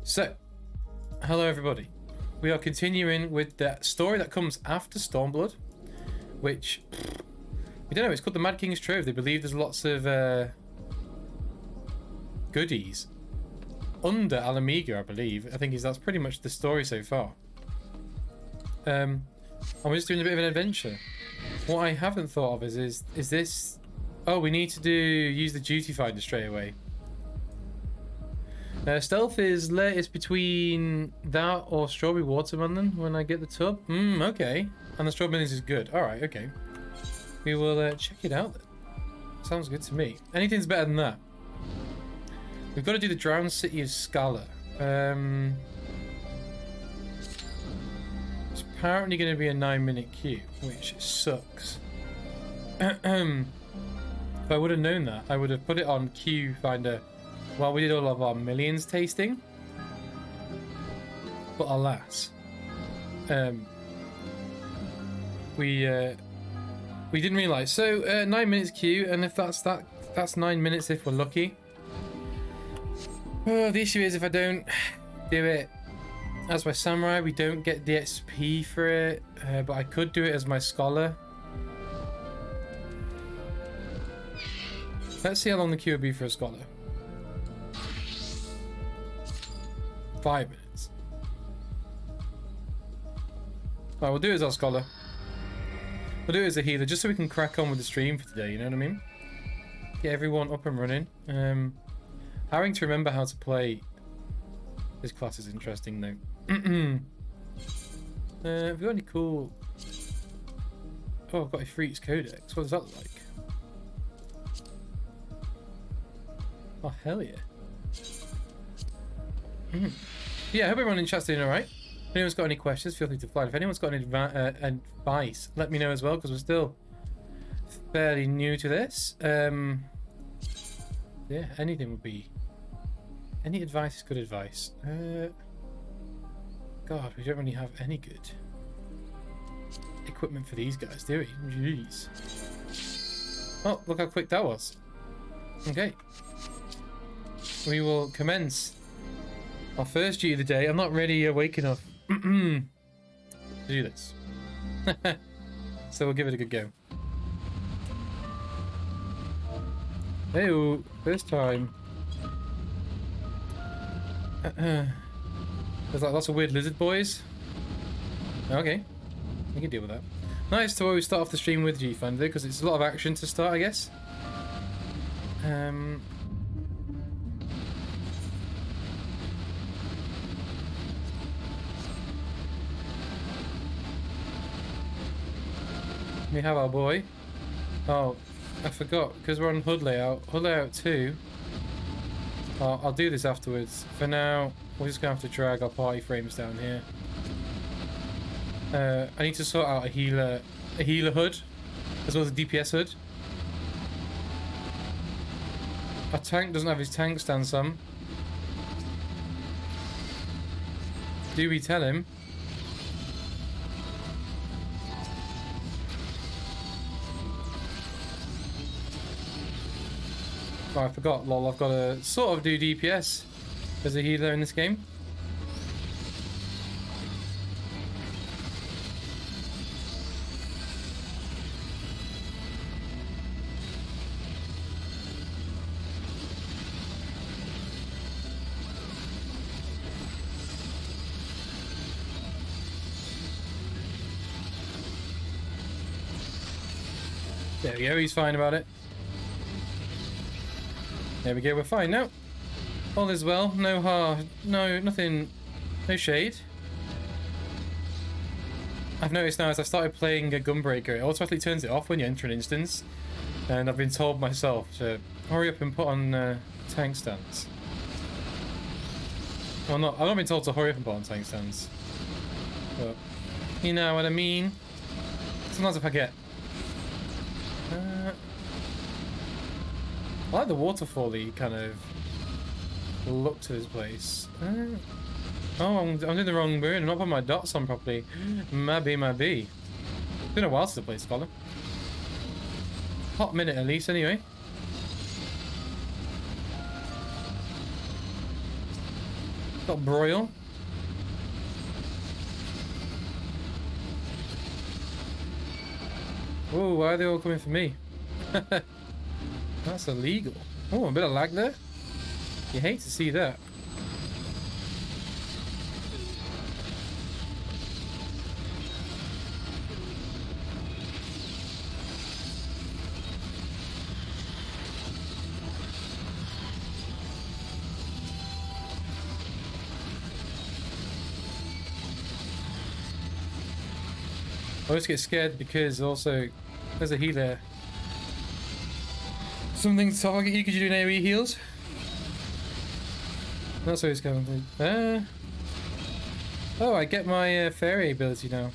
So, hello everybody. We are continuing with the story that comes after Stormblood, which, we don't know, it's called the Mad King's Trove. They believe there's lots of goodies under Alamiga, I believe. I think that's pretty much the story so far. And we're just doing a bit of an adventure. What I haven't thought of is this... Oh, we need to use the duty finder straight away. Stealth is latest between that or strawberry watermelon when I get the tub. Okay. And the strawberries is good. Alright, okay. We will check it out then. Sounds good to me. Anything's better than that. We've got to do the drowned city of Scala. It's apparently going to be a 9-minute queue, which sucks. If I would have known that, I would have put it on queue finder while we did all of our millions tasting. But alas, we didn't realise. So 9 minutes queue, and if that's 9 minutes if we're lucky. The issue is if I don't do it as my samurai, we don't get the XP for it. But I could do it as my scholar. Let's see how long the queue would be for a scholar. 5 minutes. Alright, we'll do it as our scholar. We'll do it as a healer, just so we can crack on with the stream for today, you know what I mean? Get everyone up and running. Having to remember how to play this class is interesting though. Have we got any cool... Oh, I've got a Freaks Codex. What does that look like? Oh, hell yeah. Yeah, I hope everyone in chat's doing alright. If anyone's got any questions, feel free to fly. If anyone's got any advice, let me know as well, because we're still fairly new to this. Yeah, anything would be... Any advice is good advice. God, we don't really have any good equipment for these guys, do we? Jeez. Oh, look how quick that was. Okay. We will commence our first duty of the day. I'm not really awake enough to do this. So we'll give it a good go. Hey, first time. There's like lots of weird lizard boys. Okay, we can deal with that. Nice to always start off the stream with G-Finder because it's a lot of action to start, I guess. We have our boy. Oh, I forgot because we're on HUD layout. HUD layout 2. I'll do this afterwards. For now, we're just gonna have to drag our party frames down here. I need to sort out a healer HUD as well as a DPS HUD. Our tank doesn't have his tank stand some. Do we tell him? Oh, I forgot, lol, I've got to sort of do DPS as a healer in this game. There we go, he's fine about it. There we go, we're fine now. All is well, no harm, no, nothing, no shade. I've noticed now as I started playing a Gunbreaker, it automatically turns it off when you enter an instance. And I've been told myself to hurry up and put on tank stands. Well, I've not been told to hurry up and put on tank stands. But, you know what I mean? Sometimes I forget. I like the waterfall-y kind of look to this place. Oh, I'm doing the wrong burn. I'm not putting my dots on properly. Maybe. It's been a while since I played Scholar. Hot minute at least, anyway. Got broil. Oh, why are they all coming for me? That's illegal. Oh, a bit of lag there. You hate to see that. I always get scared because also there's a healer. Something to target you because you're doing AoE heals. That's always going through. Oh, I get my fairy ability now.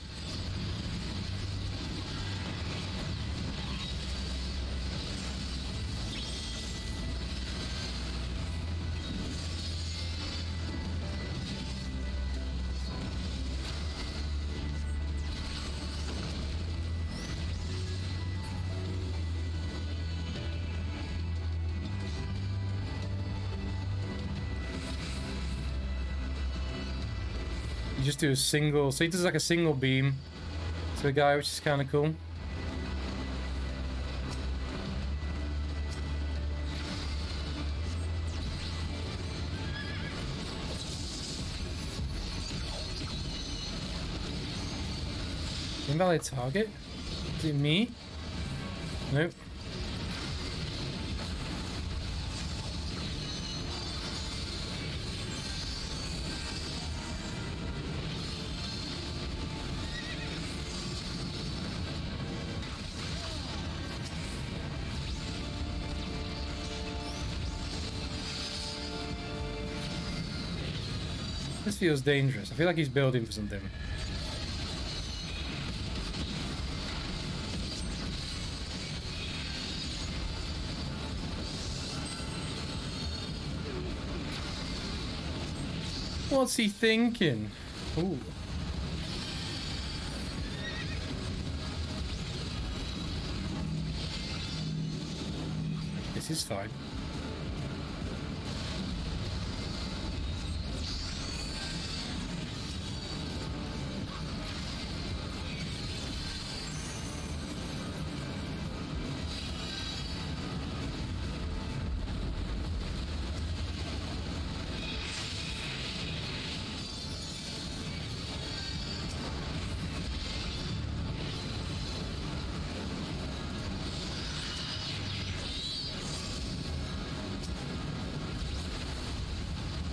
You just do a single, so he does like a single beam to a guy, which is kind of cool. Invalid target? Is it me? Nope. This feels dangerous. I feel like he's building for something. What's he thinking? Ooh. This is fine.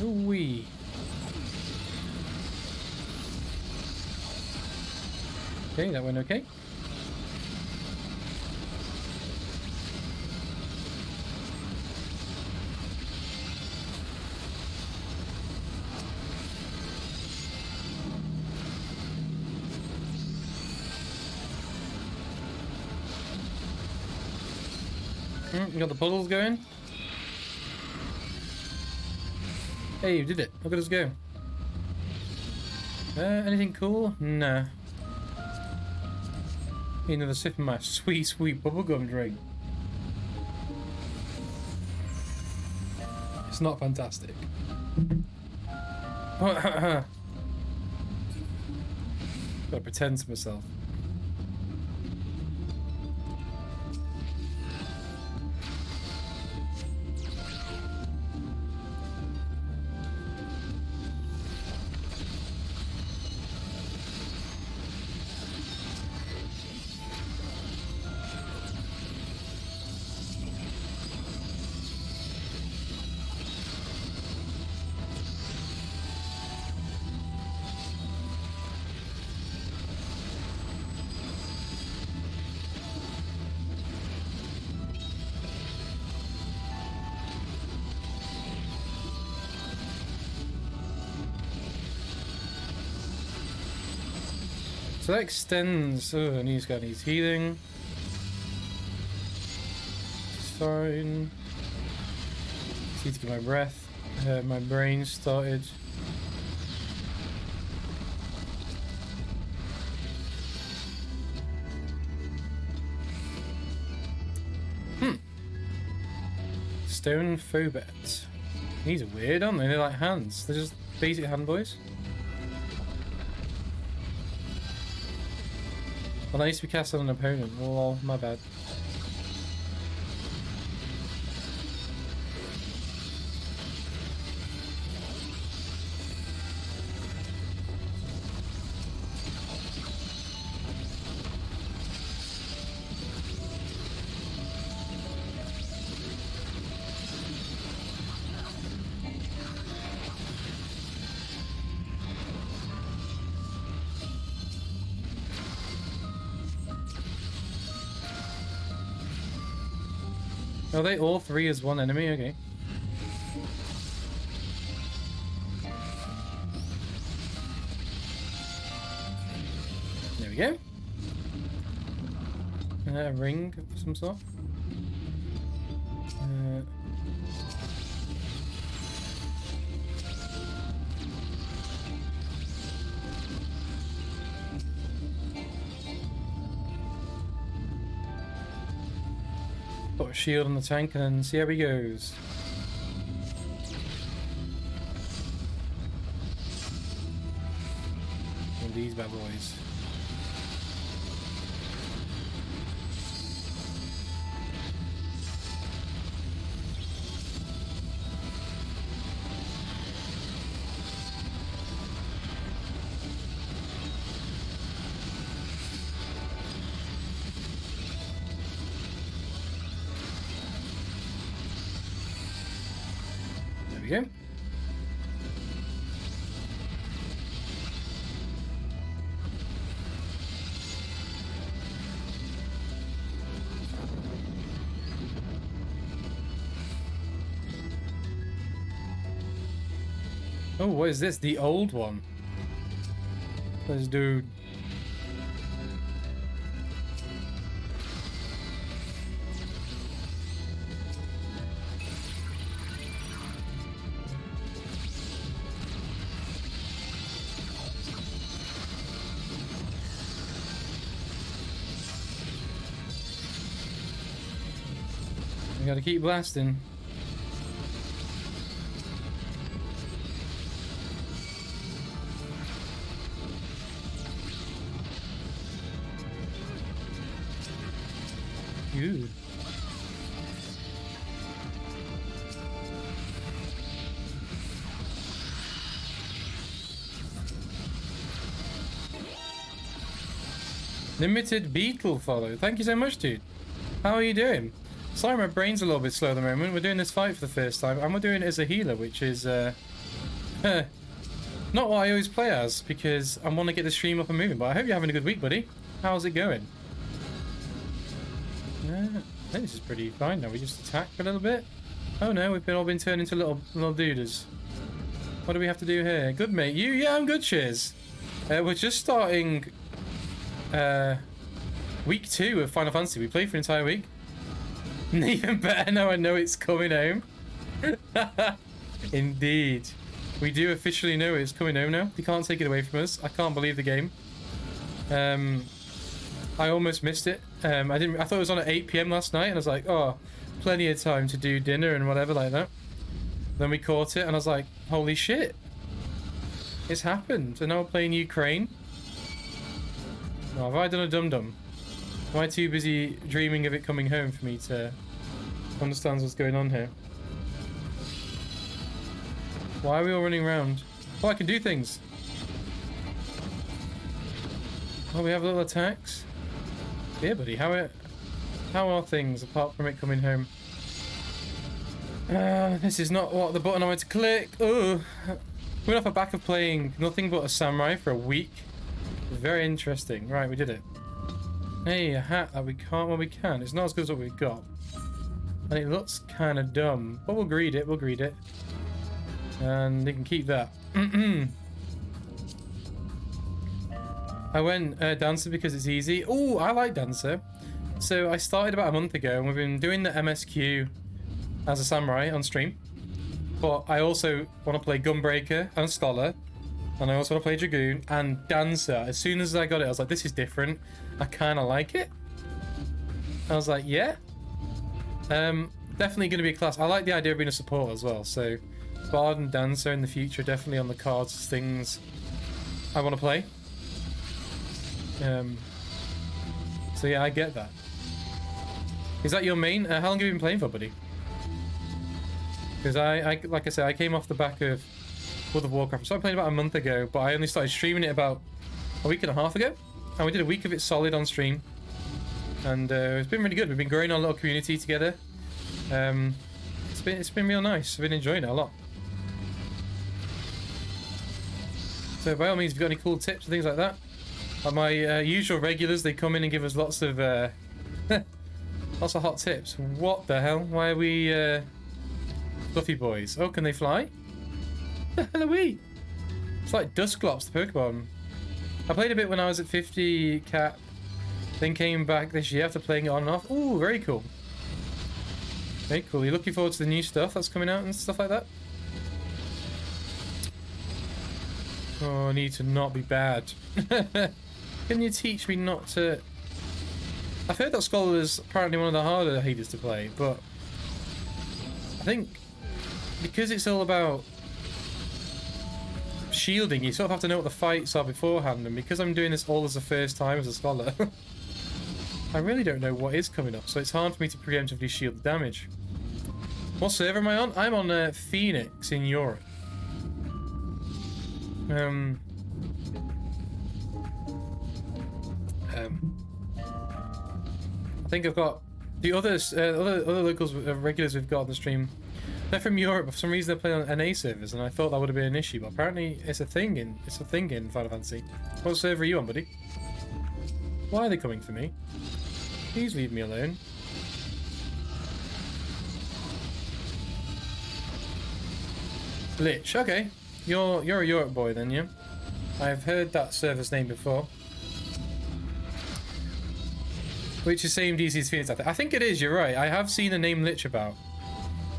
Ooh-wee. Okay, that went okay. You got the puddles going? Hey, you did it. Look at us go. Anything cool? Nah. Need another sip of my sweet, sweet bubblegum drink. It's not fantastic. Gotta pretend to myself. So that extends. Oh, and he's got his healing. It's fine. Just need to get my breath. My brain started. Stone phobet. These are weird, aren't they? They're like hands. They're just basic hand, boys. Well, that needs to be cast on an opponent. Oh, my bad. Are they all three as one enemy? Okay. There we go. A ring of some sort. Put a shield on the tank and then see how he goes. All these bad boys. There we go. Oh, what is this? The old one. This dude. We gotta keep blasting. Ooh. Limited beetle follow. Thank you so much, dude. How are you doing? Sorry, my brain's a little bit slow at the moment. We're doing this fight for the first time, and we're doing it as a healer, which is not what I always play as, because I want to get the stream up and moving. But I hope you're having a good week, buddy. How's it going? I think this is pretty fine now. We just attack a little bit. Oh no, we've all been turned into little duders. What do we have to do here? Good, mate. You? Yeah, I'm good, cheers. We're just starting week 2 of Final Fantasy. We played for an entire week. Even better now I know it's coming home. Indeed. We do officially know it's coming home now. They can't take it away from us. I can't believe the game. I almost missed it. I thought it was on at 8 PM last night, and I was like, oh, plenty of time to do dinner and whatever like that. Then we caught it, and I was like, holy shit. It's happened. And now we're playing Ukraine. Oh, have I done a dum-dum? Am I too busy dreaming of it coming home for me to understand what's going on here? Why are we all running around? Oh, I can do things. Oh, we have little attacks. Yeah, buddy. How are things apart from it coming home? This is not what the button I wanted to click. Oh, we're off the back of playing nothing but a samurai for a week. Very interesting. Right, we did it. Hey, a hat that we can't. Well, we can. It's not as good as what we've got, and it looks kind of dumb. But we'll greed it. We'll greed it, and they can keep that. I went Dancer because it's easy. Oh, I like Dancer. So I started about a month ago, and we've been doing the MSQ as a samurai on stream. But I also want to play Gunbreaker and Scholar, and I also want to play Dragoon and Dancer. As soon as I got it, I was like, this is different. I kind of like it. I was like, yeah. Definitely going to be a class. I like the idea of being a support as well, so Bard and Dancer in the future, definitely on the cards as things I want to play. So yeah, I get that. Is that your main? How long have you been playing for, buddy? Because I like I said, I came off the back of World of Warcraft. I started playing about a month ago, but I only started streaming it about a week and a half ago. And we did a week of it solid on stream. And it's been really good. We've been growing our little community together. It's been real nice. I've been enjoying it a lot. So by all means, if you've got any cool tips and things like that, my usual regulars, they come in and give us lots of lots of hot tips. What the hell? Why are we fluffy boys? Oh, can they fly? The hell are we? It's like Dusclops, the Pokemon. I played a bit when I was at 50 cap, then came back this year after playing it on and off. Ooh, very cool. Very cool. You're looking forward to the new stuff that's coming out and stuff like that? Oh, I need to not be bad. Can you teach me not to... I've heard that Scholar is apparently one of the harder Hades to play, but I think because it's all about shielding, you sort of have to know what the fights are beforehand, and because I'm doing this all as the first time as a Scholar, I really don't know what is coming up, so it's hard for me to preemptively shield the damage. What server am I on? I'm on Phoenix in Europe. I think I've got the others, other locals, regulars we've got on the stream. They're from Europe. For some reason, they're playing on NA servers, and I thought that would have been an issue, but apparently it's a thing in Final Fantasy. What server are you on, buddy? Why are they coming for me? Please leave me alone. Lich. Okay, you're a Europe boy then, yeah? I've heard that server's name before. Which is same DC's Phoenix, I think it is, you're right. I have seen the name Lich about.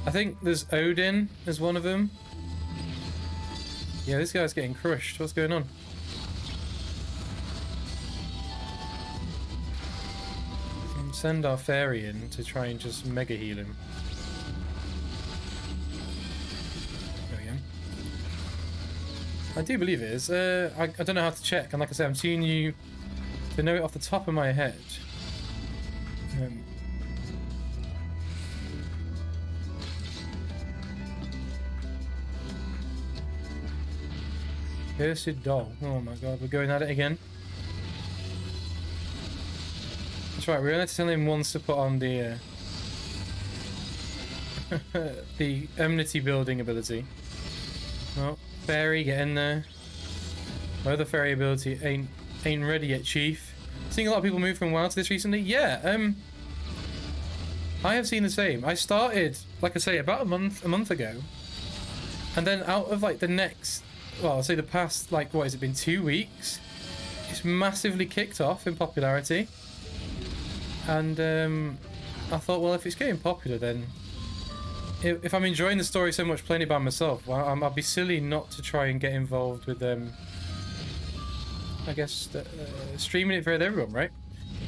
I think there's Odin as one of them. Yeah, this guy's getting crushed. What's going on? Send our fairy in to try and just mega heal him. There we go. I do believe it is. I don't know how to check, and like I said, I'm too new to know it off the top of my head. Cursed doll. Oh my god, we're going at it again. That's right, we only had to tell him once to put on the the enmity building ability. Oh, fairy, get in there. My other fairy ability ain't ready yet, Chief. Seeing a lot of people move from WoW to this recently. Yeah, I have seen the same. I started, like I say, about a month ago, and then out of like the next, well, I'll say the past, like, what has it been, 2 weeks? It's massively kicked off in popularity, and I thought, well, if it's getting popular, then if I'm enjoying the story so much playing it by myself, well, I'll be silly not to try and get involved with I guess streaming it for everyone, right?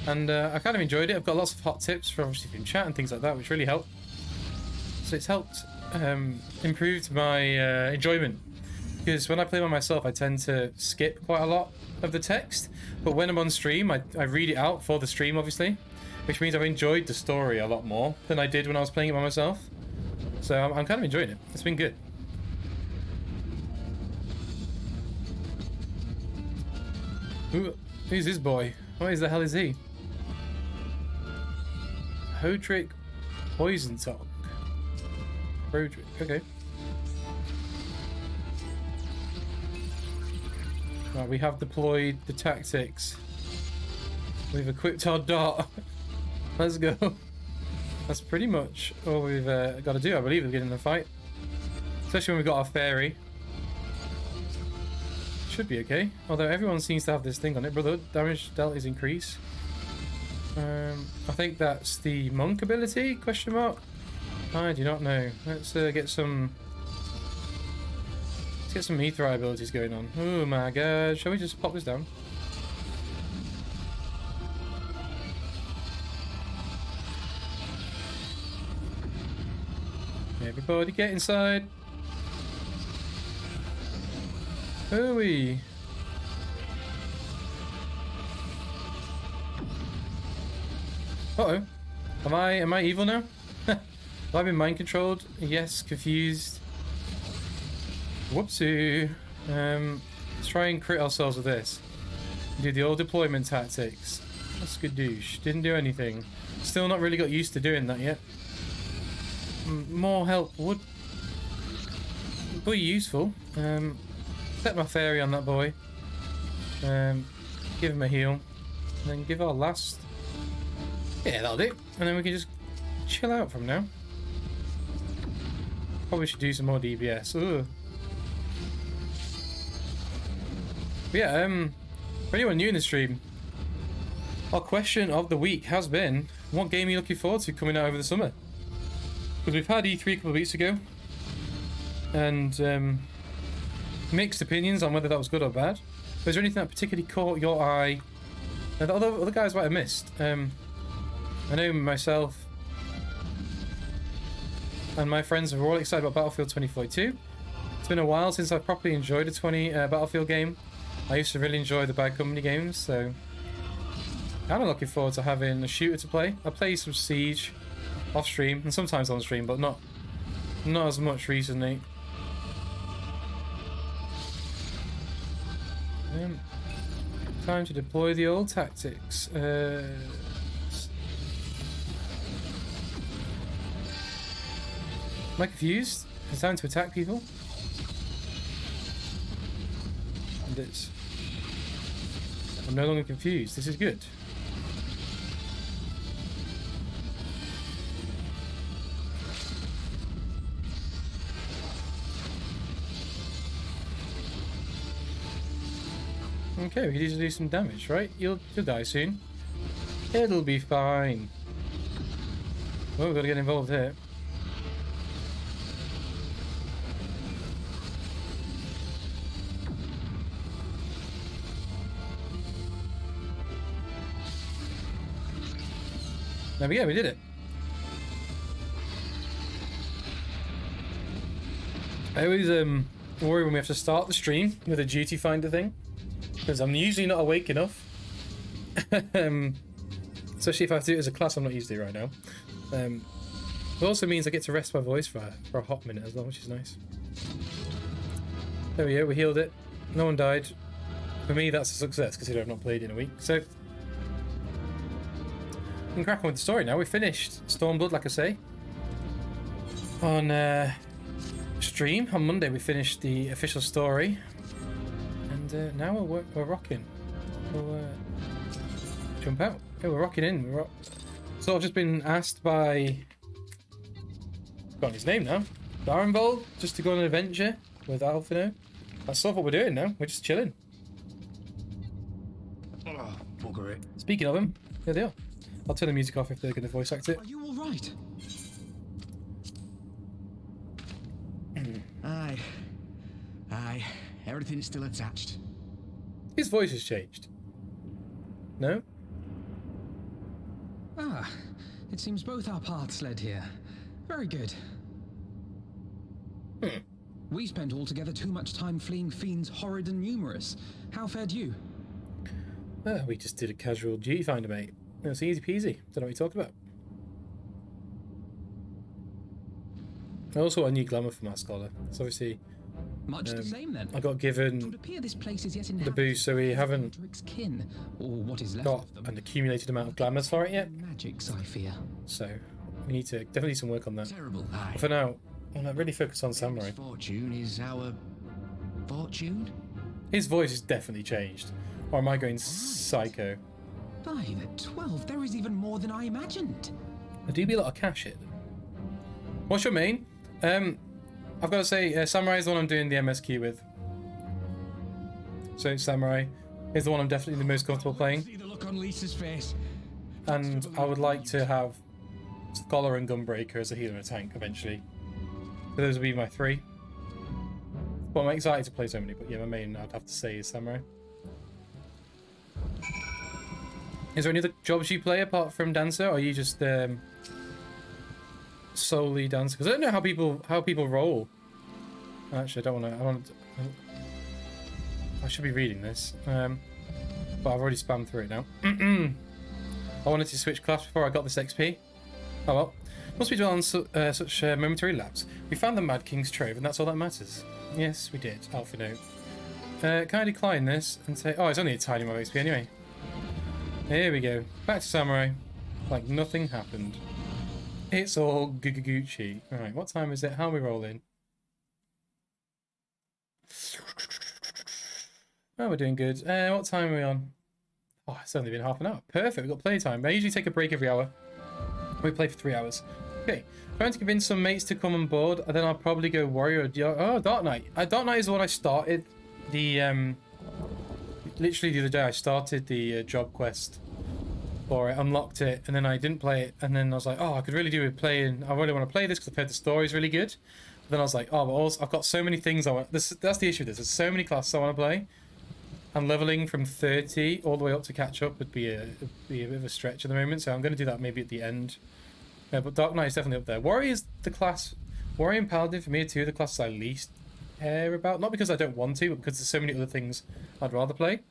And I kind of enjoyed it. I've got lots of hot tips from obviously from chat and things like that, which really helped. So it's helped improved my enjoyment, because when I play by myself, I tend to skip quite a lot of the text. But when I'm on stream, I read it out for the stream, obviously, which means I've enjoyed the story a lot more than I did when I was playing it by myself. So I'm kind of enjoying it. It's been good. Who's this boy? What the hell is he? Hodrick Poison Tongue. Roderick, okay. Right, we have deployed the tactics. We've equipped our dart. Let's go. That's pretty much all we've got to do, I believe, to get in the fight. Especially when we've got our fairy. Should be okay. Although everyone seems to have this thing on it. Brother, damage dealt is increased. I think that's the monk ability, question mark? I do not know. Let's get some ether eye abilities going on. Oh my god, shall we just pop this down? Everybody get inside. Ooh-wee. Uh-oh. Am I evil now? Have I been mind controlled? Yes, confused. Whoopsie. Let's try and crit ourselves with this. Do the old deployment tactics. That's good douche. Didn't do anything. Still not really got used to doing that yet. More help would be useful. Set my fairy on that boy. Give him a heal. And then give our last... Yeah, that'll do. And then we can just chill out from now. Probably should do some more DBS. Ugh. But yeah, for anyone new in the stream, our question of the week has been, what game are you looking forward to coming out over the summer? Because we've had E3 a couple of weeks ago, and mixed opinions on whether that was good or bad. But is there anything that particularly caught your eye that other guys might have missed? I know myself and my friends are all excited about Battlefield 2042. It's been a while since I've properly enjoyed a Battlefield game. I used to really enjoy the Bad Company games, so I'm looking forward to having a shooter to play. I play some Siege off stream and sometimes on stream, but not as much recently. Time to deploy the old tactics. Am I confused? It's time to attack people? And it's... I'm no longer confused. This is good. Okay, we can easily do some damage, right? You'll die soon. It'll be fine. Oh, we've got to get involved here. There we go, we did it. I always worry when we have to start the stream with a duty finder thing, because I'm usually not awake enough. Especially if I have to do it as a class I'm not used to right now. It also means I get to rest my voice for a hot minute as well, which is nice. There we go, we healed it. No one died. For me, that's a success, considering I've not played in a week. So, we can crack on with the story now. We finished Stormblood, like I say. On stream, on Monday, we finished the official story. And now we're rocking. We'll jump out. Yeah, we're rocking in. So I've just been asked by... I've forgotten his name now. Darenvold, just to go on an adventure with Alphino. That's sort of what we're doing now. We're just chilling. Oh, bugger it. Speaking of him, there they are. I'll turn the music off if they're going to voice act it. Are you all right? Aye. Everything's still attached. His voice has changed. No? Ah, it seems both our paths led here. Very good. We spent altogether too much time fleeing fiends horrid and numerous. How fared you? We just did a casual duty finder, mate. It was easy peasy. Don't know what you're talking about. I also got a new glamour for my scholar. So obviously, Much the same then. I got It given would appear this place is yet the boost, so we haven't Roderick's kin, or what is left got of them. an accumulated amount of glamours for it yet. Magics, I fear. So we need to definitely do some work on that. Terrible. Aye. But for now, I want to really focus on Samurai. Fortune is our fortune. His voice has definitely changed. Or am I going psycho? By the 12, there is even more than I imagined. I do be a lot of cash hit. What's your main? I've got to say, Samurai is the one I'm doing the MSQ with. So Samurai is the one I'm definitely the most comfortable playing. See the look on Lisa's face. And I would like to have Scholar and Gunbreaker as a healer and a tank eventually. So those would be my three. But I'm excited to play so many, but yeah, my main I'd have to say is Samurai. Is there any other jobs you play apart from Dancer, or are you just solely Dancer? Because I don't know how people roll. Actually, I don't want to. should be reading this. But I've already spammed through it now. I wanted to switch class before I got this XP. Oh well. Must be dwell on such momentary lapse. We found the Mad King's trove, and that's all that matters. Yes, we did. Alpha note. Can I decline this and say... Oh, it's only a tiny amount of XP anyway. Here we go. Back to Samurai. Like nothing happened. It's all Gucci. Alright, what time is it? How are we rolling? Oh, we're doing good. What time are we on? Oh, it's only been half an hour. Perfect, we've got playtime. I usually take a break every hour. We play for 3 hours. Okay, trying to convince some mates to come on board, and then I'll probably go Warrior. Oh, Dark Knight. Dark Knight is the one I started. The literally the other day I started the job quest for it, unlocked it, and then I didn't play it, and then I was like, oh, I could really do with playing. I really want to play this because I've heard the story's really good. But then I was like, oh, but also I've got so many things I want. That's the issue with this. There's so many classes I want to play. And leveling from 30 all the way up to catch up would be a bit of a stretch at the moment, so I'm going to do that maybe at the end. But Dark Knight is definitely up there. Warrior is the class... Warrior and Paladin for me are two of the classes I least care about. Not because I don't want to, but because there's so many other things I'd rather play.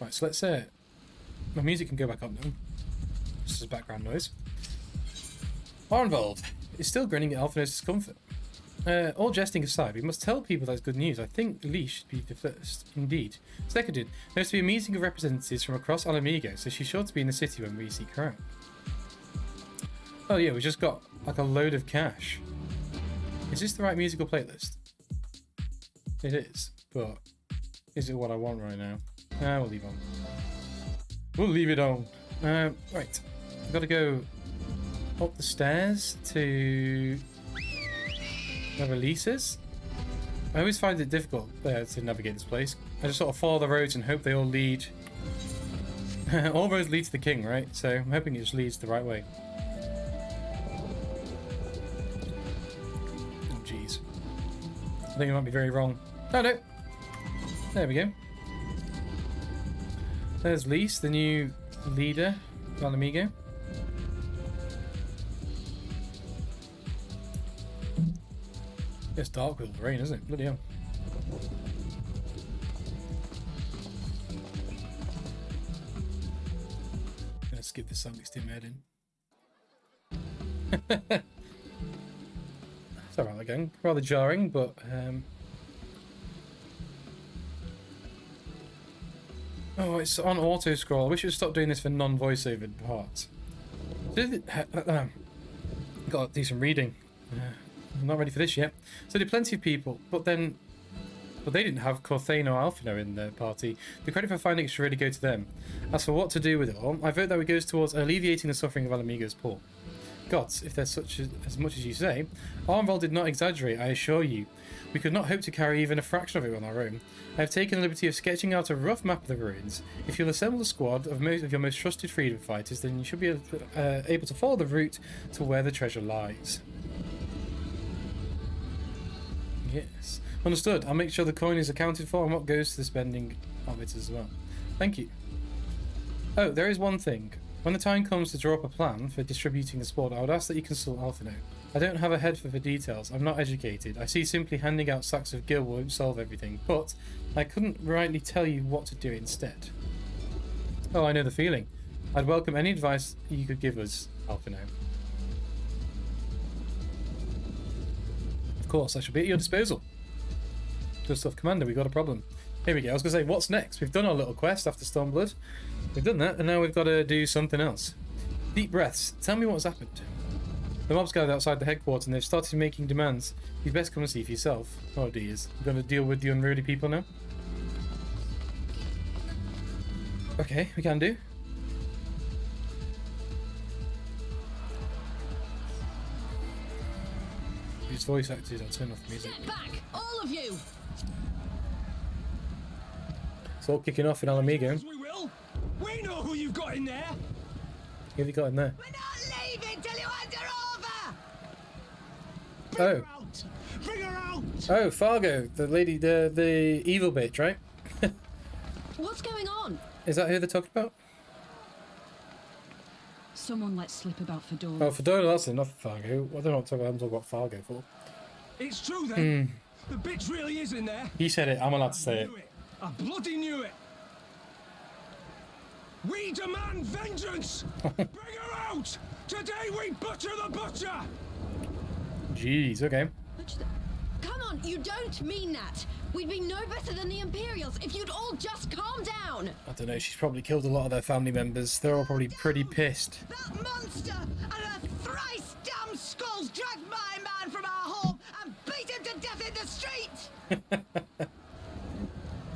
Right, so let's... my music can go back up now. Just as background noise. Arnvold is still grinning at Alphinaud's discomfort. All jesting aside, we must tell people that's good news. I think Lee should be the first. Indeed. Seconded, there's to be a meeting of representatives from across Alamigo, so she's sure to be in the city when we seek her out. Oh yeah, we just got like a load of cash. Is this the right musical playlist? It is, but is it what I want right now? We'll leave on. We'll leave it on. Right. I've got to go up the stairs to... the releases. I always find it difficult to navigate this place. I just sort of follow the roads and hope they all lead. All roads lead to the king, right? So I'm hoping it just leads the right way. Oh jeez. I think I might be very wrong. Oh no! There we go. There's Lise, the new leader of Alamigo. It's dark with the rain, isn't it? Bloody hell. I'm gonna skip this song, it's too mad in. It's alright again. Rather jarring, but oh, it's on auto scroll. I wish it would stop doing this for non-voiceover parts. Gotta do some reading. I'm not ready for this yet. So there are plenty of people, but they didn't have Corthane or Alphino in their party. The credit for finding it should really go to them. As for what to do with it all, I vote that it goes towards alleviating the suffering of Alamigo's poor. Gods, if there's as much as you say, Arnvold did not exaggerate, I assure you. We could not hope to carry even a fraction of it on our own. I have taken the liberty of sketching out a rough map of the ruins. If you'll assemble a squad of your most trusted freedom fighters, then you should be able to follow the route to where the treasure lies. Yes. Understood. I'll make sure the coin is accounted for and what goes to the spending of it as well. Thank you. Oh, there is one thing. When the time comes to draw up a plan for distributing the sport, I would ask that you consult Alphino. I don't have a head for the details. I'm not educated. I see simply handing out sacks of gil won't solve everything, but I couldn't rightly tell you what to do instead. Oh, I know the feeling. I'd welcome any advice you could give us, Alphino. Of course, I shall be at your disposal. Good stuff, Commander. We got a problem. Here we go. I was going to say, what's next? We've done our little quest after Stormblood. We've done that, and now we've got to do something else. Deep breaths. Tell me what's happened. The mob's gathered outside the headquarters, and they've started making demands. You'd best come and see for yourself. Oh, dears. We're going to deal with the unruly people now? Okay, we can do. These voice actors, I'll turn off the music. Get back, all of you! It's all kicking off in Alamigo. We will. We know who you've got in there. Who have you got in there? We're not leaving till you hand her over! Bring her out. Bring her out. Oh, Fargo, the lady, the evil bitch, right? What's going on? Is that who they're talking about? Someone let slip about Fedora. Oh, Fedora, that's enough Fargo. I don't know what I'm talking about Fargo for. It's true then. The bitch really is in there. He said it. I'm allowed to say it. Knew it. I bloody knew it. We demand vengeance. Bring her out. Today we butcher the butcher. Jeez. Okay. Come on, you don't mean that. We'd be no better than the Imperials if you'd all just calm down. I don't know. She's probably killed a lot of their family members. They're all probably pretty pissed. That monster and her thrice damned skulls dragged my man from our home and beat him to death in the street.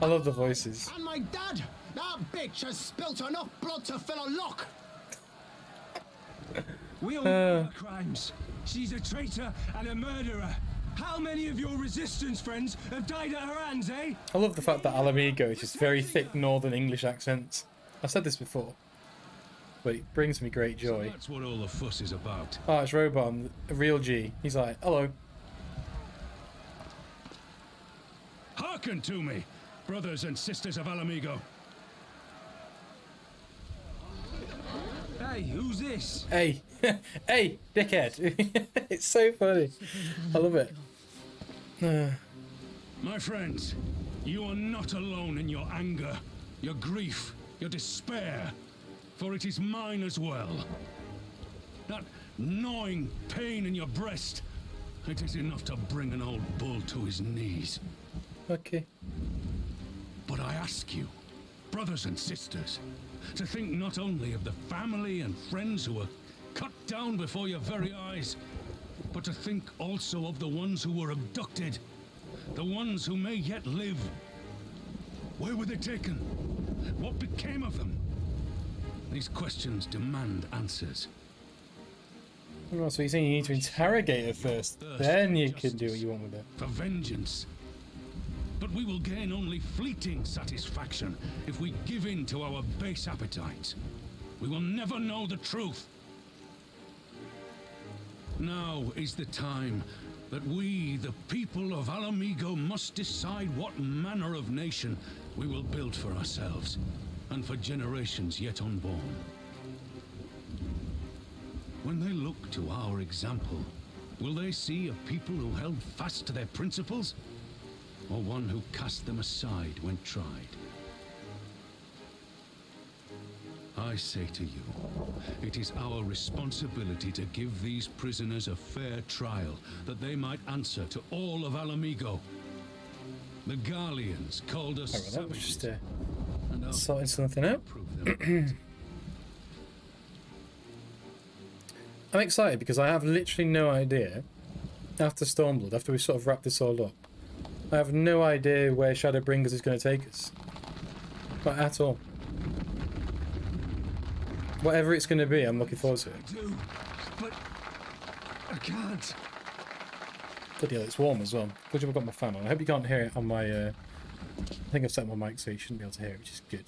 I love the voices. And my dad! That bitch has spilt enough blood to fill a lock! We all know her crimes. She's a traitor and a murderer. How many of your resistance friends have died at her hands, eh? I love the fact that Alamigo is just very thick Northern English accents. I've said this before, but it brings me great joy. So that's what all the fuss is about. Oh, it's Robon, a real G. He's like, hello. Hearken to me, brothers and sisters of Alamigo. Hey, who's this? Hey, hey, dickhead. It's so funny. I love it. My friends, you are not alone in your anger, your grief, your despair, for it is mine as well. That gnawing pain in your breast, it is enough to bring an old bull to his knees. Okay. But I ask you, brothers and sisters, to think not only of the family and friends who were cut down before your very eyes, but to think also of the ones who were abducted, the ones who may yet live. Where were they taken? What became of them? These questions demand answers. Oh, so you're saying you need to interrogate her first, then you can do what you want with it. For vengeance. But we will gain only fleeting satisfaction if we give in to our base appetites. We will never know the truth. Now is the time that we, the people of Alamigo, must decide what manner of nation we will build for ourselves and for generations yet unborn. When they look to our example, will they see a people who held fast to their principles, or one who cast them aside when tried? I say to you, it is our responsibility to give these prisoners a fair trial, that they might answer to all of Alamigo. The Garleans called us Oh, well, that was just and our sorting something out. prove them. I'm excited because I have literally no idea, after Stormblood, after we sort of wrap this all up, I have no idea where Shadowbringers is going to take us. Not at all. Whatever it's going to be, I'm looking forward to it. I do, but I can't. Bloody hell, it's warm as well. Good job I've got my fan on. I hope you can't hear it on my... I think I've set my mic so you shouldn't be able to hear it, which is good.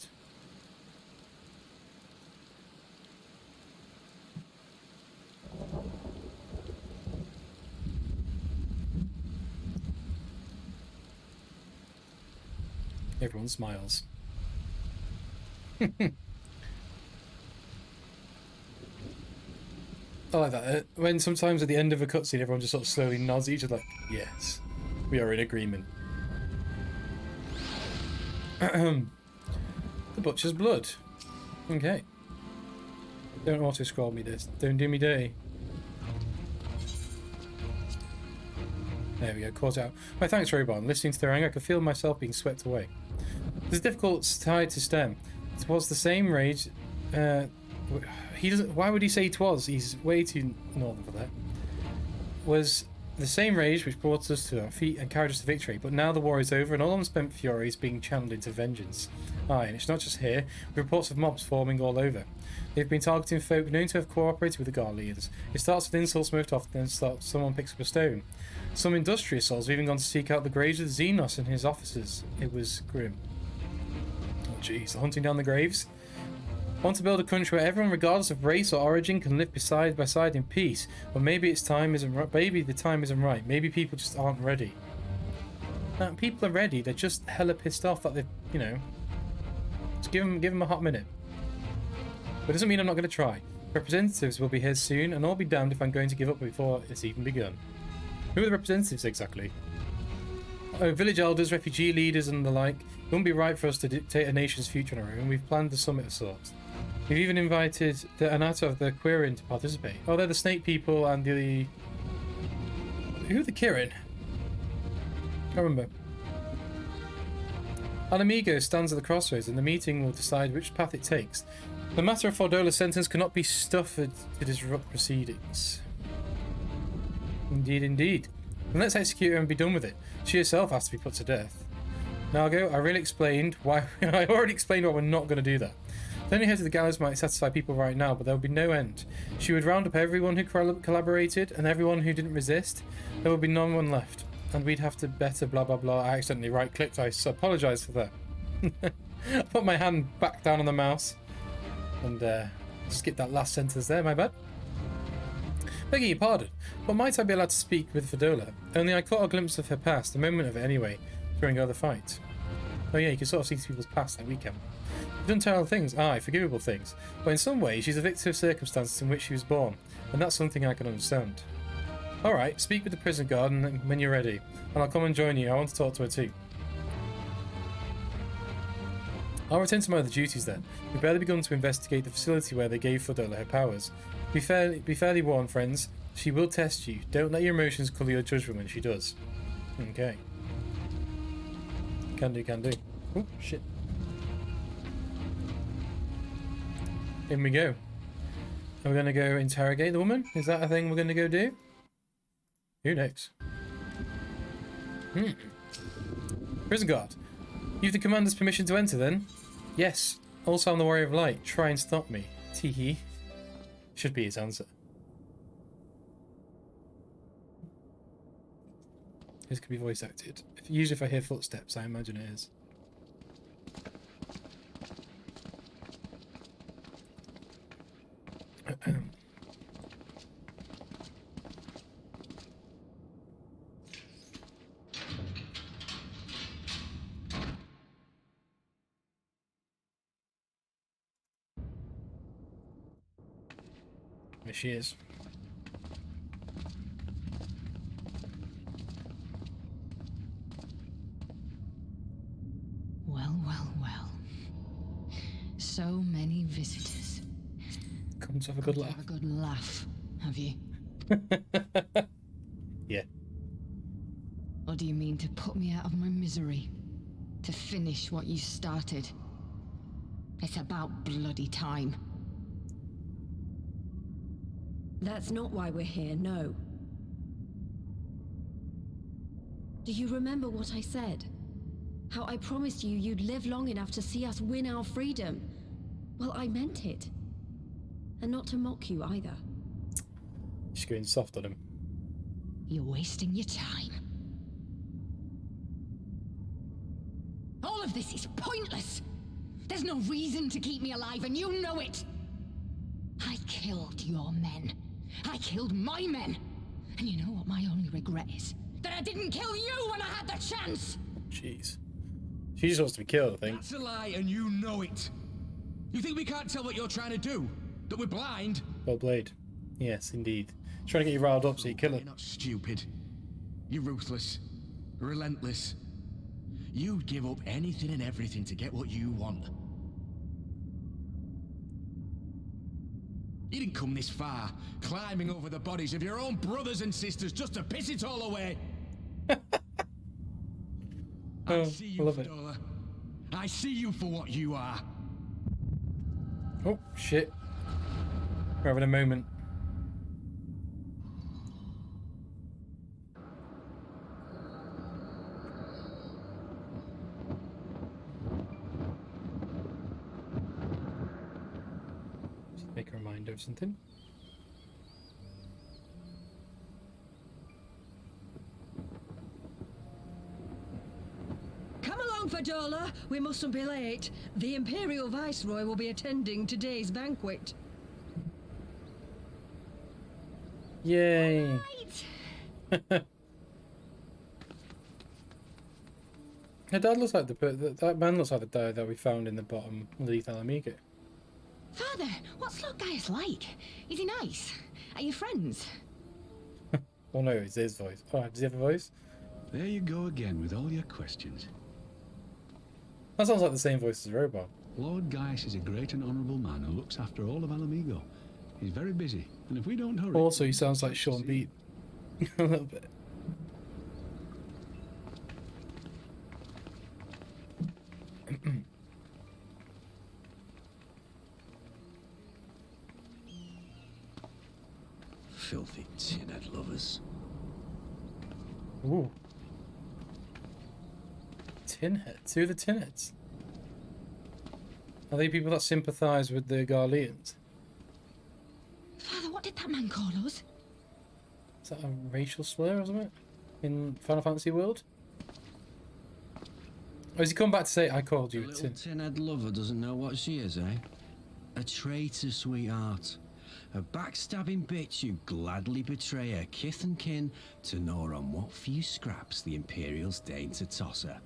Everyone smiles. I like that. When sometimes at the end of a cutscene, everyone just sort of slowly nods at each other like, yes, we are in agreement. The Butcher's Blood. Okay. Don't auto-scroll me this. Don't do me dirty. There we go, caught out. My thanks, Robon. Listening to their anger, I could feel myself being swept away. There's a difficult tide to stem. It was the same rage. He doesn't. Why would he say it was? He's way too northern for that. Was the same rage which brought us to our feet and carried us to victory. But now the war is over, and all unspent fury is being channeled into vengeance. Aye, and it's not just here. With reports of mobs forming all over. They've been targeting folk known to have cooperated with the Garleans. It starts with insults most often, then someone picks up a stone. Some industrious souls have even gone to seek out the graves of Xenos and his officers. It was grim. Oh jeez, hunting down the graves? I want to build a country where everyone, regardless of race or origin, can live side by side in peace. But maybe its time isn't right. Maybe the time isn't right. Maybe people just aren't ready. People are ready. They're just hella pissed off that they, you know. Just give them a hot minute. But it doesn't mean I'm not going to try. Representatives will be here soon, and I'll be damned if I'm going to give up before it's even begun. Who are the representatives exactly? Oh, village elders, refugee leaders and the like. It wouldn't be right for us to dictate a nation's future on our own. We've planned a summit of sorts. We've even invited the Anata of the Quirin to participate. Oh, they're the snake people and the... Who are the Kirin? Can't remember. An amigo stands at the crossroads and the meeting will decide which path it takes. The matter of Fordola's sentence cannot be suffered to disrupt proceedings. Indeed, indeed. Then let's execute her and be done with it. She herself has to be put to death. Nargo, I already explained why we're not going to do that. Turning her to the gallows might satisfy people right now, but there will be no end. She would round up everyone who collaborated and everyone who didn't resist. There would be no one left. And we'd have to better blah blah blah. I accidentally right-clicked. I apologise for that. I put my hand back down on the mouse and skipped that last sentence there, my bad. Begging your pardon, but might I be allowed to speak with Fordola? Only I caught a glimpse of her past, a moment of it anyway, during our other fight. Oh yeah, you can sort of see people's past like we can. You've done terrible things, aye, forgivable things, but in some ways she's a victim of circumstances in which she was born, and that's something I can understand. Alright, speak with the prison guard when you're ready, and I'll come and join you. I want to talk to her too. I'll return to my other duties then. We've barely begun to investigate the facility where they gave Fordola her powers. Be fairly warned, friends. She will test you. Don't let your emotions colour your judgment when she does. Okay. Can do, can do. Oh, shit. In we go. Are we going to go interrogate the woman? Is that a thing we're going to go do? Who knows? Prison guard. You've the commander's permission to enter then? Yes. Also I'm the warrior of light. Try and stop me. Teehee. Should be his answer. This could be voice acted. Usually if I hear footsteps, I imagine it is. There she is. Well, well, well. So many visitors. Come to have a good laugh. Have a good laugh, have you? Yeah. Or do you mean to put me out of my misery? To finish what you started? It's about bloody time. That's not why we're here, no. Do you remember what I said? How I promised you you'd live long enough to see us win our freedom? Well, I meant it. And not to mock you either. She's going soft on him. You're wasting your time. All of this is pointless! There's no reason to keep me alive, and you know it! I killed your men. I killed my men. And you know what my only regret is? That I didn't kill you when I had the chance! Jeez. She just wants to be killed, I think. That's a lie, and you know it. You think we can't tell what you're trying to do? That we're blind? Well played. Yes, indeed. Trying to get you riled up so you kill her. You're not stupid. You're ruthless. Relentless. You'd give up anything and everything to get what you want. You didn't come this far, climbing over the bodies of your own brothers and sisters just to piss it all away. I see you, love it. Fordola. I see you for what you are. Oh, shit. We're having a moment. Just make a reminder of something. Come along, Fordola. We mustn't be late. The Imperial Viceroy will be attending today's banquet. Yay! Her dad looks like that man looks like the guy that we found in the bottom underneath Alamigo. Father, what's Lord Gaius like? Is he nice? Are you friends? Oh no, it's his voice. Oh, does he have a voice? There you go again with all your questions. That sounds like the same voice as Robot. Lord Gaius is a great and honourable man who looks after all of Alamigo. He's very busy, and if we don't hurry... Also, he sounds like Sean Beat. A little bit. Filthy tinhead lovers. Ooh. Tinheads? Who are the tinheads? Are they people that sympathise with the Garleans? Father, what did that man call us? Is that a racial slur or something? In Final Fantasy world? Or has he come back to say, I called you A a little tin? tinhead lover doesn't know what she is, eh? A traitor, sweetheart. A backstabbing bitch who gladly betray her kith and kin to gnaw on what few scraps the Imperials deign to toss her.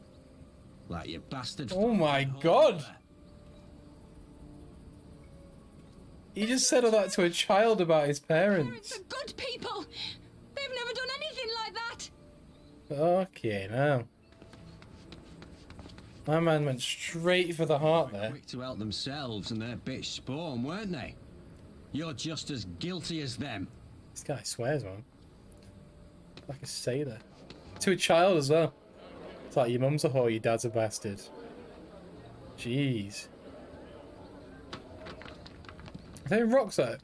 Like your bastard... Oh my god! He just said all that to a child about his Parents parents. are good people. They've never done anything like that. Okay, now. My man went straight for the heart there. Quick to help themselves and their bitch spawn, weren't they? You're just as guilty as them. This guy swears, man. Like a sailor. To a child as well. It's like, your mum's a whore, your dad's a bastard. Jeez. Are there rocks at it?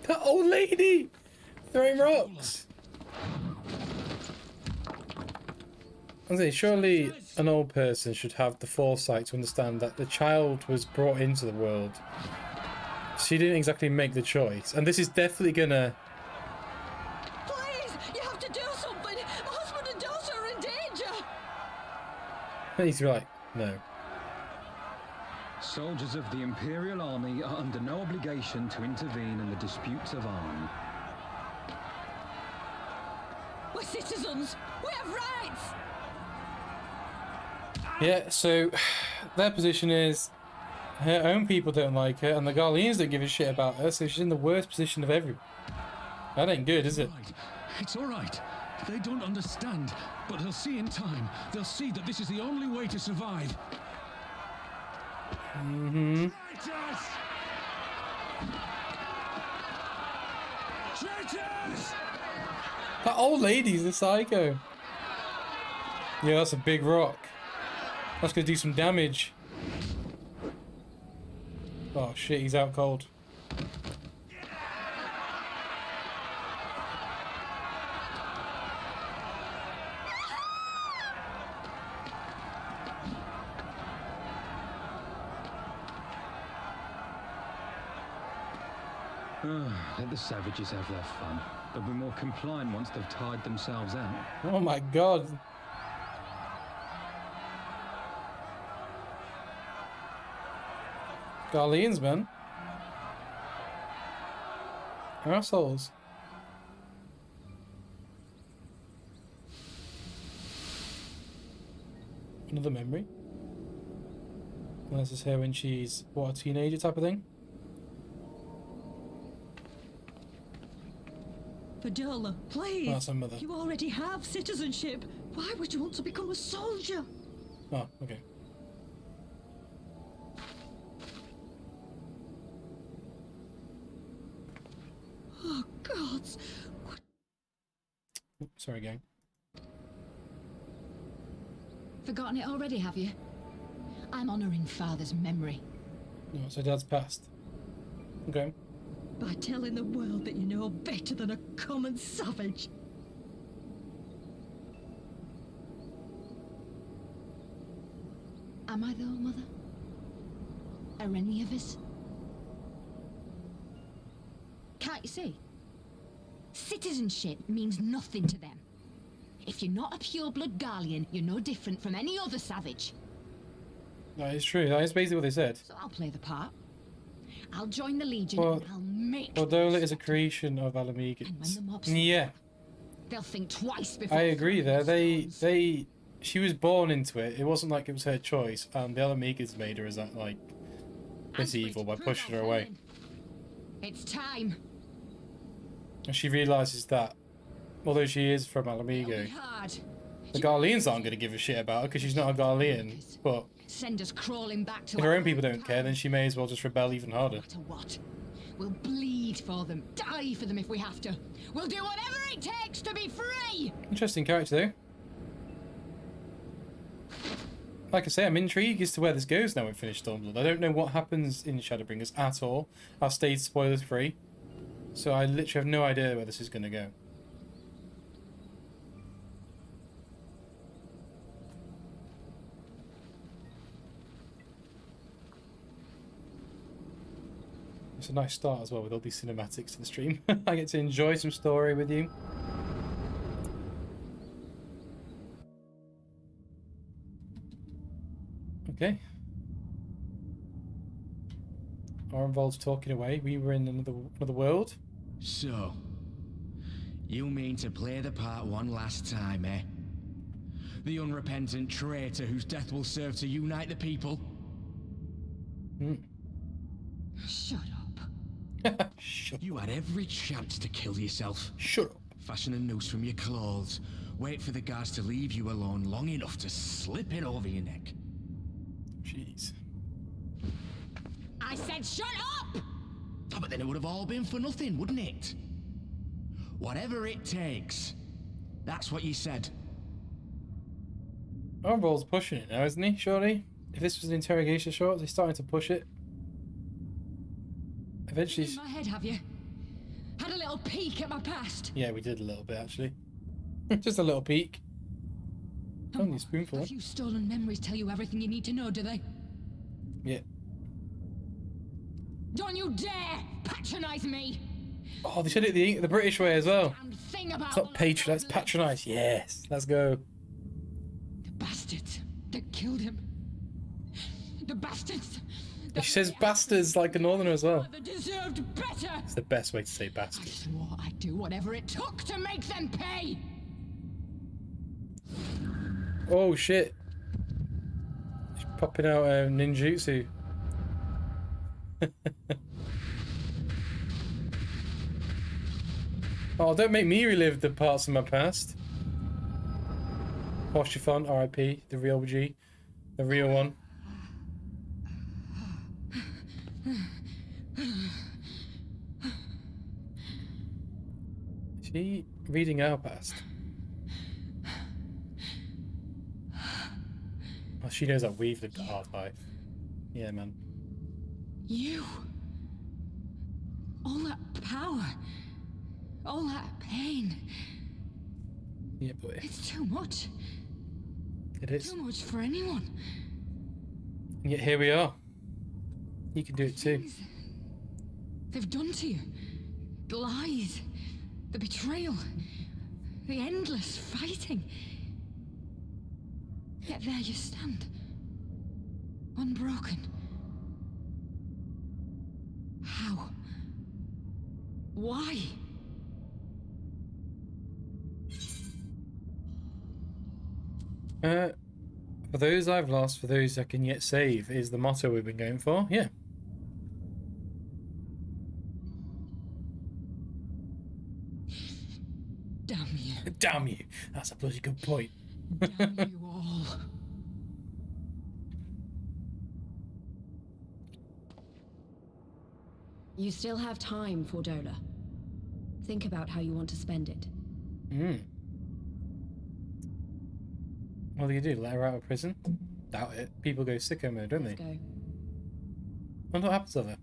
That old lady! Throwing rocks! I say, surely an old person should have the foresight to understand that the child was brought into the world. She didn't exactly make the choice. And this is definitely gonna... Please, you have to do something. My husband and daughter are in danger. He's like, no. Soldiers of the Imperial Army are under no obligation to intervene in the disputes of army. We're citizens. We have rights. Yeah, so their position is her own people don't like her and the Garleans don't give a shit about her, so she's in the worst position of everyone. That ain't good, is it? Right. It's all right. They don't understand, but they'll see in time. They'll see that this is the only way to survive. Mm-hmm. Traitors! Traitors! That old lady's a psycho. Yeah, that's a big rock. That's gonna do some damage. Oh shit, he's out cold. Let the savages have their fun. They'll be more compliant once they've tired themselves out. Oh my god. Garleans, man. Assholes. Another memory. This is her when she's, what, a teenager type of thing? Vidola, please. Oh, that's her mother. You already have citizenship. Why would you want to become a soldier? Oh, okay. Oh, gods. What? Sorry, gang. Forgotten it already, have you? I'm honouring Father's memory. No, so Dad's passed. Okay. By telling the world that you know better than a common savage. Am I though, Mother? Are any of us? Can't you see? Citizenship means nothing to them. If you're not a pure-blood Garlean, you're no different from any other savage. That is true. That is basically what they said. So I'll play the part. I'll join the Legion Well, and I'll make... Dola is a creation of Alamegans. And when the mobs... Yeah, They'll think twice before... I agree there. She was born into it. It wasn't like it was her choice, and the Alamegans made her as that, like, this evil by pushing her away. It's time. And she realises that, although she is from It'll Alamigo, be hard. the Garleans aren't going to give a shit about her because she's not a Garlean. But Send us crawling back to if her our own people don't care, then she may as well just rebel even harder. No matter what. We'll bleed for them, die for them if we have to. We'll do whatever it takes to be free! Interesting character, though. Like I say, I'm intrigued as to where this goes now in Finished Stormblood. I don't know what happens in Shadowbringers at all. I've stayed spoilers free. So I literally have no idea where this is going to go. It's a nice start as well with all these cinematics to the stream. I get to enjoy some story with you. Okay. Orenvold's talking away. We were in another world. So, you mean to play the part one last time, eh? The unrepentant traitor whose death will serve to unite the people? Shut up. Shut You had every chance to kill yourself. Shut up. Fashion a noose from your clothes. Wait for the guards to leave you alone long enough to slip it over your neck. Jeez. I said shut up! Oh, but then it would have all been for nothing, wouldn't it? Whatever it takes. That's what you said. Orenvold's pushing it now, isn't he? Surely? If this was an interrogation short, he's starting to push it. Eventually... In my head, have you? Had a little peek at my past. Yeah, we did a little bit, actually. Just a little peek. Only a spoonful. A few stolen memories tell you everything you need to know, do they? Yeah. Don't you dare patronize me! Oh, they said it the British way as well. Damn thing about It's not patronise, it's patronise. Yes, let's go. The bastards that killed him. The bastards. She says bastards like a northerner as well. That deserved better. It's the best way to say I bastards. swore I'd do whatever it took to make them pay. Oh shit. She's popping out ninjutsu. Oh, don't make me relive the parts of my past. Hoshifon, RIP, the real G. The real one. Is she reading our past? Oh, she knows that we've lived a hard life. Yeah, man. You. All that power. All that pain. Yeah, boy. It's too much. It is. Too much for anyone. And yet here we are. You can do it too. Things they've done to you. The lies. The betrayal. The endless fighting. Yet there you stand. Unbroken. How? Why? For those I've lost, for those I can yet save, is the motto we've been going for. Yeah. Damn you. Damn you. That's a bloody good point. Damn you all. You still have time, Fordola. Think about how you want to spend it. What do you do? Let her out of prison? Doubt it. People go sicko mode, don't they? Let's go. Wonder what happens to her.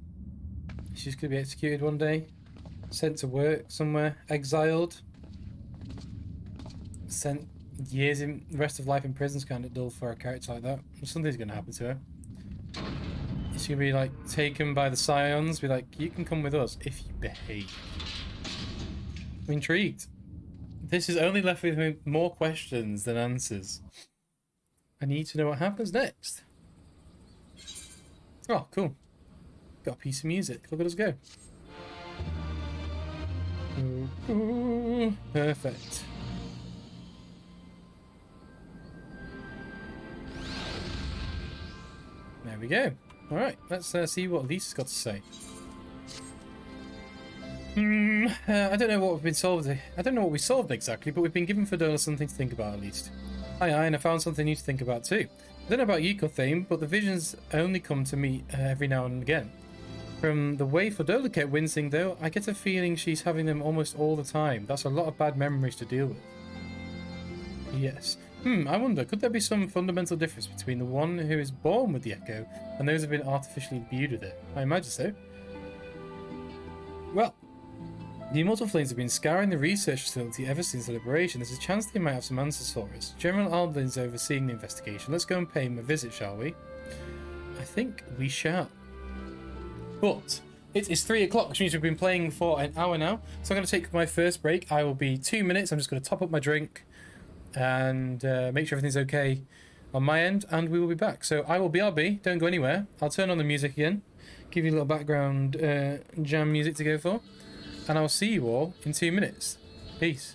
She's gonna be executed one day, sent to work somewhere, exiled, sent years in the rest of life in prison's kind of dull for a character like that. Something's gonna happen to her. She's gonna be like taken by the Scions, be like, you can come with us if you behave. I'm intrigued. This is only left with me more questions than answers. I need to know what happens next. Oh, cool. Got a piece of music. Look at us go. Ooh, perfect. There we go. Alright, let's see what Lisa's got to say. I don't know what we've been solved. I don't know what we solved exactly, but we've been given Fedola something to think about at least. Aye, and I found something new to think about too. I don't know about you, Cothame, but the visions only come to me every now and again. From the way Fedola kept wincing, though, I get a feeling she's having them almost all the time. That's a lot of bad memories to deal with. Yes. I wonder, could there be some fundamental difference between the one who is born with the Echo and those who have been artificially imbued with it? I imagine so. Well, the Immortal Flames have been scouring the research facility ever since the liberation. There's a chance they might have some answers for us. General Aldrin's overseeing the investigation. Let's go and pay him a visit, shall we? I think we shall. But it is 3 o'clock, which means we've been playing for an hour now. So I'm going to take my first break. I will be 2 minutes. I'm just going to top up my drink and make sure everything's okay on my end, and we will be back. So I will BRB. Don't go anywhere. I'll turn on the music again, give you a little background jam music to go for, and I'll see you all in 2 minutes. Peace.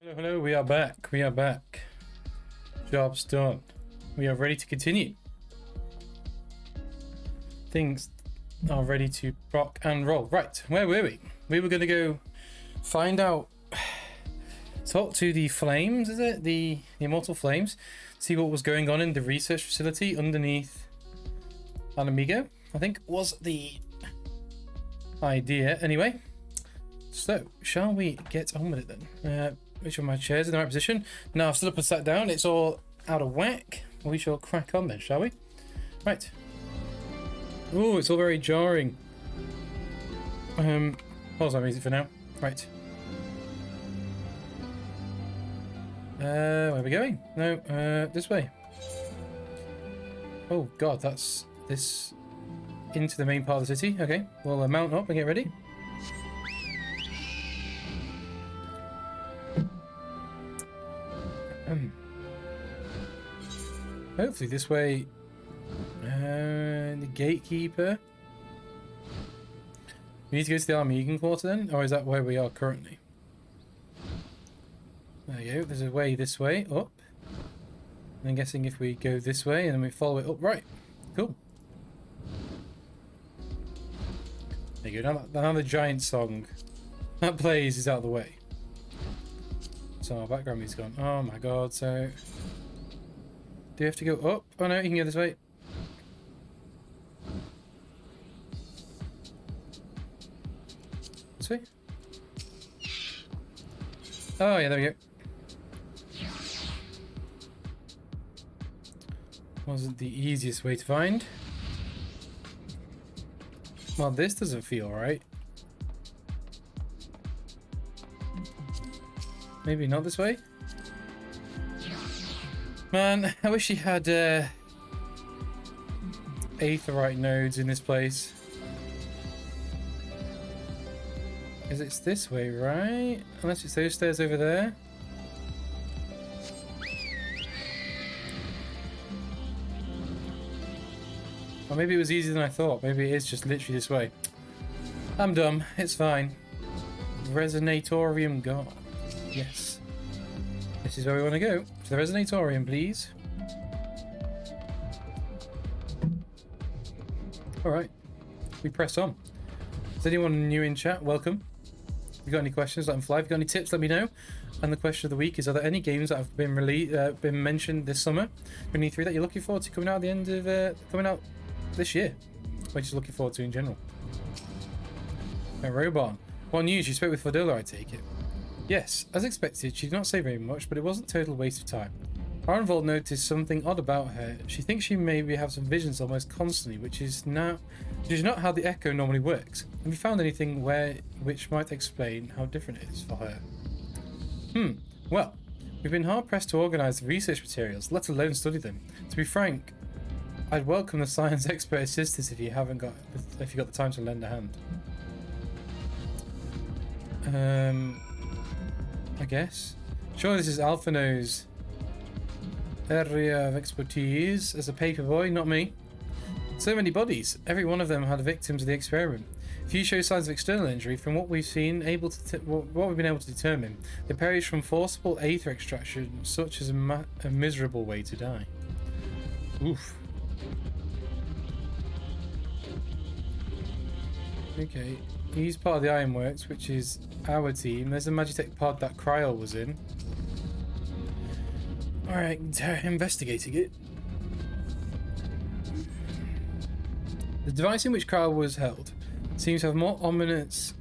Hello, hello, we are back. We are back. Job's done. We are ready to continue. Things are ready to rock and roll. Right, where were we? We were going to go find out, talk to the Flames, is it? The Immortal Flames. See what was going on in the research facility underneath Amigo, I think was the idea. Anyway, so shall we get on with it then? Make sure my chair's in the right position. Now I've stood up and sat down. It's all out of whack. We shall crack on then, shall we? Right. Oh, it's all very jarring. Pause my music for now. Right. Where are we going? No, this way. Oh god, that's this into the main part of the city. Okay, we'll mount up and get ready. Hopefully this way. The gatekeeper. We need to go to the Armegan Quarter then, or is that where we are currently? There you go. There's a way this way up. I'm guessing if we go this way and then we follow it up, right? Cool. There you go. Now the giant song that plays is out of the way. So our background music's gone. Oh my god! So do you have to go up? Oh no, you can go this way. This way? Oh yeah, there we go. Wasn't the easiest way to find. Well, this doesn't feel right. Maybe not this way? Man, I wish he had aetheryte nodes in this place. Because it's this way, right? Unless it's those stairs over there. Or maybe it was easier than I thought. Maybe it is just literally this way. I'm dumb. It's fine. Resonatorium God. Yes. This is where we want to go. To the Resonatorium, please. Alright. We press on. Is anyone new in chat? Welcome. If you got any questions, let them fly. If you got any tips, let me know. And the question of the week is: are there any games that have been been mentioned this summer, 2023, that you're looking forward to coming out at the end of coming out this year? Or just looking forward to in general? Roban. What news? You spoke with Fadilla, I take it. Yes, as expected, she did not say very much, but it wasn't a total waste of time. Arnvold noticed something odd about her. She thinks she maybe have some visions almost constantly, which is not how the Echo normally works. Have you found anything which might explain how different it is for her? Well, we've been hard pressed to organise the research materials, let alone study them. To be frank, I'd welcome the science expert assistance if you got the time to lend a hand. I guess. Sure, this is Alphino's area of expertise as a paperboy, not me. So many bodies. Every one of them had victims of the experiment. Few show signs of external injury. From what we've seen, what we've been able to determine, they perished from forcible aether extraction, such as a miserable way to die. Oof. Okay, he's part of the Ironworks, which is our team. There's a Magitech pod that Kryl was in. Alright, investigating it. The device in which Kryl was held seems to have more ominous,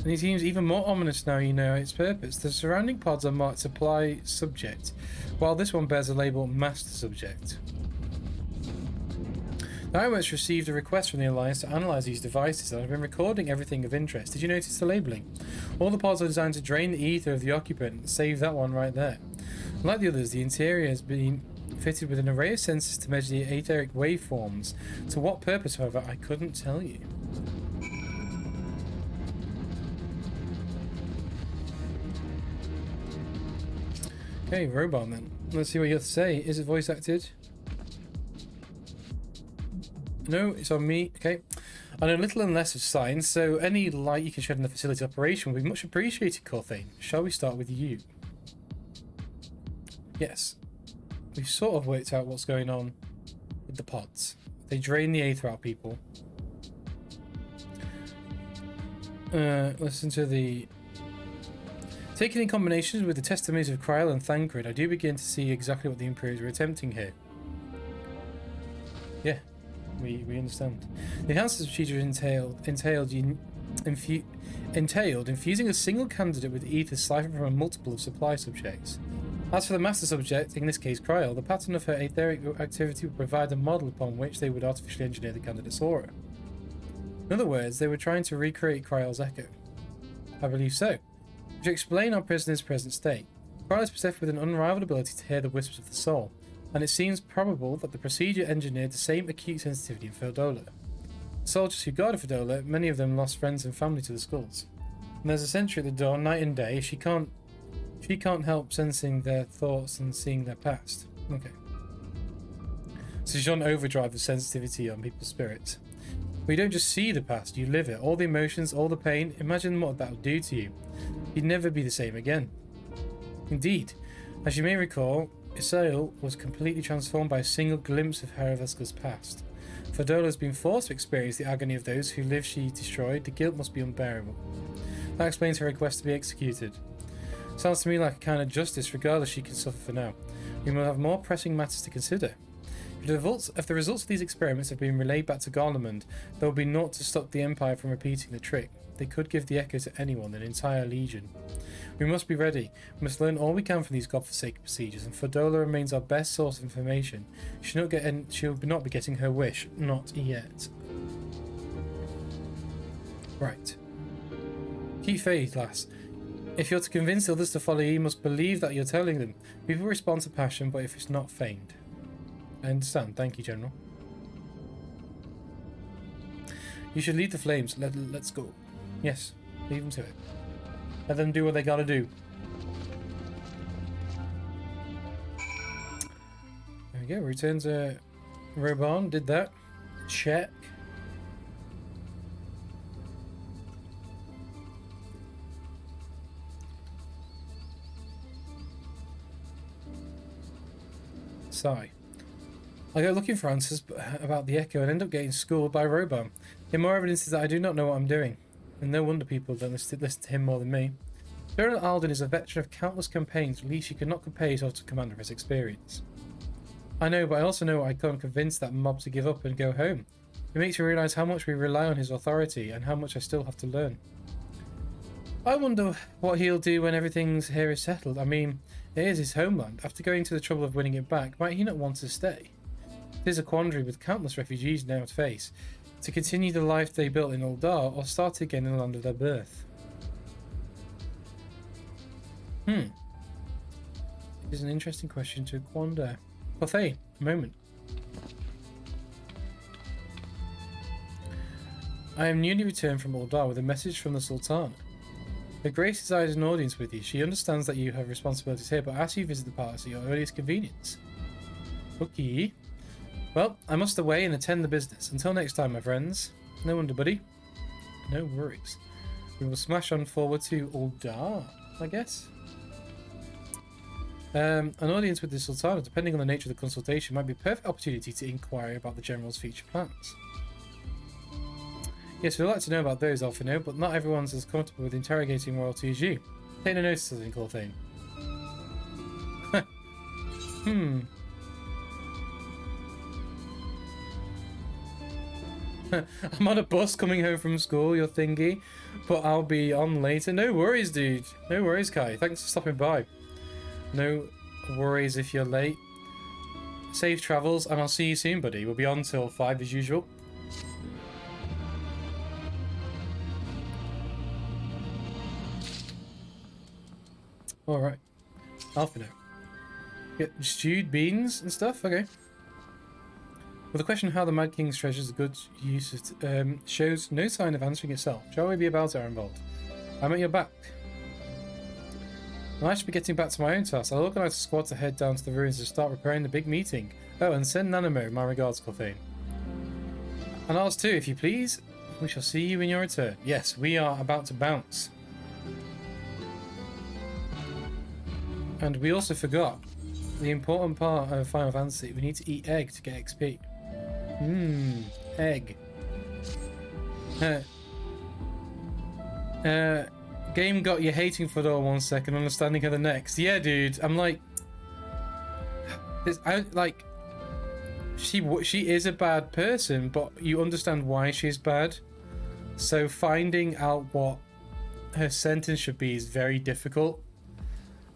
and it seems even more ominous now you know its purpose. The surrounding pods are marked supply subject, while this one bears the label master subject. Diamonds received a request from the Alliance to analyze these devices, and I've been recording everything of interest. Did you notice the labeling? All the pods are designed to drain the ether of the occupant. Save that one right there. Like the others, the interior has been fitted with an array of sensors to measure the etheric waveforms. To what purpose, however, I couldn't tell you. Okay, robot then. Let's see what you have to say. Is it voice acted? No, it's on me. Okay. I know little and less of science, so any light you can shed on the facility operation would be much appreciated, Corthane. Shall we start with you? Yes. We've sort of worked out what's going on with the pods. They drain the aether out, people. Listen to the... Taken in combinations with the testimonies of Kryl and Thancred, I do begin to see exactly what the Imperials are attempting here. Yeah, we understand. The enhancement procedure entailed infusing a single candidate with ether siphoned from a multiple of supply subjects. As for the master subject, in this case Kryl, the pattern of her etheric activity would provide a model upon which they would artificially engineer the candidate's aura. In other words, they were trying to recreate Kryl's echo. I believe so. To explain our prisoner's present state, Kryl is possessed with an unrivaled ability to hear the whispers of the soul, and it seems probable that the procedure engineered the same acute sensitivity in Fedola. The soldiers who guarded Fedola, many of them lost friends and family to the skulls. And there's a sentry at the door night and day. She can't help sensing their thoughts and seeing their past. Okay. So she's on overdrive of sensitivity on people's spirits. But you don't just see the past, you live it. All the emotions, all the pain. Imagine what that would do to you. You'd never be the same again. Indeed, as you may recall, Isael was completely transformed by a single glimpse of Haraveska's past. Fedola has been forced to experience the agony of those who live she destroyed. The guilt must be unbearable. That explains her request to be executed. Sounds to me like a kind of justice, regardless she can suffer for now. We will have more pressing matters to consider. If the results of these experiments have been relayed back to Garlemund, there will be naught to stop the Empire from repeating the trick. They could give the echo to anyone, an entire legion. We must be ready. We must learn all we can from these godforsaken procedures, and Fedola remains our best source of information. She'll not be getting her wish. Not yet. Right. Keep faith, lass. If you're to convince others to follow you must believe that you're telling them. People respond to passion, but if it's not feigned. I understand. Thank you, General. You should lead the flames. Let's go. Yes, leave them to it. Let them do what they gotta do. There we go. Return to Roban. Did that. Check. Sigh. I go looking for answers about the echo and end up getting schooled by Roban. The more evidence is that I do not know what I'm doing. And no wonder people don't listen to him more than me. General Alden is a veteran of countless campaigns. At least you cannot compare yourself to Commander of his experience. I know, but I also know I can't convince that mob to give up and go home. It makes me realise how much we rely on his authority and how much I still have to learn. I wonder what he'll do when everything's here is settled. I mean, it is his homeland. After going to the trouble of winning it back, might he not want to stay? It is a quandary with countless refugees now to face. To continue the life they built in Uldar or start again in the land of their birth. It is an interesting question to ponder. Corthane, a moment. I am newly returned from Uldar with a message from the Sultana. Her Grace desires an audience with you. She understands that you have responsibilities here, but asks you to visit the palace at your earliest convenience. Okay. Well, I must away and attend the business. Until next time, my friends. No wonder, buddy. No worries. We will smash on forward to Uldar, I guess. An audience with the Sultana, depending on the nature of the consultation, might be a perfect opportunity to inquire about the General's future plans. Yes, we'd like to know about those, Alphino, but not everyone's as comfortable with interrogating royalty as you. Take no notice of the Corthane. I'm on a bus coming home from school, your thingy, but I'll be on later. No worries, dude. No worries, Kai. Thanks for stopping by. No worries if you're late. safe travels, and I'll see you soon, buddy. We'll be on till 5 as usual. Alright. Alpha note. Get stewed beans and stuff? Okay. Well, the question how the Mad King's treasures a good use shows no sign of answering itself. Shall we be about our involved? I'm at your back. I should be getting back to my own task. I'll organise a squad to head down to the ruins and start preparing the big meeting. Oh, and send Nanamo my regards, Clefane. And ours too, if you please. We shall see you in your return. Yes, we are about to bounce. And we also forgot the important part of Final Fantasy. We need to eat egg to get XP. Egg. Game got you hating Fedora 1 second, understanding her the next. Yeah, dude. I'm like, she is a bad person, but you understand why she's bad. So finding out what her sentence should be is very difficult.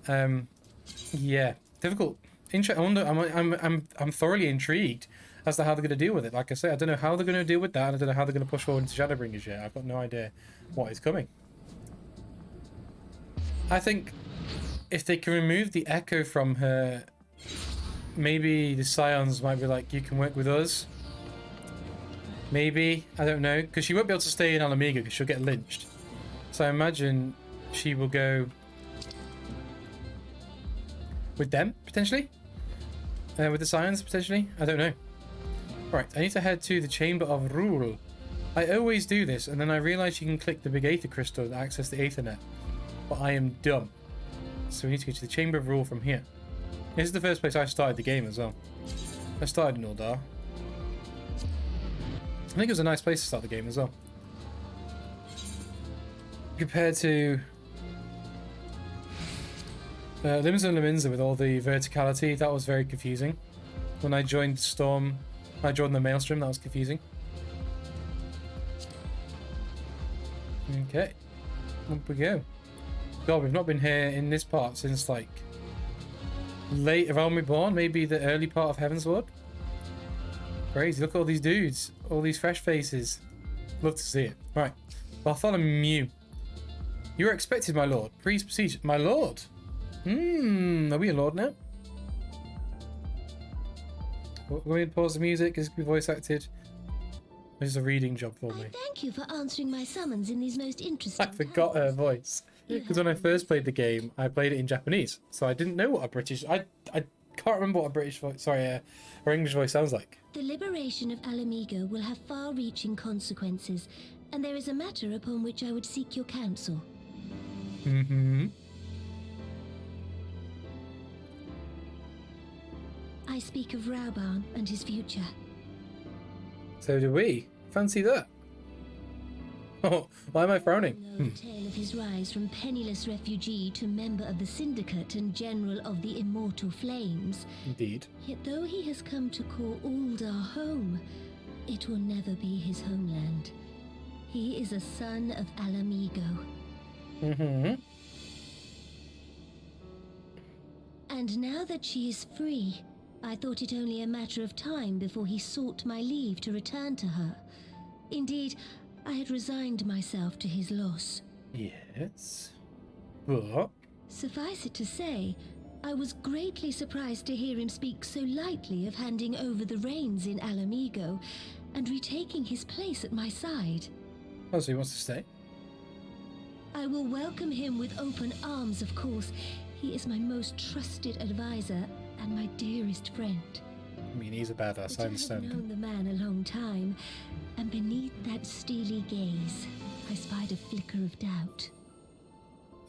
Yeah, difficult. I'm thoroughly intrigued as to how they're going to deal with it. Like I say, I don't know how they're going to deal with that, and I don't know how they're going to push forward into Shadowbringers yet. I've got no idea what is coming. I think if they can remove the echo from her, maybe the Scions might be like, you can work with us. Maybe, I don't know, because she won't be able to stay in Alamega because she'll get lynched. So I imagine she will go with them, potentially? With the Scions, potentially? I don't know. Right, I need to head to the Chamber of Rule. I always do this, and then I realise you can click the big Aether Crystal to access the Aethernet. But I am dumb. So we need to go to the Chamber of Rule from here. This is the first place I started the game as well. I started in Uldar. I think it was a nice place to start the game as well. Compared to Limsa and Laminza with all the verticality, that was very confusing. When I joined Storm, I joined the Maelstrom, that was confusing. Okay, up we go. God, we've not been here in this part since like late Realm Reborn, maybe the early part of Heavensward. Crazy, look at all these dudes, all these fresh faces. Love to see it. Right, Bartholomew. You are expected, my lord. Please proceed. My lord? Are we a lord now? We're going to pause the music. Is it going to be voice acted? This is a reading job for me. Thank you for answering my summons in these most interesting I forgot her voice. Because when I first played the game, I played it in Japanese. So I didn't know what a British... I can't remember what a British voice... Sorry, or English voice sounds like. The liberation of Alamego will have far-reaching consequences, and there is a matter upon which I would seek your counsel. I speak of Rauban and his future. So do we. Fancy that. Oh, why am I frowning? The tale of his rise from penniless refugee to member of the Syndicate and General of the Immortal Flames. Indeed. Yet though he has come to call Uldar home, it will never be his homeland. He is a son of Alamego. And now that she is free, I thought it only a matter of time before he sought my leave to return to her. Indeed, I had resigned myself to his loss. Yes. But... Suffice it to say, I was greatly surprised to hear him speak so lightly of handing over the reins in Alamego and retaking his place at my side. Oh, so he wants to stay? I will welcome him with open arms, of course. He is my most trusted advisor and my dearest friend. I mean, he's a badass, I understand. I have known the man a long time, and beneath that steely gaze, I spied a flicker of doubt.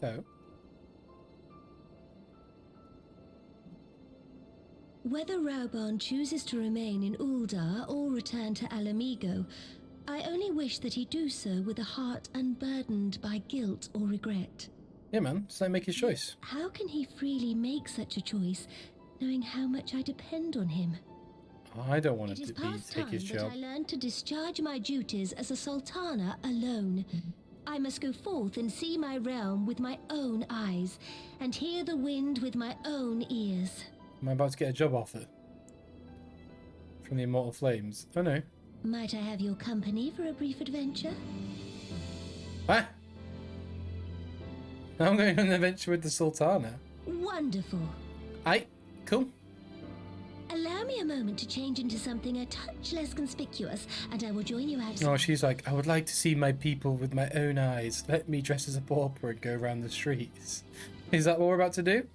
So? Whether Rauban chooses to remain in Uldar or return to Alamego, I only wish that he do so with a heart unburdened by guilt or regret. Yeah, man, just let him make his choice. How can he freely make such a choice, knowing how much I depend on him? I don't want to take his job. I learned to discharge my duties as a sultana alone. I must go forth and see my realm with my own eyes, and hear the wind with my own ears. Am I about to get a job offer? from the immortal flames. Oh no. Might I have your company for a brief adventure? Ah! I'm going on an adventure with the Sultana. Wonderful. Aye, cool. Allow me a moment to change into something a touch less conspicuous, and I will join you outside. Oh, she's like, I would like to see my people with my own eyes. Let me dress as a pauper and go around the streets. Is that what we're about to do?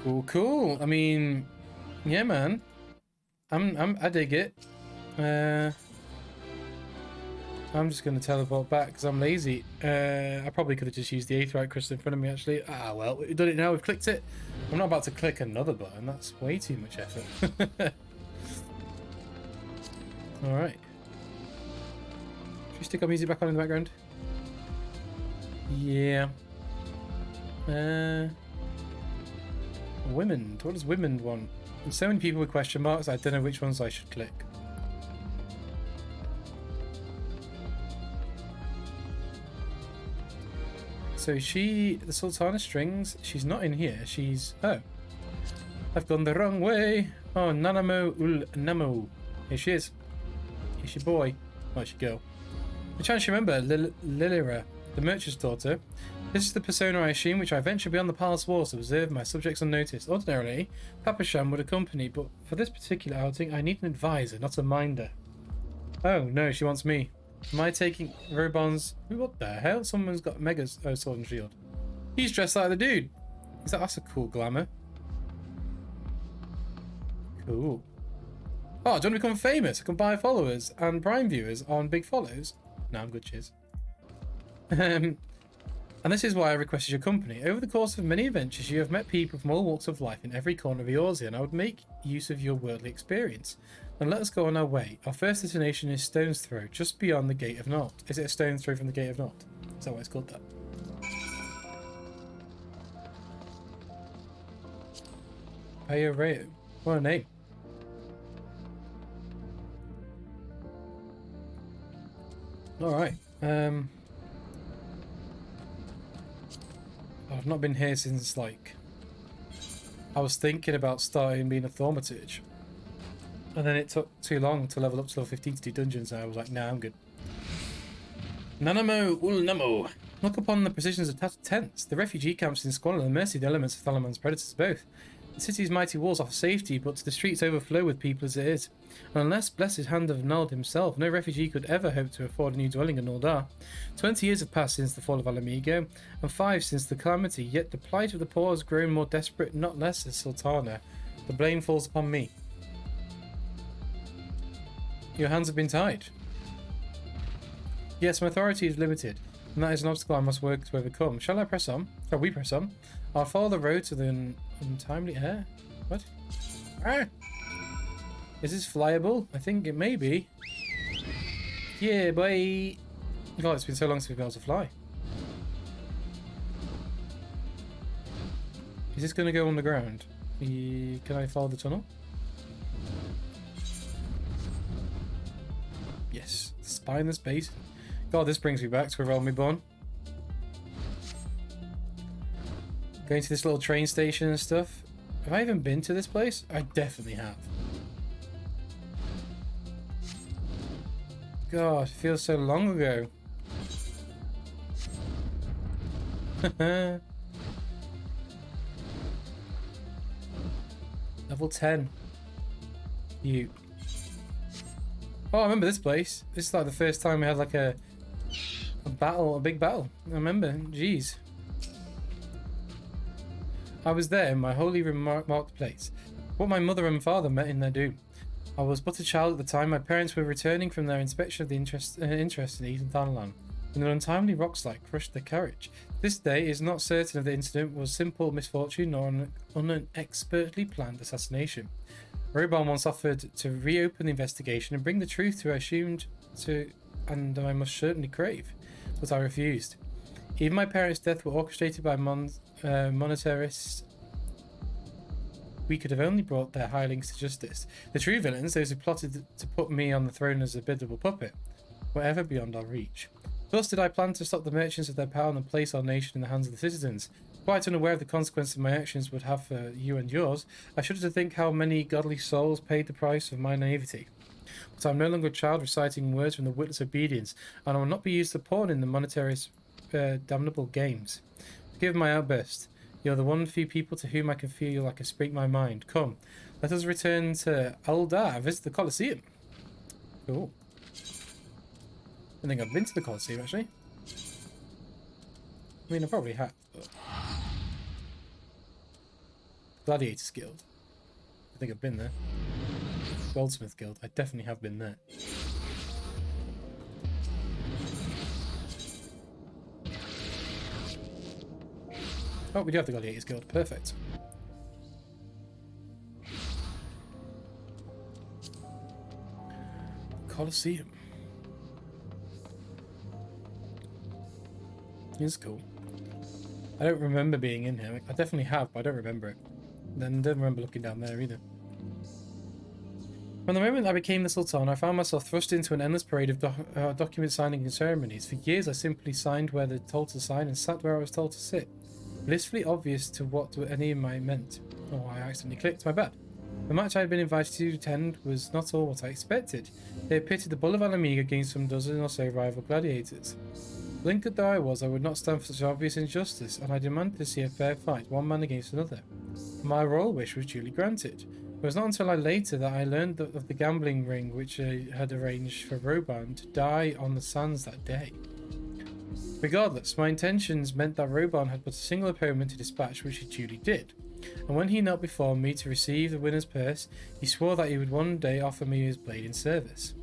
Cool, cool. I mean, yeah, man. I dig it. I'm just going to teleport back because I'm lazy. I probably could have just used the Aetheryte crystal in front of me, actually. Ah, well, we've done it now. We've clicked it. I'm not about to click another button. That's way too much effort. Alright. Should we stick our music back on in the background? Yeah. Women. What does women want? There's so many people with question marks, I don't know which ones I should click. So she, the Sultana Strings, she's not in here. She's, oh, I've gone the wrong way. Oh, Nanamo Ul Namo. Here she is. Here's your boy. Where's your girl? The chance you remember, Lilira, the merchant's daughter. This is the persona I assume, which I venture beyond the palace walls to observe my subjects unnoticed. Ordinarily, Papasham would accompany, but for this particular outing, I need an advisor, not a minder. Oh, no, she wants me. Am I taking Robon's... What the hell? Someone's got Mega's sword and shield. He's dressed like the dude. That's a cool glamour. Cool. Oh, do you want to become famous? I can buy followers and Prime viewers on big follows. No, I'm good, cheers. And this is why I requested your company. Over the course of many adventures, you have met people from all walks of life in every corner of Eorzea, and I would make use of your worldly experience. And let us go on our way. Our first destination is Stone's Throw, just beyond the Gate of Naught. Is it a stone's throw from the Gate of Naught? Is that why it's called that? Payoreo. What a name. Alright. I've not been here since, like... I was thinking about starting being a thaumaturge. And then it took too long to level up to level 15 to do dungeons, and I was like, nah, I'm good. Nanamo Ulnamo. Look upon the precisions of tattered tents. The refugee camps in squalor and the mercy of the elements of Thalamon's predators both. The city's mighty walls offer safety, but the streets overflow with people as it is. And unless blessed hand of Nald himself, no refugee could ever hope to afford a new dwelling in Noldar. 20 years have passed since the fall of Alamigo, and 5 since the calamity, yet the plight of the poor has grown more desperate, not less, as Sultana. The blame falls upon me. Your hands have been tied. Yes, my authority is limited, and that is an obstacle I must work to overcome. Shall I press on? Shall we press on? I'll follow the road to the untimely heir. What? Ah! Is this flyable? I think it may be. Yeah, boy. God, it's been so long since we've been able to fly. Is this going to go on the ground? Can I follow the tunnel? Yes, the spineless basin. God, this brings me back to where Realm Reborn. Going to this little train station and stuff. Have I even been to this place? I definitely have. God, it feels so long ago. Level 10. You. Oh, I remember this place. This is like the first time we had like a battle, a big battle. I remember. Jeez. I was there in my holy remarked place. What my mother and father met in their doom. I was but a child at the time. My parents were returning from their inspection of the interest in Eden Thanalan, when an untimely rockslide crushed their carriage. This day is not certain if the incident was simple misfortune nor an unexpertly planned assassination. Robon once offered to reopen the investigation and bring the truth to I assumed to, and I must certainly crave, but I refused. Even my parents' death were orchestrated by monetarists. We could have only brought their hirelings to justice. The true villains, those who plotted to put me on the throne as a biddable puppet, were ever beyond our reach. Thus did I plan to stop the merchants of their power and place our nation in the hands of the citizens. Quite unaware of the consequences my actions would have for you and yours, I shudder to think how many godly souls paid the price of my naivety. But I am no longer a child reciting words from the witless obedience, and I will not be used to pawn in the monetary damnable games. Forgive my outburst. You are the one few people to whom I can feel like I speak my mind. Come, let us return to Uldar and visit the Colosseum. Cool. I think I've been to the Colosseum, actually. I mean, I probably have. But... Gladiators Guild. I think I've been there. Goldsmith Guild. I definitely have been there. Oh, we do have the Gladiators Guild. Perfect. Colosseum. It's cool. I don't remember being in here. I definitely have, but I don't remember it. Then I don't remember looking down there either. From the moment I became the Sultan, I found myself thrust into an endless parade of document signing and ceremonies. For years I simply signed where they were told to sign and sat where I was told to sit. Blissfully obvious to what any of my meant. Oh, I accidentally clicked, my bad. The match I had been invited to attend was not all what I expected. They had pitted the Bull of Alamiga against some dozen or so rival gladiators. Blinkered though I was, I would not stand for such obvious injustice, and I demanded to see a fair fight, one man against another. My royal wish was duly granted. It was not until later that I learned of the gambling ring which I had arranged for Roban to die on the sands that day. Regardless, my intentions meant that Roban had but a single opponent to dispatch, which he duly did. And when he knelt before me to receive the winner's purse, he swore that he would one day offer me his blade in service.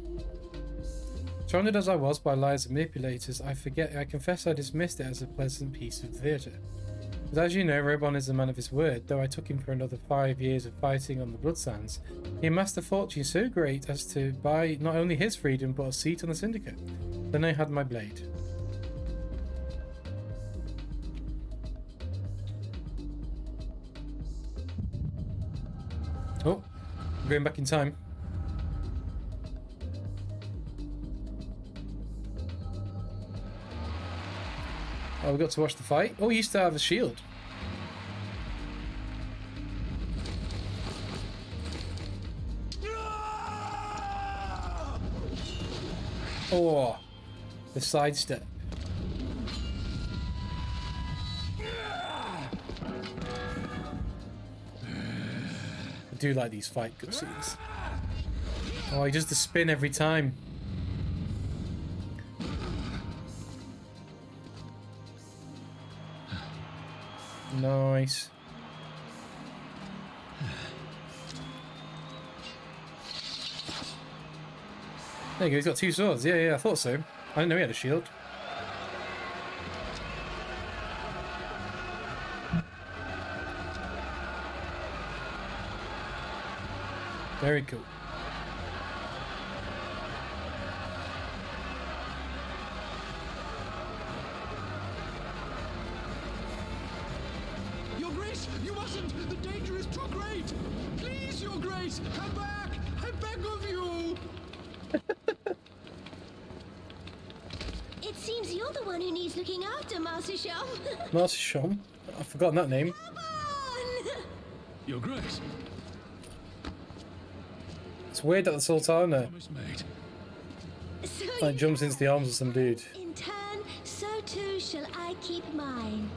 Surrounded as I was by liars and manipulators, I confess I dismissed it as a pleasant piece of theatre. But as you know, Roban is a man of his word. Though I took him for another 5 years of fighting on the blood sands, he amassed a fortune so great as to buy not only his freedom but a seat on the syndicate. Then I had my blade. Oh, I'm going back in time. Oh, we got to watch the fight. Oh, he used to have a shield. Oh, the sidestep. I do like these fight cutscenes. Oh, he does the spin every time. Nice. There you go, he's got 2 swords. Yeah, I thought so. I didn't know he had a shield. Very cool. Your Grace, you mustn't! The danger is too great! Please, Your Grace, come back! I beg of you! It seems you're the one who needs looking after, Master Shom. Master Shom? I've forgotten that name. Come on! Your Grace. It's weird that the Sultana Promise made. So like jumps into the arms of some dude. in turn, so too shall I keep mine.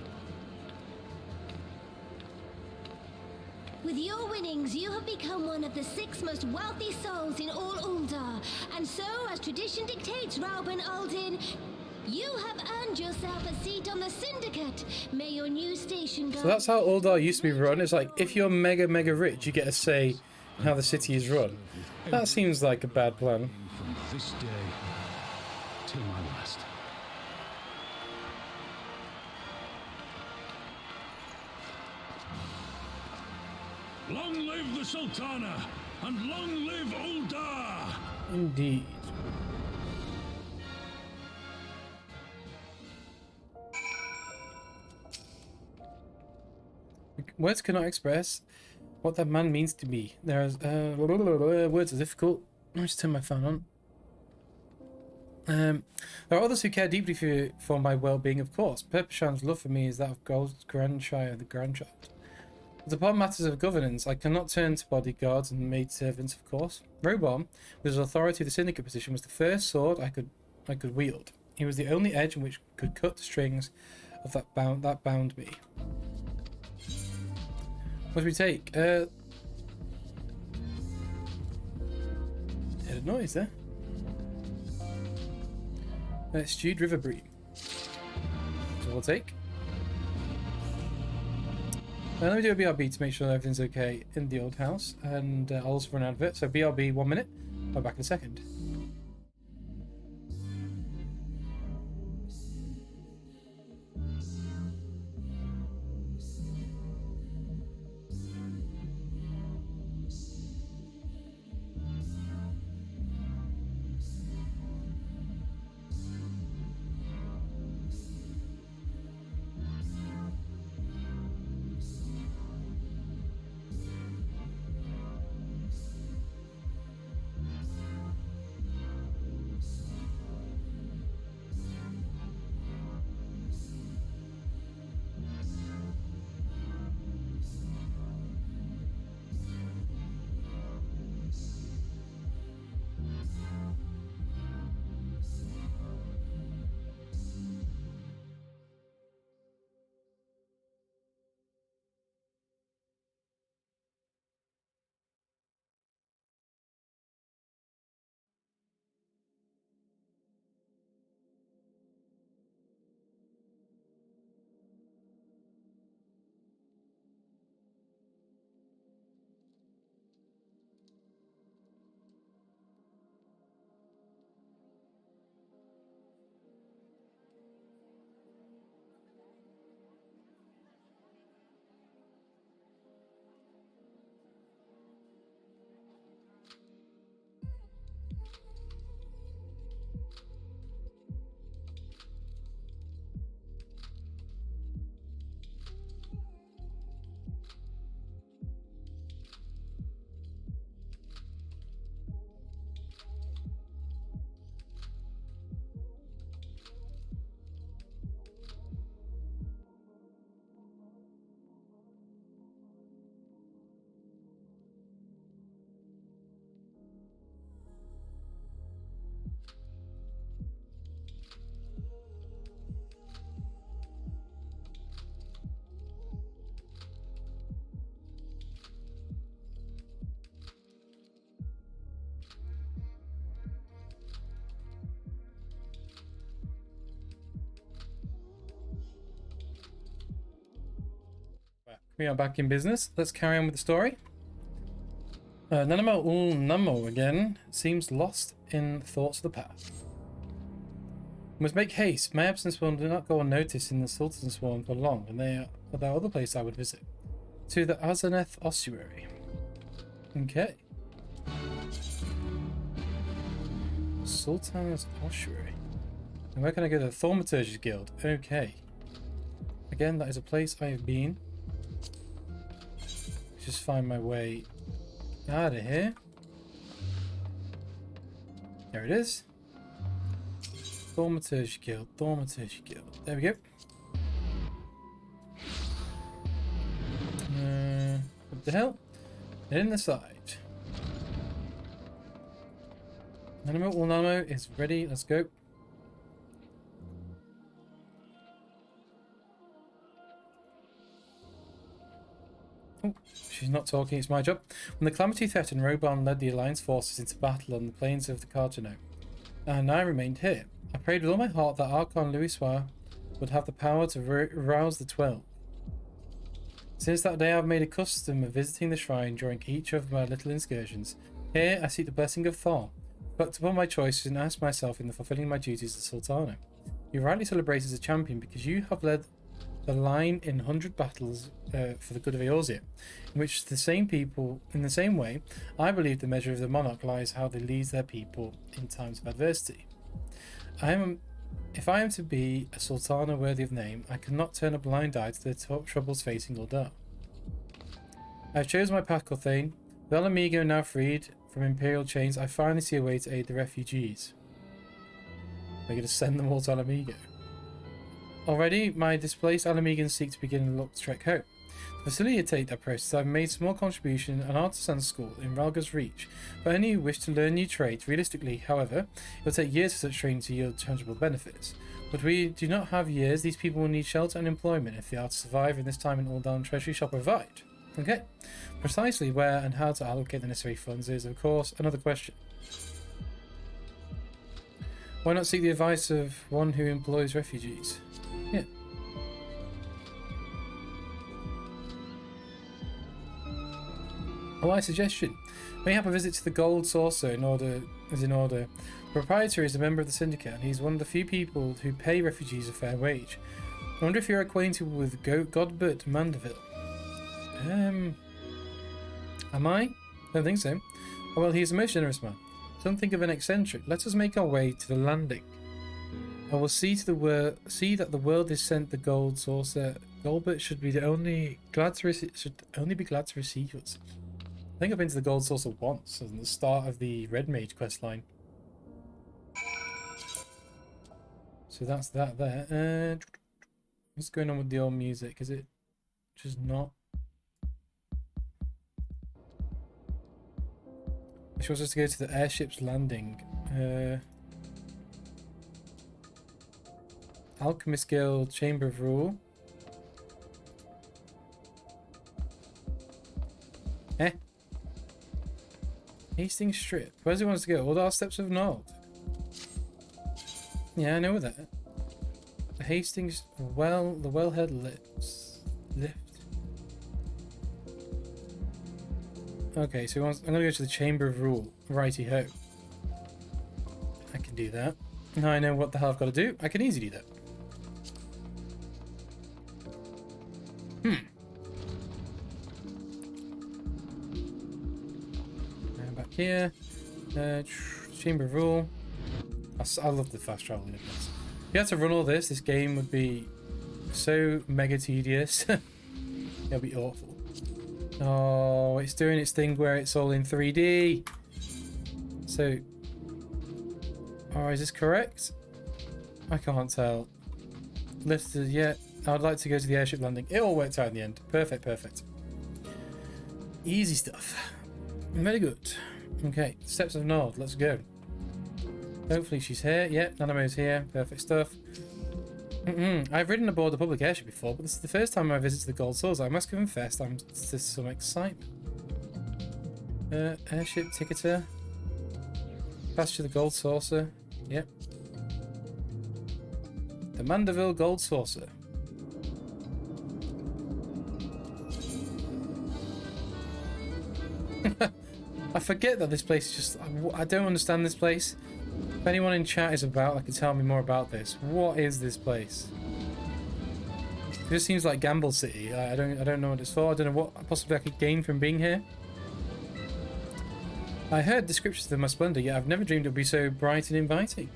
With your winnings, you have become one of the 6 most wealthy souls in all Uldar, and so, as tradition dictates, Rauben Aldin, you have earned yourself a seat on the Syndicate. May your new station go. So that's how Uldar used to be run. It's like if you're mega rich, you get a say in how the city is run. That seems like a bad plan. From this day till my last. Long live the Sultana, and long live Uldar! Indeed. Words cannot express what that man means to me. There's words are difficult. Let me just turn my phone on. There are others who care deeply for my well-being, of course. Perpeshan's love for me is that of Gold's grandchild, the grandchild. But upon matters of governance, I cannot turn to bodyguards and maidservants, of course. Robon, with his authority of the syndicate position, was the first sword I could wield. He was the only edge in which could cut the strings of that bound me. What do we take? Heard a noise there. Stewed river bream. So we'll take. Let me do a BRB to make sure everything's okay in the old house, and I'll also run an advert. So BRB 1 minute. I'll be back in a second. We are back in business. Let's carry on with the story. Nanamo Namo again seems lost in thoughts of the past. We must make haste. My absence will not go unnoticed in the Sultan's Swarm for long, and there are other places I would visit. To the Azaneth Ossuary. Okay. Sultan's Ossuary. And where can I go? The Thaumaturge's Guild. Okay. Again, that is a place I have been. Just find my way out of here. There it is. Thaumaturge Guild. Thaumaturge Guild. There we go. What the hell? Get in the side. Namo is ready. Let's go. Oh, she's not talking, it's my job. When the calamity threatened, Roban led the Alliance forces into battle on the plains of the Cargano, and I remained here. I prayed with all my heart that Archon Louisoix would have the power to rouse the 12. Since that day, I've made a custom of visiting the shrine during each of my little excursions. Here, I seek the blessing of Thor, but upon my choices and ask myself in the fulfilling my duties as Sultana. You rightly celebrate as a champion because you have led the line in 100 battles for the good of Eorzea, in which in the same way, I believe the measure of the monarch lies how they lead their people in times of adversity. If I am to be a sultana worthy of name, I cannot turn a blind eye to the troubles facing Ul'dah. I have chosen my path, Corthane. With Ala Mhigo now freed from imperial chains, I finally see a way to aid the refugees. We're going to send them all to Alamigo. Already, my displaced Alamegans seek to begin a look trek home. To facilitate that process, I've made small contribution an artisan school in Ralga's Reach. For any who wish to learn new trades, realistically, however, it will take years for such training to yield tangible benefits. But we do not have years. These people will need shelter and employment if they are to survive in this time and all down Treasury shall provide. Okay. Precisely where and how to allocate the necessary funds is, of course, another question. Why not seek the advice of one who employs refugees? Yeah. A wise suggestion. Mayhap a visit to the Gold Saucer is in order. The proprietor is a member of the syndicate, and he's one of the few people who pay refugees a fair wage. I wonder if you're acquainted with Godbert Mandeville. Am I? Don't think so. Oh, well, he's a most generous man. Don't think of an eccentric. Let us make our way to the landing. I will see that the world is sent the Gold Saucer. Golbert should only be glad to receive us. I think I've been to the Gold Saucer once, at the start of the Red Mage questline. So that's that there. What's going on with the old music? Is it just not? She wants us to go to the airship's landing. Alchemist Guild, Chamber of Rule. Hastings Strip. Where's he wants to go? All our steps of Nord. Yeah, I know that. The Hastings, the Wellhead lift. Okay, so I'm gonna go to the Chamber of Rule. Righty ho. I can do that. Now I know what the hell I've got to do. I can easily do that. Back here. Chamber of Rule. I love the fast travel in this. If you had to run all this game would be so mega tedious. It'll be awful. Oh, it's doing its thing where it's all in 3D. So, oh, is this correct? I can't tell. Lifted, yeah. I'd like to go to the airship landing. It all worked out in the end. Perfect, perfect. Easy stuff. Very good. Okay, Steps of Nord. Let's go. Hopefully she's here. Yep, Nanamo's here. Perfect stuff. I've ridden aboard the public airship before, but this is the first time I visited the Gold Saucer. I must confess, I'm to some excitement. Airship ticketer. Pass to the Gold Saucer. Yep. The Mandeville Gold Saucer. I forget that this place is just... I don't understand this place. If anyone in chat is about, can tell me more about this. What is this place? It just seems like Gamble City. I don't know what it's for. I don't know what possibly I could gain from being here. I heard descriptions of my splendor, yet I've never dreamed it would be so bright and inviting.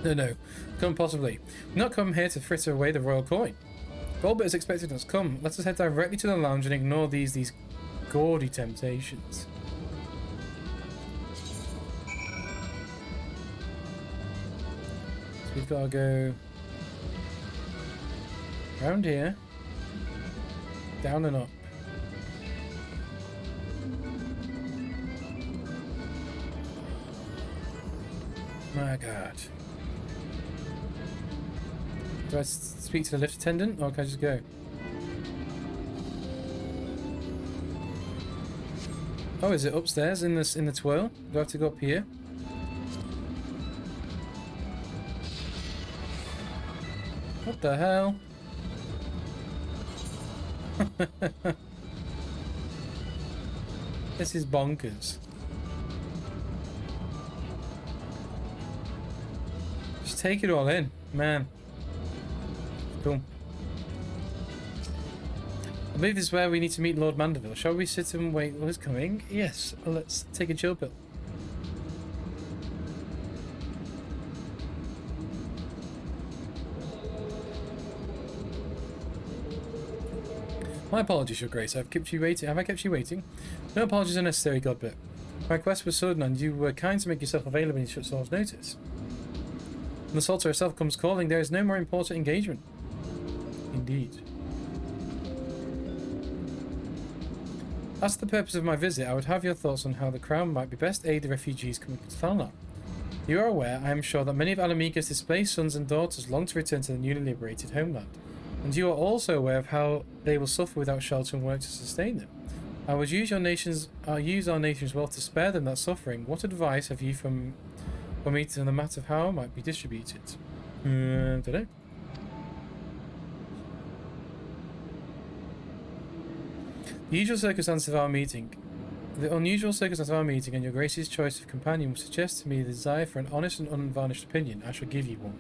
No. Come possibly. We've not come here to fritter away the royal coin. Golbert is expecting us. Come, let us head directly to the lounge and ignore these gaudy temptations. So we've got to go around here, down and up. My God. Do I speak to the lift attendant, or can I just go? Oh, is it upstairs in the twirl? Do I have to go up here? What the hell? This is bonkers. Just take it all in, man. Cool. I believe this is where we need to meet Lord Mandeville. Shall we sit and wait while he's coming? Yes. Well, let's take a chill pill. My apologies, Your Grace. I've kept you waiting. Have I kept you waiting? No apologies are necessary, Godbert. My request was sudden, and you were kind to make yourself available in such short notice. When the Sultan herself comes calling, there is no more important engagement. Indeed. As to the purpose of my visit, I would have your thoughts on how the Crown might be best aid the refugees coming to Thalnar. You are aware, I am sure, that many of Alamiga's displaced sons and daughters long to return to the newly liberated homeland, and you are also aware of how they will suffer without shelter and work to sustain them. I would use our nation's wealth to spare them that suffering. What advice have you for me on the matter of how it might be distributed? Don't know. The unusual circumstance of our meeting and your Grace's choice of companion will suggest to me the desire for an honest and unvarnished opinion. I shall give you one.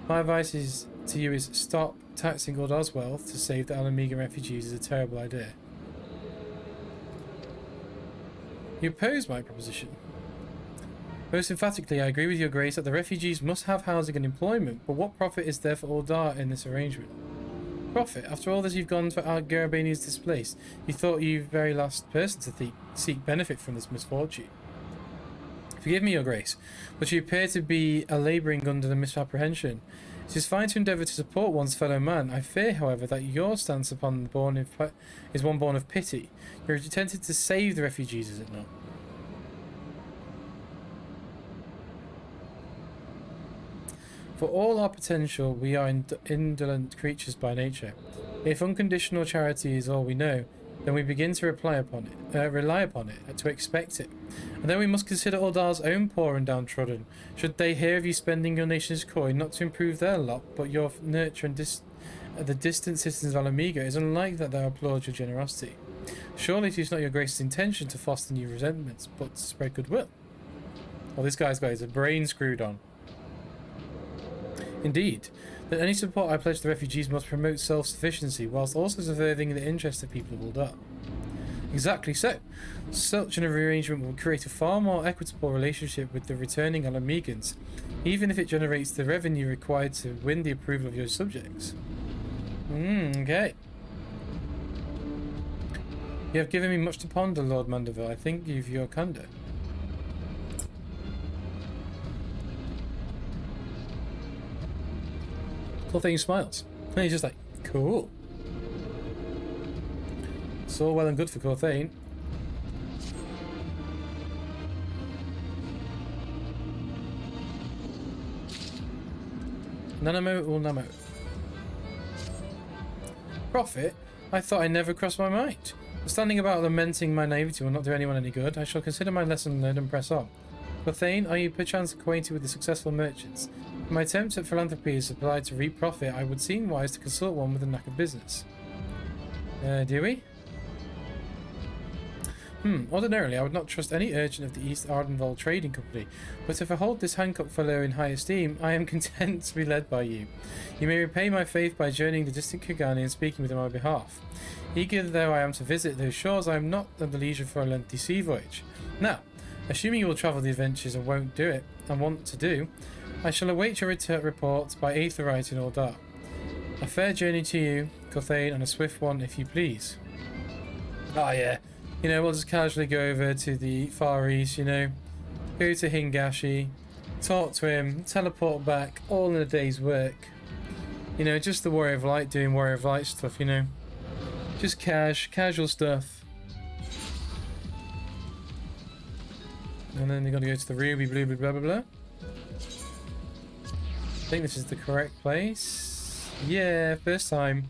My advice to you is stop taxing Uldar's wealth to save the Alamiga refugees is a terrible idea. You oppose my proposition. Most emphatically, I agree with your Grace that the refugees must have housing and employment, but what profit is there for Uldar in this arrangement? Profit? After all that you've gone for Garabani's displaced, you thought you the very last person to seek benefit from this misfortune. Forgive me, your Grace, but you appear to be labouring under the misapprehension. It is fine to endeavour to support one's fellow man. I fear, however, that your stance upon is one born of pity. You are intended to save the refugees, is it not? For all our potential, we are indolent creatures by nature. If unconditional charity is all we know, then we begin to rely upon it, to expect it. And then we must consider Uldar's own poor and downtrodden. Should they hear of you spending your nation's coin not to improve their lot, but your nurture and the distant citizens of Alamiga, it is unlikely that they applaud your generosity. Surely it is not your Grace's intention to foster new resentments, but to spread goodwill. Well, this guy's got his brain screwed on. Indeed, that any support I pledge the refugees must promote self-sufficiency, whilst also serving the interests of the people of Uldar. Exactly so. Such an arrangement will create a far more equitable relationship with the returning Alamigans, even if it generates the revenue required to win the approval of your subjects. Okay. You have given me much to ponder, Lord Mandeville. I thank you for your candour. Clothane smiles. And he's just like, cool. It's all well and good for Clothane. Nanamo or Namo? Profit? I thought I never crossed my mind. Standing about lamenting my naivety will not do anyone any good. I shall consider my lesson learned and press on. Clothane, are you perchance acquainted with the successful merchants? If my attempt at philanthropy is applied to reap profit, I would seem wise to consult one with a knack of business. Do we? Ordinarily, I would not trust any urchin of the East Ardenvold Trading Company, but if I hold this Hancock fellow in high esteem, I am content to be led by you. You may repay my faith by journeying the distant Kugani and speaking with him on my behalf. Eager though I am to visit those shores, I am not at the leisure for a lengthy sea voyage. Now, assuming you will travel the adventures and won't do it, and want to do, I shall await your report by Aetherite in Uldar. A fair journey to you, Clothane, and a swift one, if you please. Oh yeah. You know, we'll just casually go over to the Far East, you know, go to Hingashi, talk to him, teleport back, all in a day's work. You know, just the Warrior of Light doing Warrior of Light stuff, you know. Just casual stuff. And then they're going to go to the Ruby, blah, blah, blah, blah, blah. I think this is the correct place. Yeah, first time.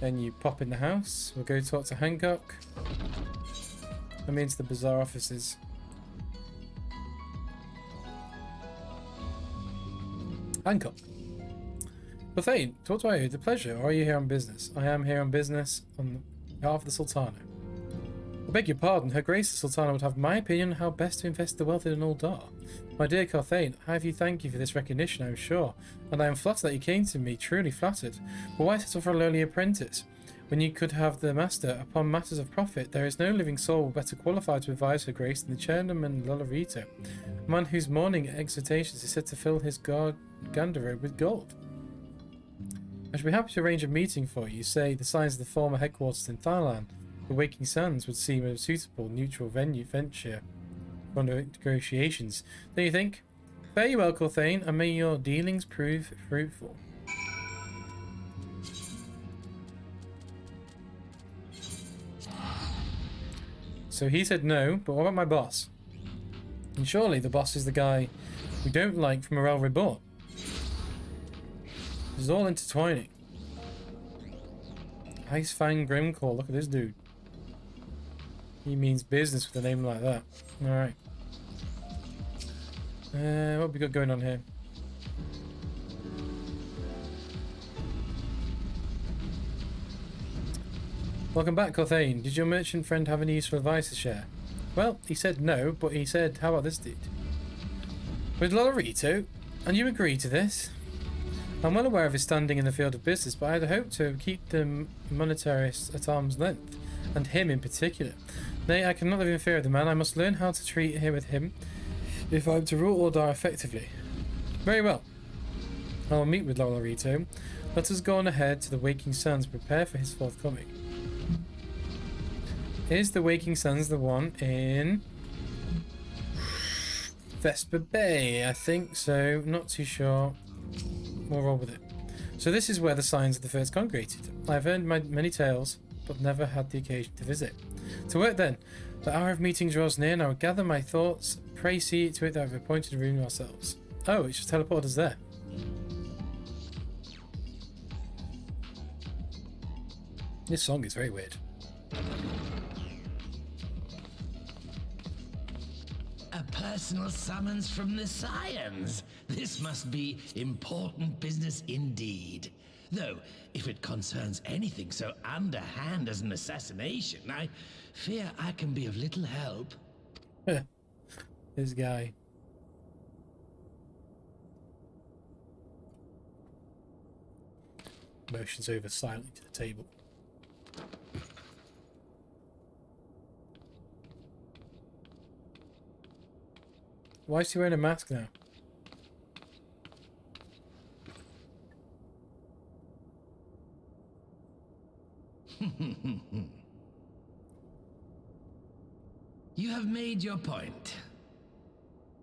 Then you pop in the house. We'll go talk to Hancock. Let me into the bazaar offices. Hancock. Clothane, talk to you. The pleasure. Or are you here on business? I am here on business on behalf of the Sultana. I beg your pardon. Her Grace the Sultana would have my opinion on how best to invest the wealth in Uldar. My dear Clothane, I have you thank you for this recognition, I am sure, and I am flattered that you came to me, truly flattered. But why settle for a lowly apprentice? When you could have the master upon matters of profit, there is no living soul better qualified to advise her Grace than the Chairman Lolorito, a man whose morning exhortations is said to fill his garderobe with gold. I should be happy to arrange a meeting for you, say the signs of the former headquarters in Thailand, The Waking Sands would seem a suitable neutral venture for negotiations. Don't you think? Fare you well, Corthane, and may your dealings prove fruitful. So he said no, but what about my boss? And surely the boss is the guy we don't like from Morale Reborn. This is all intertwining. Ice Fang Grimcore, look at this dude. He means business with a name like that. Alright. What have we got going on here? Welcome back, Corthane. Did your merchant friend have any useful advice to share? Well, he said no, but he said, how about this dude? With Lolorito, and you agree to this? I'm well aware of his standing in the field of business, but I had hoped to keep the monetarist at arm's length, and him in particular. Nay, I cannot live in fear of the man. I must learn how to treat him with him if I am to rule Ordar effectively. Very well. I will meet with Lolorito. Let us go on ahead to the Waking Sands and prepare for his forthcoming. Is the Waking Sands the one in Vesper Bay? I think so. Not too sure. We'll roll with it. So this is where the signs of the first congregated. I've heard many tales, but never had the occasion to visit. To work then. The hour of meeting draws near, and I will gather my thoughts. Pray see to it that I've appointed a room ourselves. Oh, it's just teleported us there. This song is very weird. A personal summons from the Scions. This must be important business indeed. Though, if it concerns anything so underhand as an assassination, I fear I can be of little help. This guy. Motions over silently to the table. Why is he wearing a mask now? You have made your point.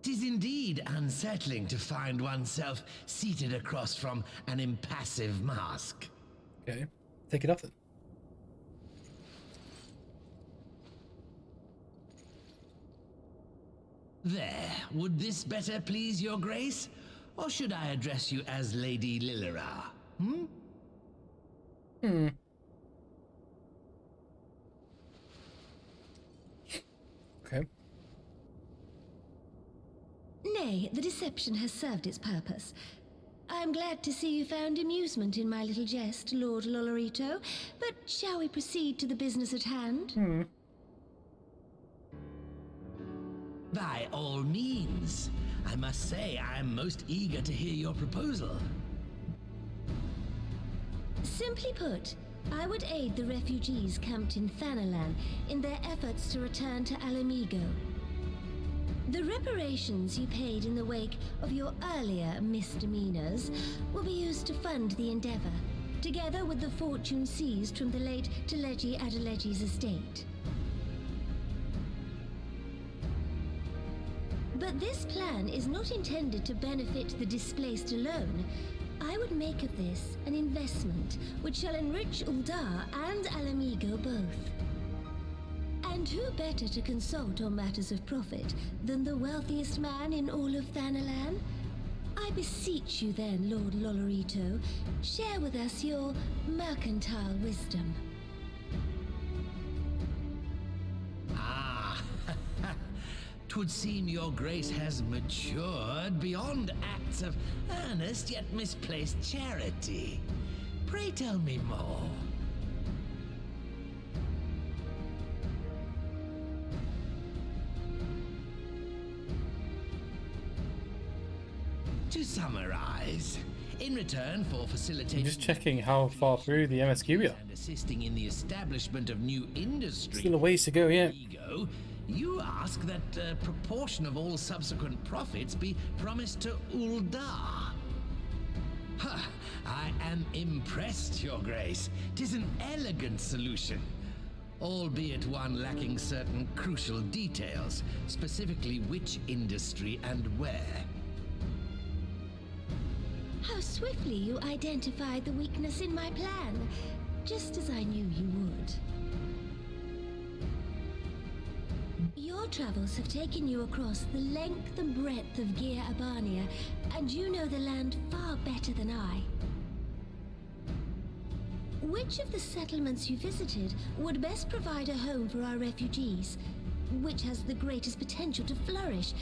'Tis indeed unsettling to find oneself seated across from an impassive mask. Okay, take it off then. There, would this better please your grace? Or should I address you as Lady Lilira? Okay. Nay, the deception has served its purpose. I am glad to see you found amusement in my little jest, Lord Lolorito, but shall we proceed to the business at hand? By all means. I must say I am most eager to hear your proposal. Simply put, I would aid the refugees camped in Thanalan in their efforts to return to Alamigo. The reparations you paid in the wake of your earlier misdemeanors will be used to fund the endeavor, together with the fortune seized from the late Teleji Adeleji's estate. But this plan is not intended to benefit the displaced alone. I would make of this an investment which shall enrich Uldar and Alamigo both. And who better to consult on matters of profit than the wealthiest man in all of Thanalan? I beseech you then, Lord Lolorito, share with us your mercantile wisdom. Twould seem your grace has matured beyond acts of earnest yet misplaced charity. Pray tell me more. To summarize, in return for facilitating... I'm just checking how far through the MSQ we are. ...and assisting in the establishment of new industry... Still a ways to go, yeah. You ask that a proportion of all subsequent profits be promised to Uldar. I am impressed, your grace. 'Tis an elegant solution. albeit one lacking certain crucial details, specifically which industry and where. How swiftly you identified the weakness in my plan, just as I knew you would. Your travels have taken you across the length and breadth of Gir Abania, and you know the land far better than I. Which of the settlements you visited would best provide a home for our refugees? Which has the greatest potential to flourish,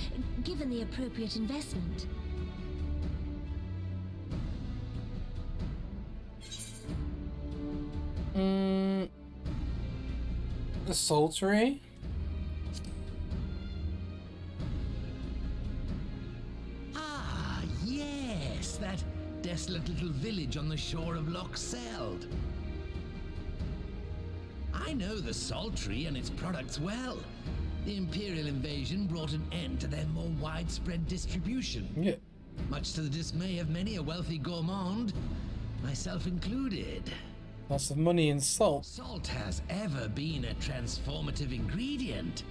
given the appropriate investment? The Sultry? Ah, yes, that desolate little village on the shore of Loch Seld. I know the Sultry and its products well. The Imperial invasion brought an end to their more widespread distribution. Yeah. Much to the dismay of many a wealthy gourmand, myself included. Lots of money in salt. Salt has ever been a transformative ingredient.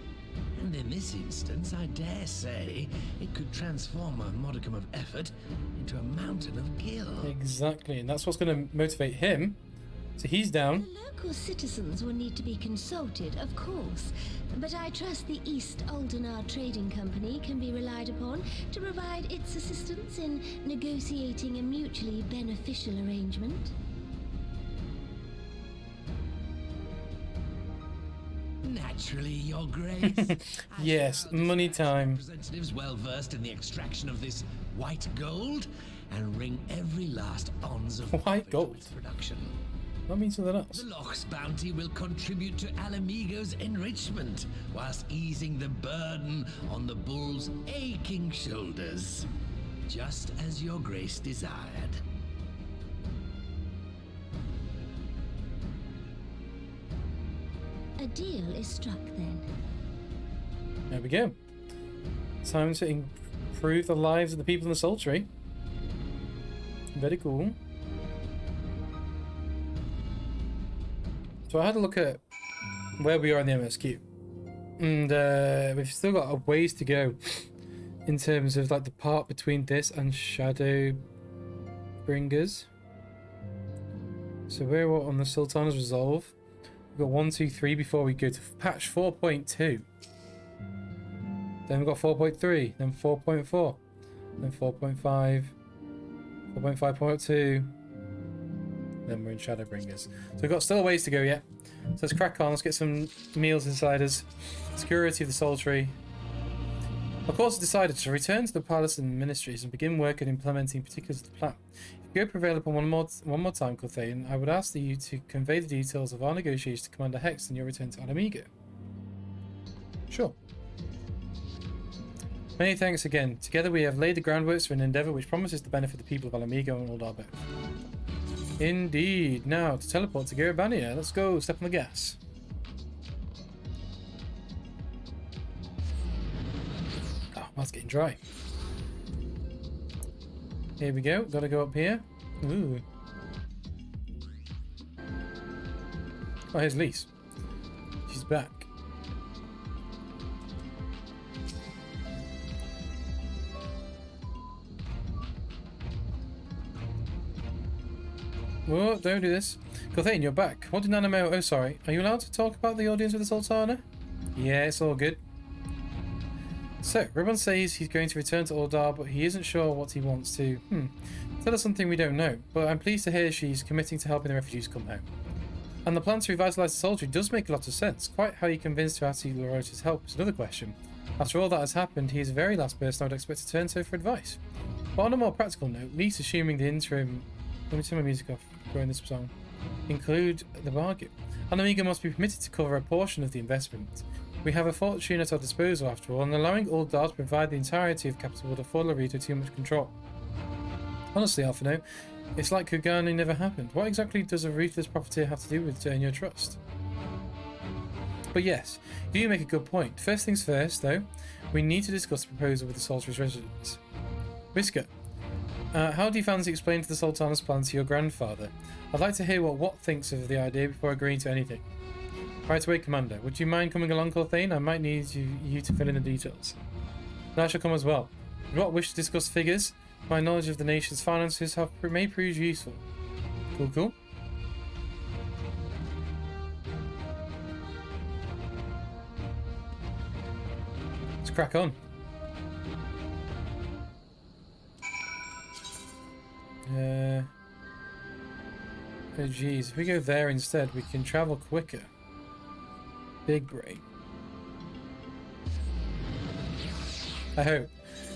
And in this instance, I dare say, it could transform a modicum of effort into a mountain of gil. Exactly, and that's what's going to motivate him. So he's down. The local citizens will need to be consulted, of course, but I trust the East Aldenar Trading Company can be relied upon to provide its assistance in negotiating a mutually beneficial arrangement. Naturally, Your Grace. Yes, money time. Representatives well versed in the extraction of this white gold and wring every last ounce of White profit from gold? its production. That means something else. The Loch's bounty will contribute to Alamigo's enrichment, whilst easing the burden on the bull's aching shoulders, just as Your Grace desired. A deal is struck then. There we go. Time to improve the lives of the people in the Sultry. Very cool. So I had a look at where we are in the MSQ, and we've still got a ways to go in terms of like the part between this and Shadowbringers. So we're on the Sultana's Resolve. We've got 1, 2, 3 before we go to patch 4.2. Then we've got 4.3, then 4.4, then 4.5, 4.5.2. Then we're in Shadowbringers. So we've got still a ways to go yet. So let's crack on. Let's get some meals inside us. Security of the Sultry. Of course, decided to return to the palace and ministries and begin work at implementing particulars of the plan. If you prevail upon one more time, Corthane, I would ask that you to convey the details of our negotiations to Commander Hex and your return to Alamigo. Sure. Many thanks again. Together we have laid the groundwork for an endeavour which promises to benefit the people of Alamigo and Old Arbeth. Indeed. Now, to teleport to Gir Abania. Let's go. Step on the gas. Oh, that's getting dry. Here we go. Gotta go up here. Ooh. Oh, here's Lise. She's back. Whoa, don't do this. Corthane, you're back. What did Nanamo... Oh, sorry. Are you allowed to talk about the audience with the Sultana? Yeah, it's all good. So, Ribbon says he's going to return to Aldar, but he isn't sure what he wants to... Tell us something we don't know, but I'm pleased to hear she's committing to helping the refugees come home. And the plan to revitalise the Sultry does make a lot of sense. Quite how you convinced her to Larota's help is another question. After all that has happened, he is the very last person I would expect to turn to for advice. But on a more practical note, Lise assuming the interim... Let me turn my music off during this song. Include the bargain. Alamigo must be permitted to cover a portion of the investment. We have a fortune at our disposal after all, and allowing Uldar to provide the entirety of capital would afford Larito too much control. Honestly, Alphino, it's like Kugani never happened. What exactly does a ruthless profiteer have to do with to earn your trust? But yes, you make a good point. First things first, though, we need to discuss the proposal with the Sultry's residents. Whisker, how do you fancy explaining to the Sultana's plan to your grandfather? I'd like to hear what Watt thinks of the idea before agreeing to anything. Right away, Commander. Would you mind coming along, Corthane? I might need you to fill in the details. And I shall come as well. I do not wish to discuss figures. My knowledge of the nation's finances may prove useful. Cool, cool. Let's crack on. Oh geez, if we go there instead, we can travel quicker. Big brain. I hope.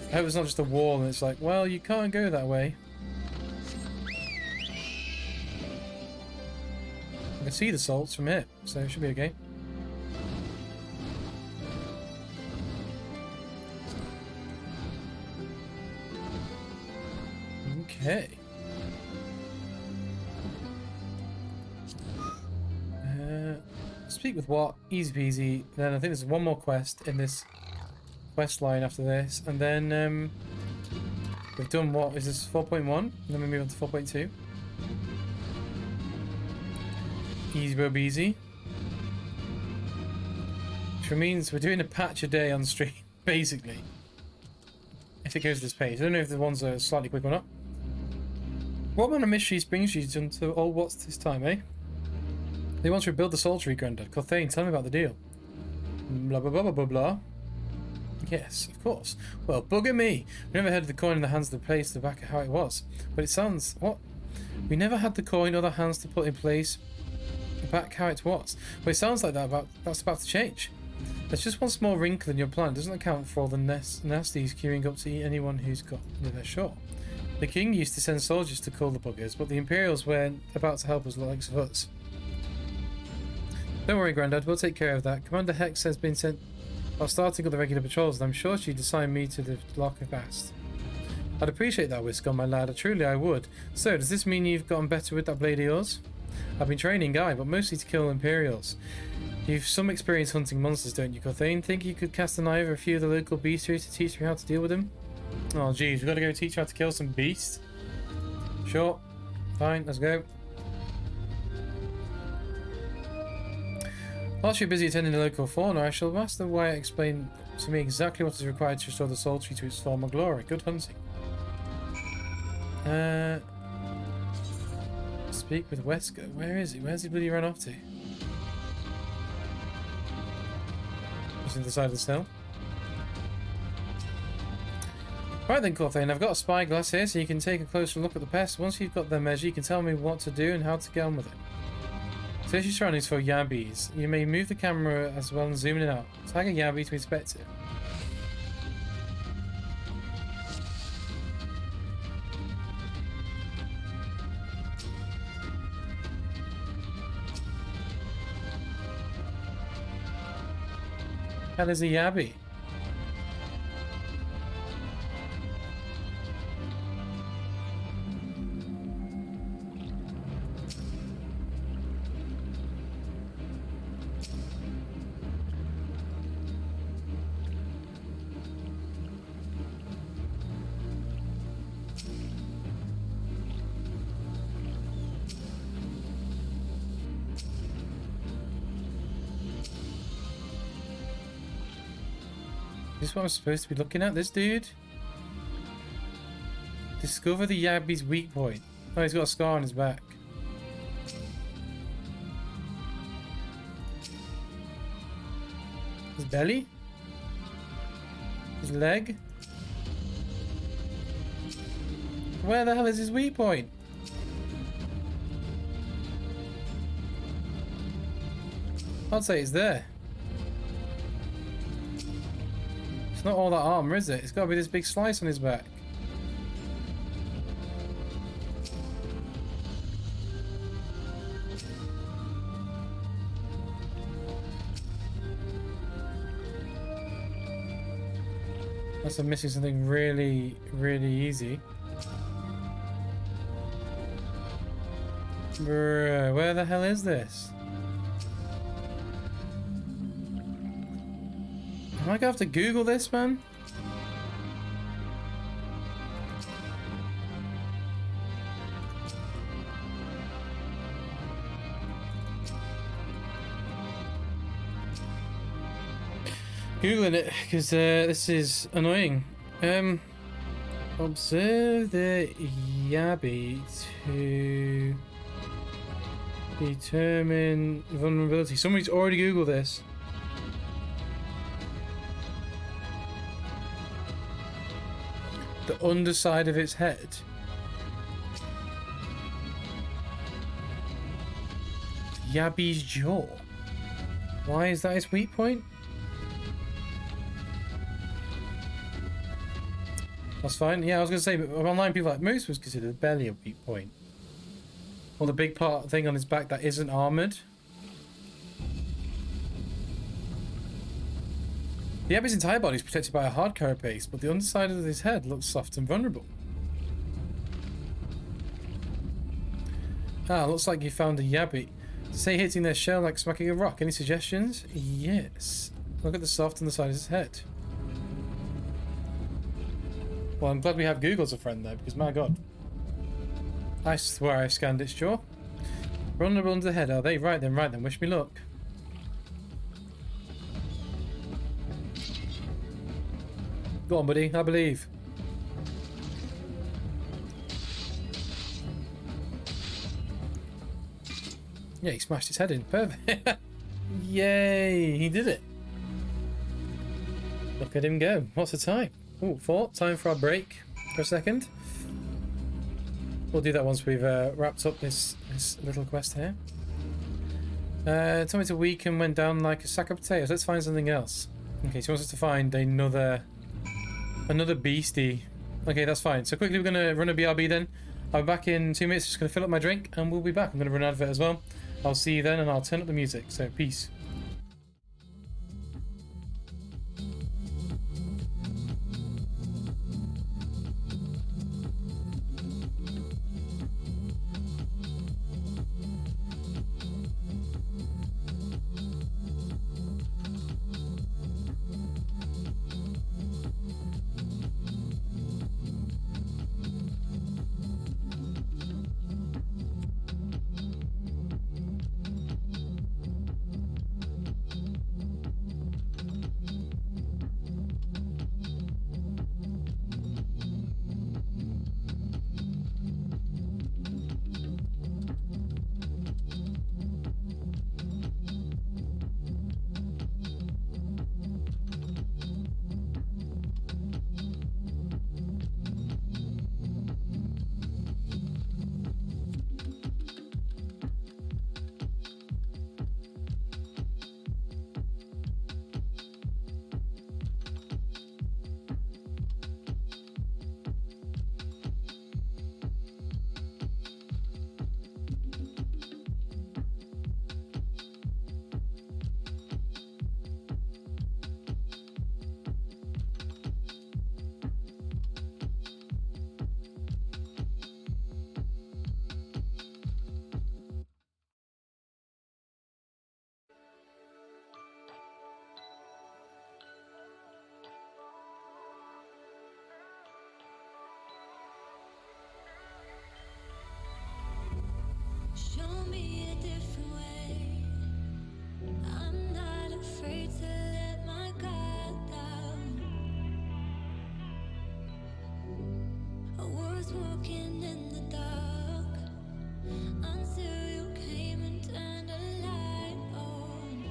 I hope it's not just a wall and it's like, well, you can't go that way. I can see the salts from here, so it should be okay. Okay. Speak with what? Easy peasy. Then I think there's one more quest in this quest line after this, and then we've done what? Is this 4.1? And then we move on to 4.2. Easy bro easy. Which means we're doing a patch a day on stream, basically. If it goes to this page. I don't know if the ones are slightly quick or not. What amount of mysteries brings you to old what's this time, eh? They want to rebuild the soul tree, Grandad. Corthane, tell me about the deal. Blah blah blah blah blah blah. Yes, of course. Well, bugger me. We never had the coin in the hands to place the back of how it was. But it sounds... What? We never had the coin or the hands to put in place back how it was. But it sounds like that's about to change. There's just one small wrinkle in your plan. It doesn't account for all the nasties queuing up to eat anyone who's got near their shore. The king used to send soldiers to kill the buggers, but the Imperials weren't about to help us like likes of us. Don't worry, Grandad, we'll take care of that. Commander Hex has been sent about starting up the regular patrols, and I'm sure she'd assign me to the lock of fast. I'd appreciate that, Whisker, my lad. Truly I would. So, does this mean you've gotten better with that blade of yours? I've been training Guy, but mostly to kill Imperials. You've some experience hunting monsters, don't you, Corthane? Think you could cast an eye over a few of the local beasteries to teach me how to deal with them? Oh, geez, we've got to go teach her how to kill some beasts? Sure. Fine, let's go. Whilst you're busy attending the local fauna, I shall ask the Wyatt explain to me exactly what is required to restore the soul tree to its former glory. Good hunting. Speak with Wesker. Where is he? Where's he bloody run off to? Just in the side of the hill. Right then, Corthane, I've got a spyglass here so you can take a closer look at the pest. Once you've got their measure, you can tell me what to do and how to get on with it. Search your surroundings for yabbies. You may move the camera as well and zoom in and out. Tag a yabby to inspect it. Hell is a yabby? Is this what I'm supposed to be looking at? This dude? Discover the Yabby's weak point. Oh, he's got a scar on his back. His belly? His leg? Where the hell is his weak point? I'd say it's there. It's not all that armor, is it? It's got to be this big slice on his back. Unless I'm missing something really, really easy. Bruh, where the hell is this? Am I gonna have to Google this, man? Googling it because this is annoying. Observe the Yabby to determine vulnerability. Somebody's already Googled this. The underside of its head. Yabby's jaw. Why is that its weak point? That's fine. Yeah, I was going to say, but online people like Moose was considered barely a weak point. Or the big part thing on his back that isn't armoured. The Yabby's entire body is protected by a hard carapace, but the underside of his head looks soft and vulnerable. Ah, looks like you found a Yabby. Say hitting their shell like smacking a rock. Any suggestions? Yes. Look at the soft on the side of his head. Well, I'm glad we have Google as a friend there, because my god. I swear I scanned its jaw. Vulnerable under the head, are they? Right then, wish me luck. Go on, buddy, I believe. Yeah, he smashed his head in. Perfect. Yay, he did it. Look at him go. What's the time? Oh, 4. Time for our break for a second. We'll do that once we've wrapped up this little quest here. Told me to weaken went down like a sack of potatoes. Let's find something else. Okay, so he wants us to find another beastie. Okay, that's fine. So quickly we're going to run a BRB then. I'll be back in 2 minutes. Just going to fill up my drink and we'll be back. I'm going to run an advert as well. I'll see you then and I'll turn up the music. So peace. Show me a different way. I'm not afraid to let my guard down. I was walking in the dark until you came and turned a light on.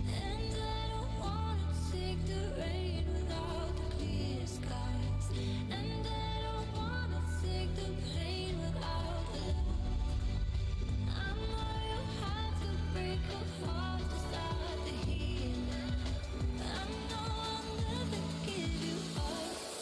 And I don't wanna take the rain without the clear skies. And I don't wanna take the pain without the love. I know you had to break a heart to start the healing. I know I'll never give you up.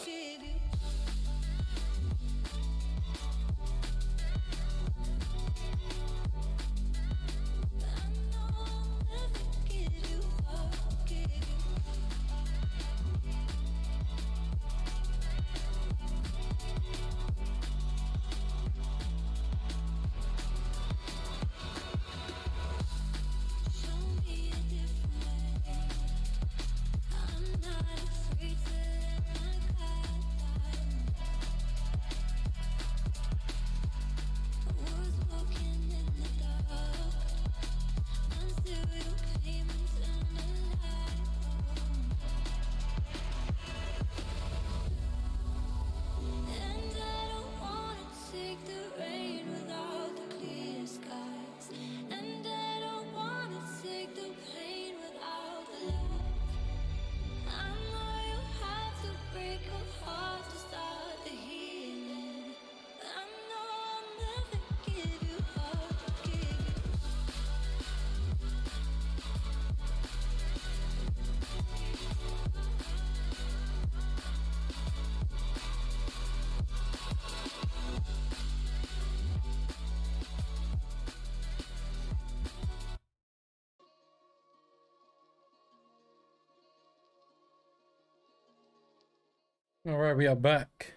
Alright, we are back.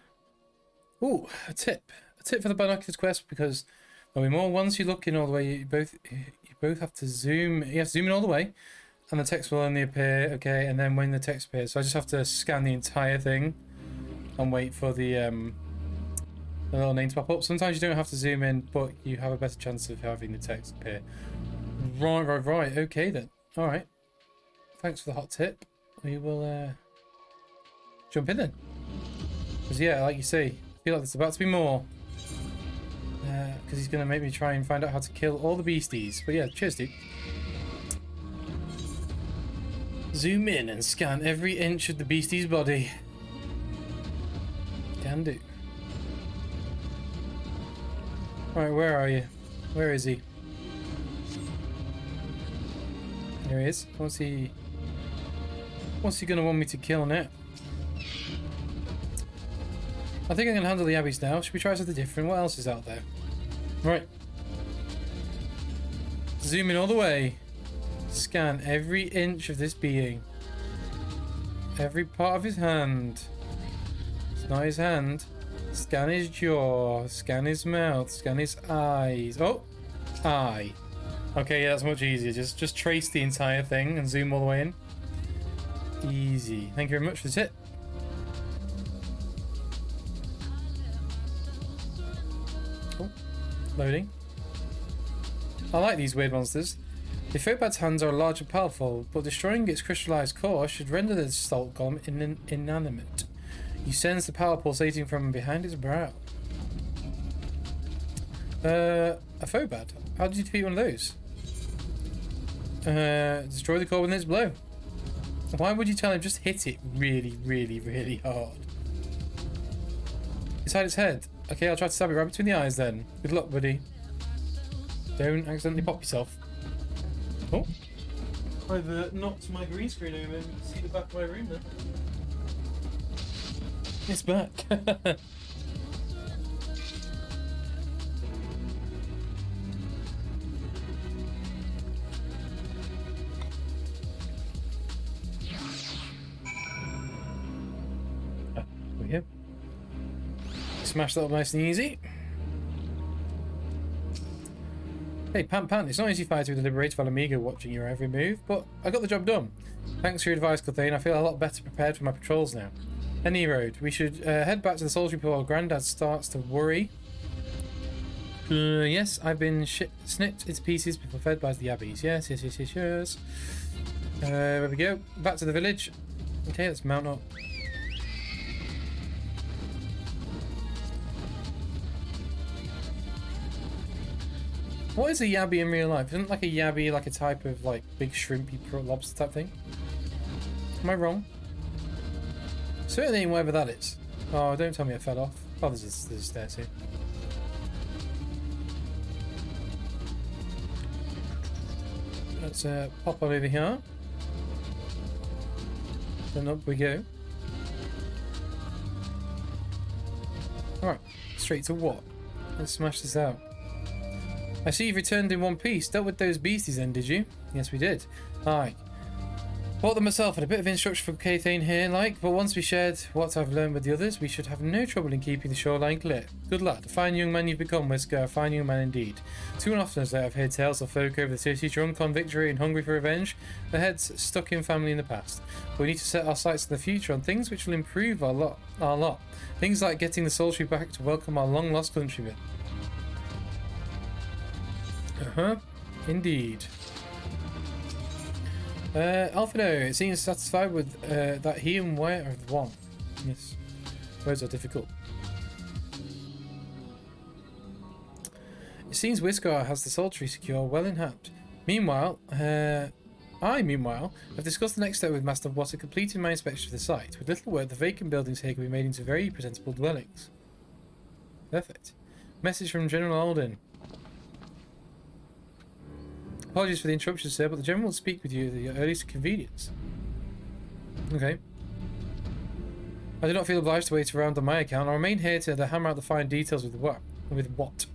Ooh, a tip. A tip for the binoculars quest, because there'll be more once you look in all the way. You both have to zoom. You have to zoom in all the way, and the text will only appear. Okay, and then when the text appears, so I just have to scan the entire thing and wait for the little name to pop up. Sometimes you don't have to zoom in, but you have a better chance of having the text appear. Right. Okay then. All right. Thanks for the hot tip. We will jump in then. Because yeah, like you say, I feel like there's about to be more. Because he's going to make me try and find out how to kill all the beasties. But yeah, cheers, dude. Zoom in and scan every inch of the beastie's body. Can do. Right, where are you? Where is he? There he is. What's he going to want me to kill now? I think I can handle the abbeys now. Should we try something different? What else is out there? Right. Zoom in all the way. Scan every inch of this being. Every part of his hand. It's not his hand. Scan his jaw. Scan his mouth. Scan his eyes. Oh! Eye. Okay, yeah, that's much easier. Just trace the entire thing and zoom all the way in. Easy. Thank you very much for the tip. Oh, loading. I like these weird monsters. The Phobad's hands are large and powerful, but destroying its crystallized core should render the salt golem inanimate. You sense the power pulsating from behind its brow. A Phobad? How did you defeat one of those? Destroy the core with its blow. Why would you tell him just hit it really hard? Inside its head. Okay, I'll try to stab it right between the eyes then. Good luck, buddy. Don't accidentally pop yourself. Oh. I've knocked my green screen over and you can see the back of my room then. It's back. There we go. Smash that up nice and easy. Hey, Pant, it's not easy fighting with the Liberator Valamigo watching your every move, but I got the job done. Thanks for your advice, Clethane. I feel a lot better prepared for my patrols now. Any road. We should head back to the Soldier before Grandad starts to worry. Yes, I've been snipped into pieces before fed by the Abbeys. Yes. There we go. Back to the village. Okay, let's mount up. What is a yabby in real life? Isn't like a yabby like a type of like big shrimpy lobster type thing? Am I wrong? Certainly ain't whatever that is. Oh, don't tell me I fell off. Oh, there's a stairs here. Let's pop on over here. Then up we go. Alright, straight to what? Let's smash this out. I see you've returned in one piece. Dealt with those beasties then, did you? Yes, we did. Aye. Bought them myself and a bit of instruction from Clethane here, like, but once we shared what I've learned with the others, we should have no trouble in keeping the shoreline clear. Good lad. A fine young man you've become, Whisker. A fine young man indeed. Too often as I've heard tales of folk over the city, drunk on victory and hungry for revenge, their heads stuck in family in the past. But we need to set our sights on the future, on things which will improve our lot. Things like getting the soldiery back to welcome our long-lost countrymen. Indeed. Alfredo, it seems satisfied with that he and Wyatt are one. Yes. Words are difficult. It seems Whisker has the soldiery secure well in hand. Meanwhile, I have discussed the next step with Master Water, completing my inspection of the site. With little work, the vacant buildings here can be made into very presentable dwellings. Perfect. Message from General Alden. Apologies for the interruption, sir, but the General will speak with you at the earliest convenience. Okay. I do not feel obliged to wait around on my account. I'll remain here to hammer out the fine details with what?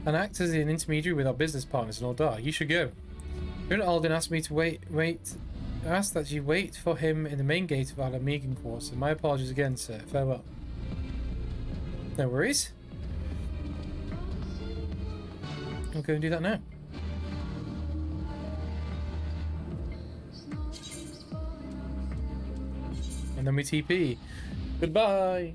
And act as an intermediary with our business partners in Ordar. You should go. General Alden asked me to wait ask that you wait for him in the main gate of our Amigan quarter. My apologies again, sir. Farewell. No worries. I'll go and do that now. And then we TP. Goodbye.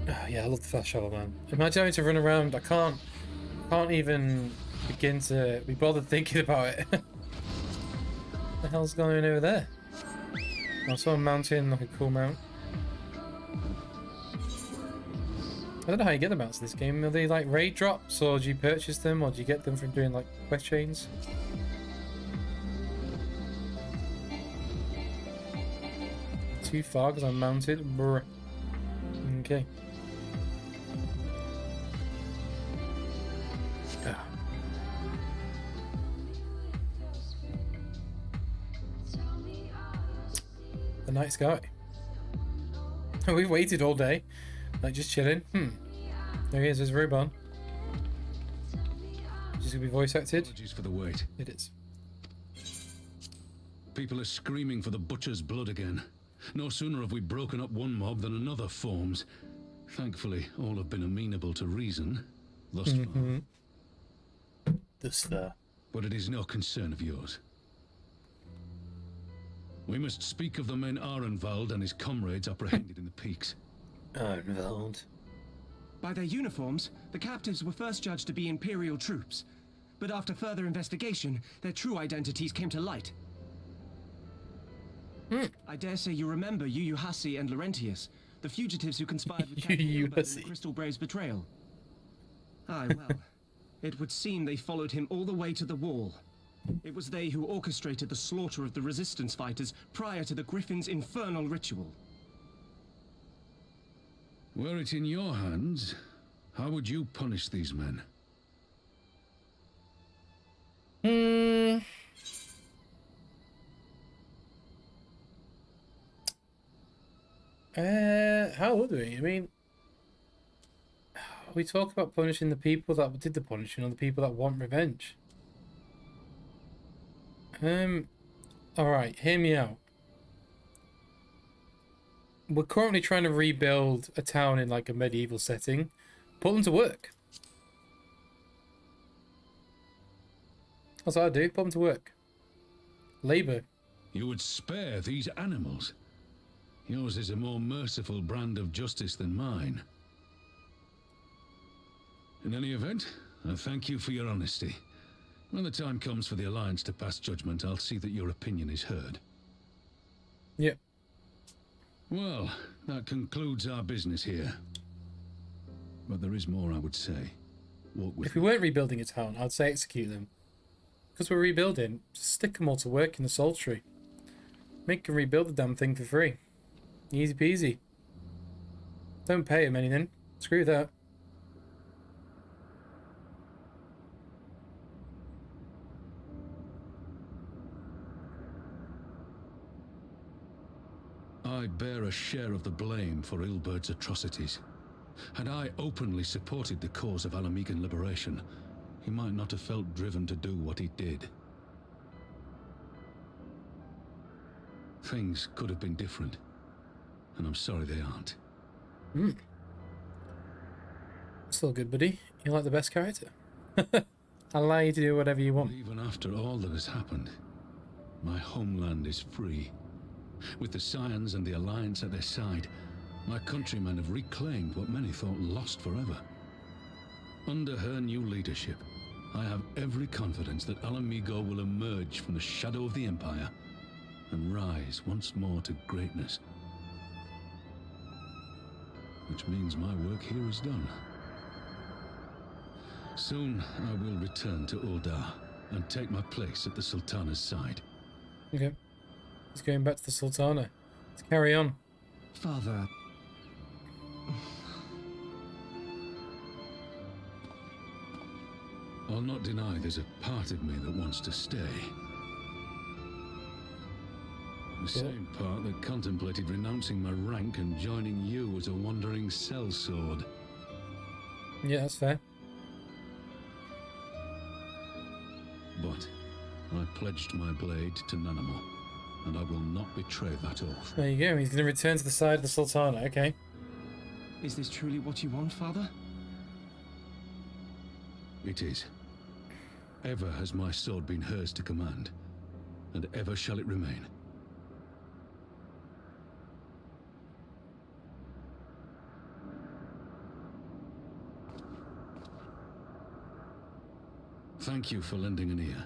Oh, yeah, I love the fast travel, man. Imagine having to run around. I can't even begin to be bothered thinking about it. What the hell's going on over there? I saw a mountain, like a cool mount. I don't know how you get the mounts in this game. Are they like raid drops, or do you purchase them, or do you get them from doing like quest chains? Too far because I'm mounted. Brr. Okay. Ah. The night sky. We've waited all day, like just chilling. There he is, his robot. Just gonna be voice acted. Apologies for the wait. It is. People are screaming for the butcher's blood again. No sooner have we broken up one mob than another forms. Thankfully, all have been amenable to reason, thus far. Thus far. But it is no concern of yours. We must speak of the men Arenvald and his comrades apprehended in the peaks. Arenvald. By their uniforms, the captives were first judged to be Imperial troops. But after further investigation, their true identities came to light. I dare say you remember Yuyuhasi and Laurentius, the fugitives who conspired with Captain Gilbert in the Crystal Brave's betrayal. Aye, well, it would seem they followed him all the way to the wall. It was they who orchestrated the slaughter of the resistance fighters prior to the Griffin's infernal ritual. Were it in your hands, how would you punish these men? How would we? I mean, we talk about punishing the people that did the punishing or the people that want revenge. Alright, hear me out. We're currently trying to rebuild a town in like a medieval setting. Put them to work. That's what I do, put them to work. Labour. You would spare these animals. Yours is a more merciful brand of justice than mine. In any event, I thank you for your honesty. When the time comes for the Alliance to pass judgment, I'll see that your opinion is heard. Yep. Well, that concludes our business here. But there is more I would say. Walk with If we weren't rebuilding a town, I'd say execute them. Because we're rebuilding, just stick them all to work in the sultry. Make them rebuild the damn thing for free. Easy peasy. Don't pay them anything. Screw that. I bear a share of the blame for Ilbert's atrocities. Had I openly supported the cause of Alamigan liberation, he might not have felt driven to do what he did. Things could have been different, and I'm sorry they aren't. Still good, buddy. You're like the best character. I'll allow you to do whatever you want. Even after all that has happened, my homeland is free. With the Scions and the Alliance at their side, my countrymen have reclaimed what many thought lost forever. Under her new leadership, I have every confidence that Alamigo will emerge from the shadow of the Empire and rise once more to greatness. Which means my work here is done. Soon I will return to Uldar and take my place at the Sultana's side. Okay. He's going back to the Sultana. Let's carry on. Father... I'll not deny there's a part of me that wants to stay. The same part that contemplated renouncing my rank and joining you as a wandering sellsword. Yeah, that's fair. But I pledged my blade to none more. and I will not betray that oath. There you go. He's going to return to the side of the Sultana. Okay. Is this truly what you want, Father? It is. Ever has my sword been hers to command, and ever shall it remain. Thank you for lending an ear.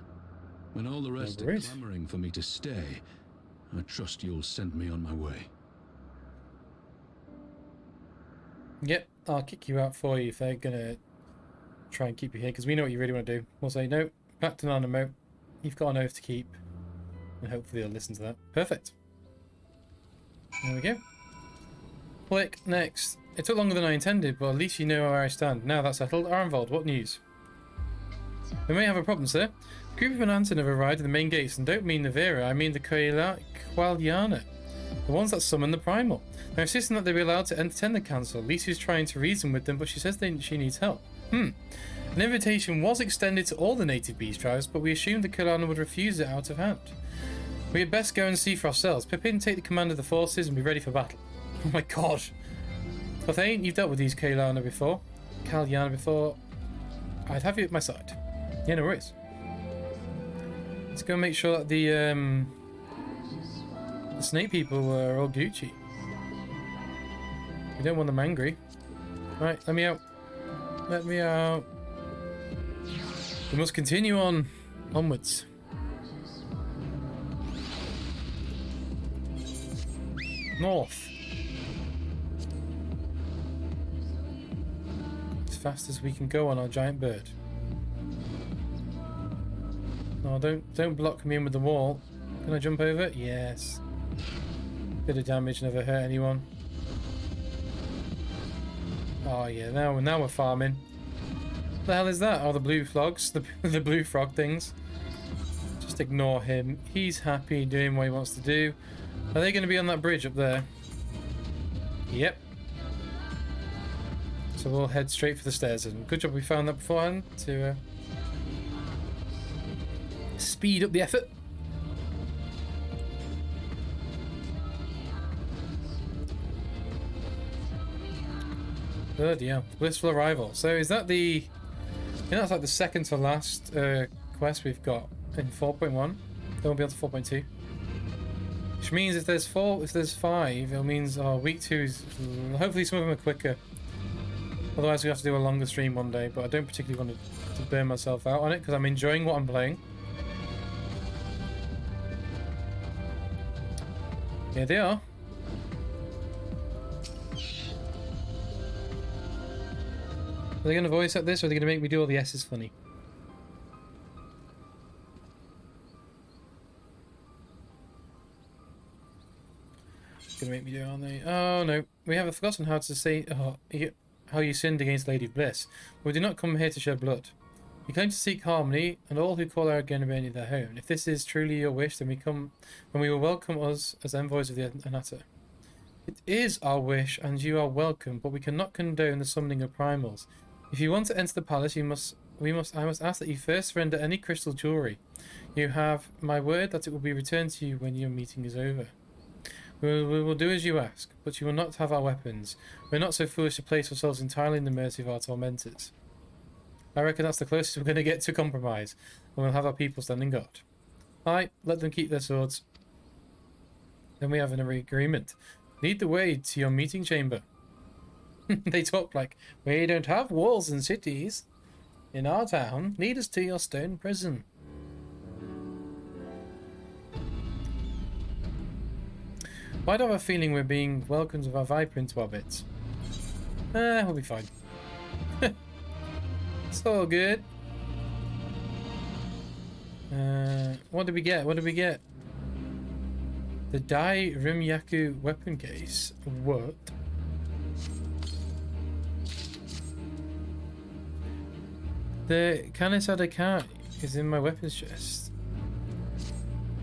When all the rest are clamoring for me to stay, I trust you'll send me on my way. Yep, I'll kick you out for you if they're gonna try and keep you here, because we know what you really want to do. We'll say, no, back to Nanamo. You've got an oath to keep. And hopefully they'll listen to that. Perfect. There we go. Click next. It took longer than I intended, but at least you know where I stand. Now that's settled. Arenvold, what news? We may have a problem, sir. The group of Ananton have arrived at the main gates, and don't mean Navira, I mean the Qualiana. The ones that summon the Primal. They're insisting that they be allowed to entertain the council. Lisia's trying to reason with them, but she says she needs help. An invitation was extended to all the native beast tribes, but we assumed the Qualiana would refuse it out of hand. We had best go and see for ourselves. Pippin, take the command of the forces and be ready for battle. Oh my god. Clothane, you've dealt with these Qualiana before. I'd have you at my side. Yeah, no worries. Let's go make sure that the snake people are all Gucci. We don't want them angry. Right, let me out. Let me out. We must continue on. Onwards. North. As fast as we can go on our giant bird. No, don't block me in with the wall. Can I jump over? Yes. Bit of damage, never hurt anyone. Oh yeah, now we're farming. What the hell is that? Oh, the blue frogs, the blue frog things. Just ignore him. He's happy doing what he wants to do. Are they going to be on that bridge up there? Yep. So we'll head straight for the stairs. And good job we found that beforehand to speed up the effort. Bloody hell. Blissful Arrival. So is that the... I think that's like the second to last quest we've got in 4.1. Then we'll be on to 4.2. Which means if there's 5, it means week 2 is... Hopefully some of them are quicker. Otherwise we have to do a longer stream one day, but I don't particularly want to burn myself out on it because I'm enjoying what I'm playing. Here they are. Are they going to voice at this, or are they going to make me do all the S's funny? Going to make me do it, aren't they? Oh no, we have forgotten how to say how you sinned against Lady Bliss. We do not come here to shed blood. We claim to seek harmony, and all who call our Genabani their home. If this is truly your wish, then we will welcome us as envoys of the Anata. It is our wish, and you are welcome, but we cannot condone the summoning of primals. If you want to enter the palace, I must ask that you first surrender any crystal jewelry. You have my word that it will be returned to you when your meeting is over. We will do as you ask, but you will not have our weapons. We're not so foolish to place ourselves entirely in the mercy of our tormentors. I reckon that's the closest we're going to get to compromise, and we'll have our people standing guard. Aye, let them keep their swords. Then we have an agreement. Lead the way to your meeting chamber. They talk like, we don't have walls and cities. In our town, lead us to your stone prison. Why do I have a feeling we're being welcomed with our viper into our bits? We'll be fine. It's all good. What did we get? What did we get? The Dai Rimyaku weapon case. What? The Kanisada cat is in my weapons chest.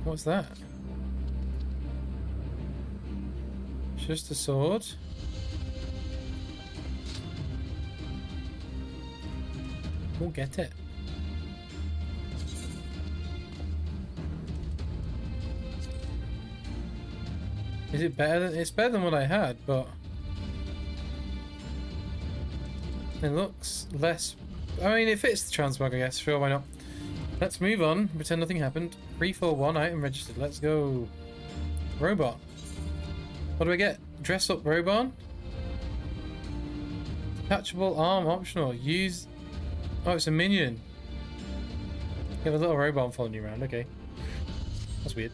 What's that? Just a sword. We'll get it. Is it better than... It's better than what I had, but... It looks less... I mean, it fits the transmog, I guess. Sure, why not? Let's move on. Pretend nothing happened. 341 item registered. Let's go. Robot. What do I get? Dress up robot. Detachable arm optional. Use... Oh, it's a minion. You have a little robot following you around. Okay. That's weird.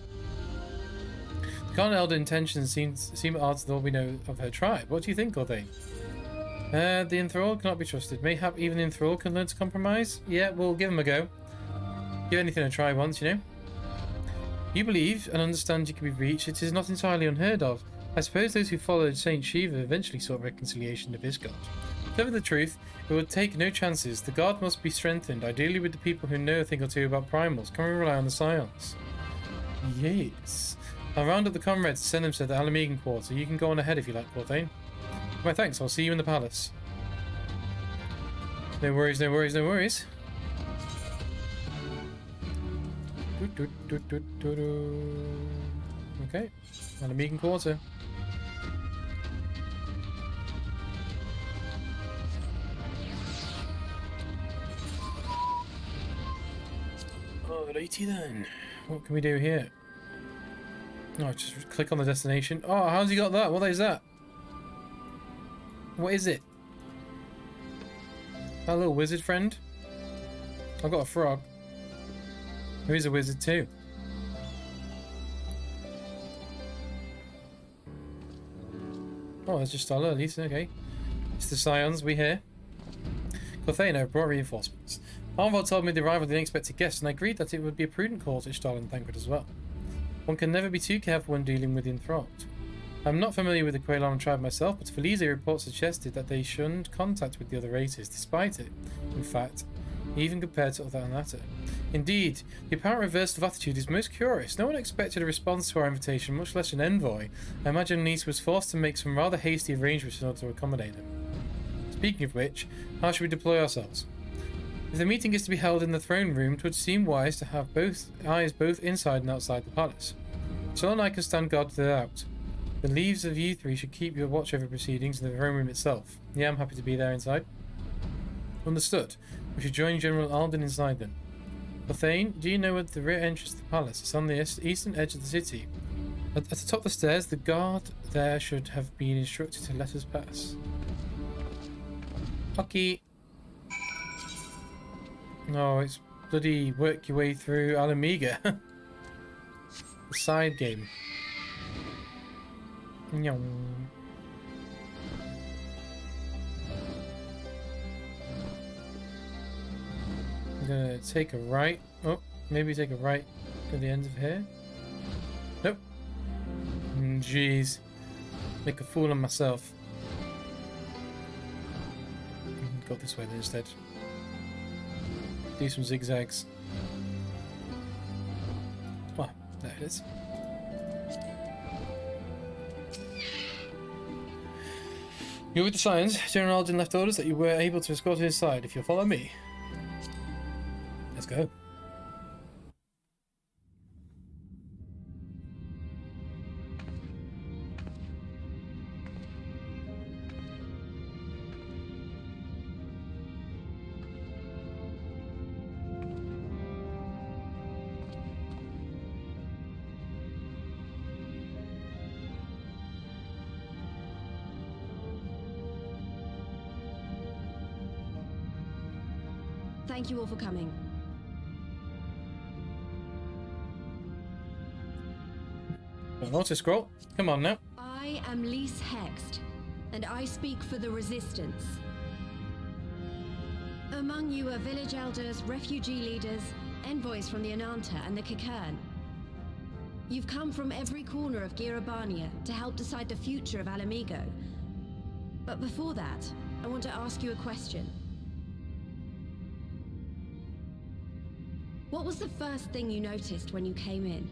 The current elder intentions seem at odds with all we know of her tribe. What do you think, Orthain? The enthralled cannot be trusted. Mayhap even the enthralled can learn to compromise? Yeah, we'll give him a go. Give anything a try once, you know? You believe and understand you can be reached. It is not entirely unheard of. I suppose those who followed Saint Shiva eventually sought reconciliation with his god. Whatever the truth, it would take no chances. The god must be strengthened, ideally with the people who know a thing or two about primals. Can we rely on the scions? Yes. I'll round up the comrades to send them to the Alamegan quarter. You can go on ahead if you like, Corthain. My thanks, I'll see you in the palace. No worries, no worries, no worries. Okay, Alamegan quarter. Alrighty then. What can we do here? Oh, just click on the destination. Oh, how's he got that? What is that? What is it? That little wizard friend? I've got a frog. Who is a wizard too? Oh, it's just Stella, at least. Okay. It's the Scions. We here. Corthana brought reinforcements. Arnvald told me the arrival of the unexpected guest, and I agreed that it would be a prudent call to Ishtal and Thancred as well. One can never be too careful when dealing with the enthralled. I'm not familiar with the Quaylon tribe myself, but Felice reports suggested that they shunned contact with the other races, despite it. In fact, even compared to other Anata. Indeed, the apparent reversal of attitude is most curious. No one expected a response to our invitation, much less an envoy. I imagine Nice was forced to make some rather hasty arrangements in order to accommodate them. Speaking of which, how should we deploy ourselves? If the meeting is to be held in the throne room, it would seem wise to have eyes both inside and outside the palace. Sol and I can stand guard without. The leaves of you three should keep your watch over proceedings in the throne room itself. Yeah, I'm happy to be there inside. Understood. We should join General Alden inside then. Corthane, do you know where the rear entrance to the palace? It's on the eastern edge of the city. At the top of the stairs, the guard there should have been instructed to let us pass. Okay. No, it's bloody work your way through Alamega. The side game. Nyong. I'm gonna take a right. Oh, maybe take a right at the end of here. Nope. Jeez. Make a fool of myself. Go this way then instead. Do some zigzags. Oh, there it is. You're with the Scions. General Alden left orders that you were able to escort him inside. If you'll follow me. Let's go. Thank you all for coming. Auto scroll. Come on now. I am Lise Hext, and I speak for the Resistance. Among you are village elders, refugee leaders, envoys from the Ananta and the Kikern. You've come from every corner of Girabania to help decide the future of Alamigo. But before that, I want to ask you a question. What was the first thing you noticed when you came in?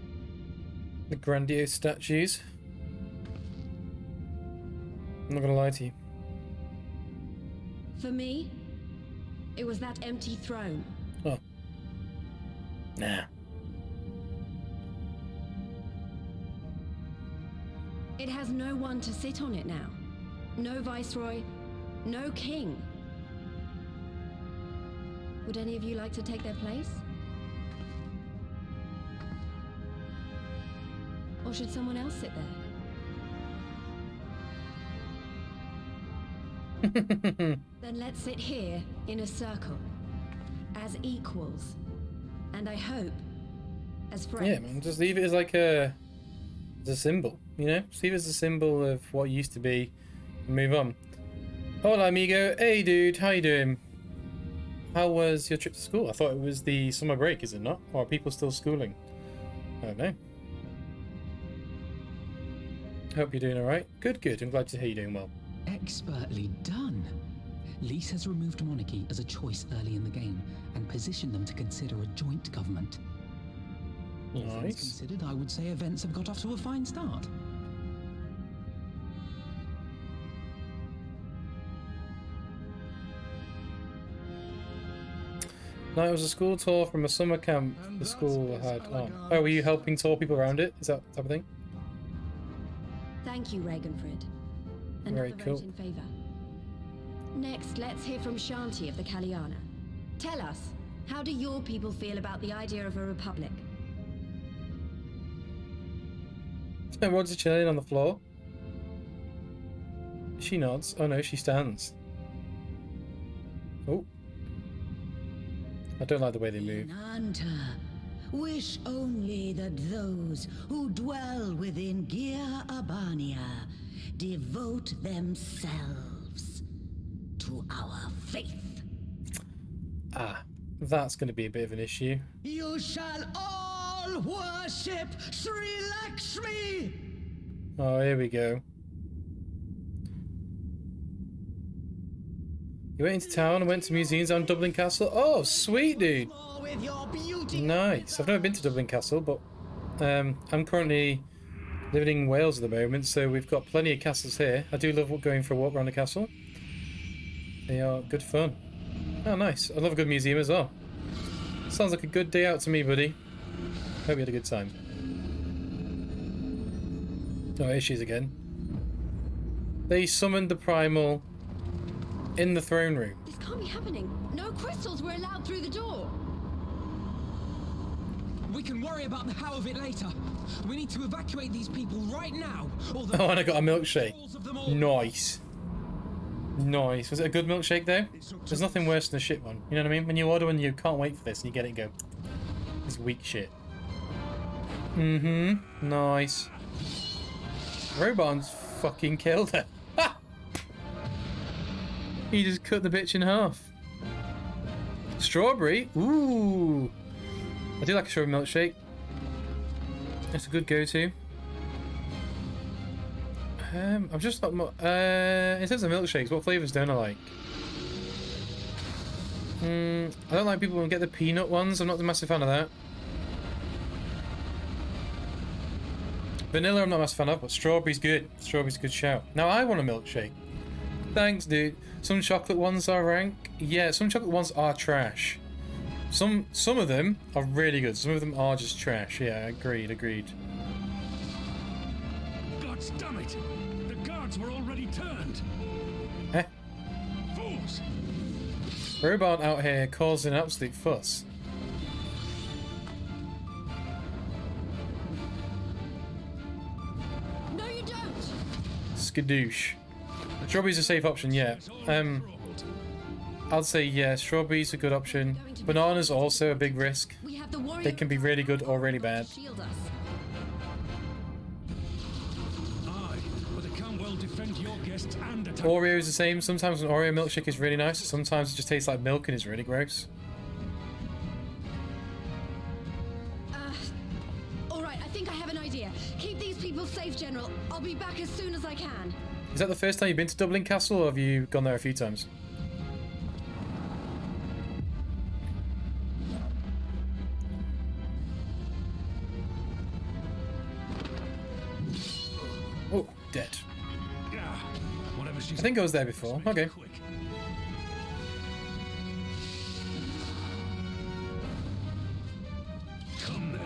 The grandiose statues. I'm not gonna lie to you. For me, it was that empty throne. Oh. Nah. It has no one to sit on it now. No viceroy, no king. Would any of you like to take their place? Or should someone else sit there? Then let's sit here in a circle, as equals, and I hope, as friends. Yeah, man, just leave it as like a symbol, you know? Just leave it as a symbol of what used to be, and move on. Hola, amigo. Hey, dude, how you doing? How was your trip to school? I thought it was the summer break, is it not? Or are people still schooling? I don't know. Hope you're doing alright. Good, good. I'm glad to hear you're doing well. Expertly done. Lys has removed monarchy as a choice early in the game and positioned them to consider a joint government. All things considered, I would say events have got off to a fine start. No, it was a school tour from a summer camp the school had on. Oh, were you helping tour people around it? Is that type of thing? Thank you, Ragenfrid. Very cool. Vote in favor. Next, let's hear from Shanti of the Kalyana. Tell us, how do your people feel about the idea of a republic? Everyone's chilling on the floor. She nods. Oh no, she stands. Oh. I don't like the way they move. Inanta, wish only that those who dwell within Gir Abania devote themselves to our faith. Ah, that's going to be a bit of an issue. You shall all worship Sri Lakshmi! Oh, here we go. You went into town and went to museums on Dublin Castle. Oh, sweet, dude. Nice. I've never been to Dublin Castle, but I'm currently living in Wales at the moment, so we've got plenty of castles here. I do love going for a walk around the castle. They are good fun. Oh, nice. I love a good museum as well. Sounds like a good day out to me, buddy. Hope you had a good time. Oh, here she is again. They summoned the primal in the throne room. This can't be happening. No crystals were allowed through the door. We can worry about the how of it later. We need to evacuate these people right now. Oh, and I got a milkshake. Nice. Nice. Was it a good milkshake though? There's nothing worse than a shit one. You know what I mean? When you order one, you can't wait for this and you get it and go, it's weak shit. Mm-hmm. Nice. Robon's fucking killed her. He just cut the bitch in half. Strawberry? Ooh. I do like a strawberry milkshake. It's a good go-to. I'm just not... in terms of milkshakes, what flavours don't I like? I don't like people who get the peanut ones. I'm not a massive fan of that. Vanilla I'm not a massive fan of, but strawberry's good. Strawberry's a good shout. Now I want a milkshake. Thanks, dude. Some chocolate ones are rank. Yeah, some chocolate ones are trash. Some of them are really good. Some of them are just trash. Yeah, agreed. God damn it! The guards were already turned. Eh? Fools! Robot out here causing an absolute fuss. No, you don't. Skadoosh. Strawberry's a safe option, yeah. I'd say yeah, strawberry's a good option. Bananas also a big risk. They can be really good or really bad. Oreo is the same. Sometimes an Oreo milkshake is really nice. Sometimes it just tastes like milk and is really gross. Alright, I think I have an idea. Keep these people safe, General. I'll be back as soon as I can. Is that the first time you've been to Dublin Castle, or have you gone there a few times? Oh, dead. I think I was there before. Okay. Come then.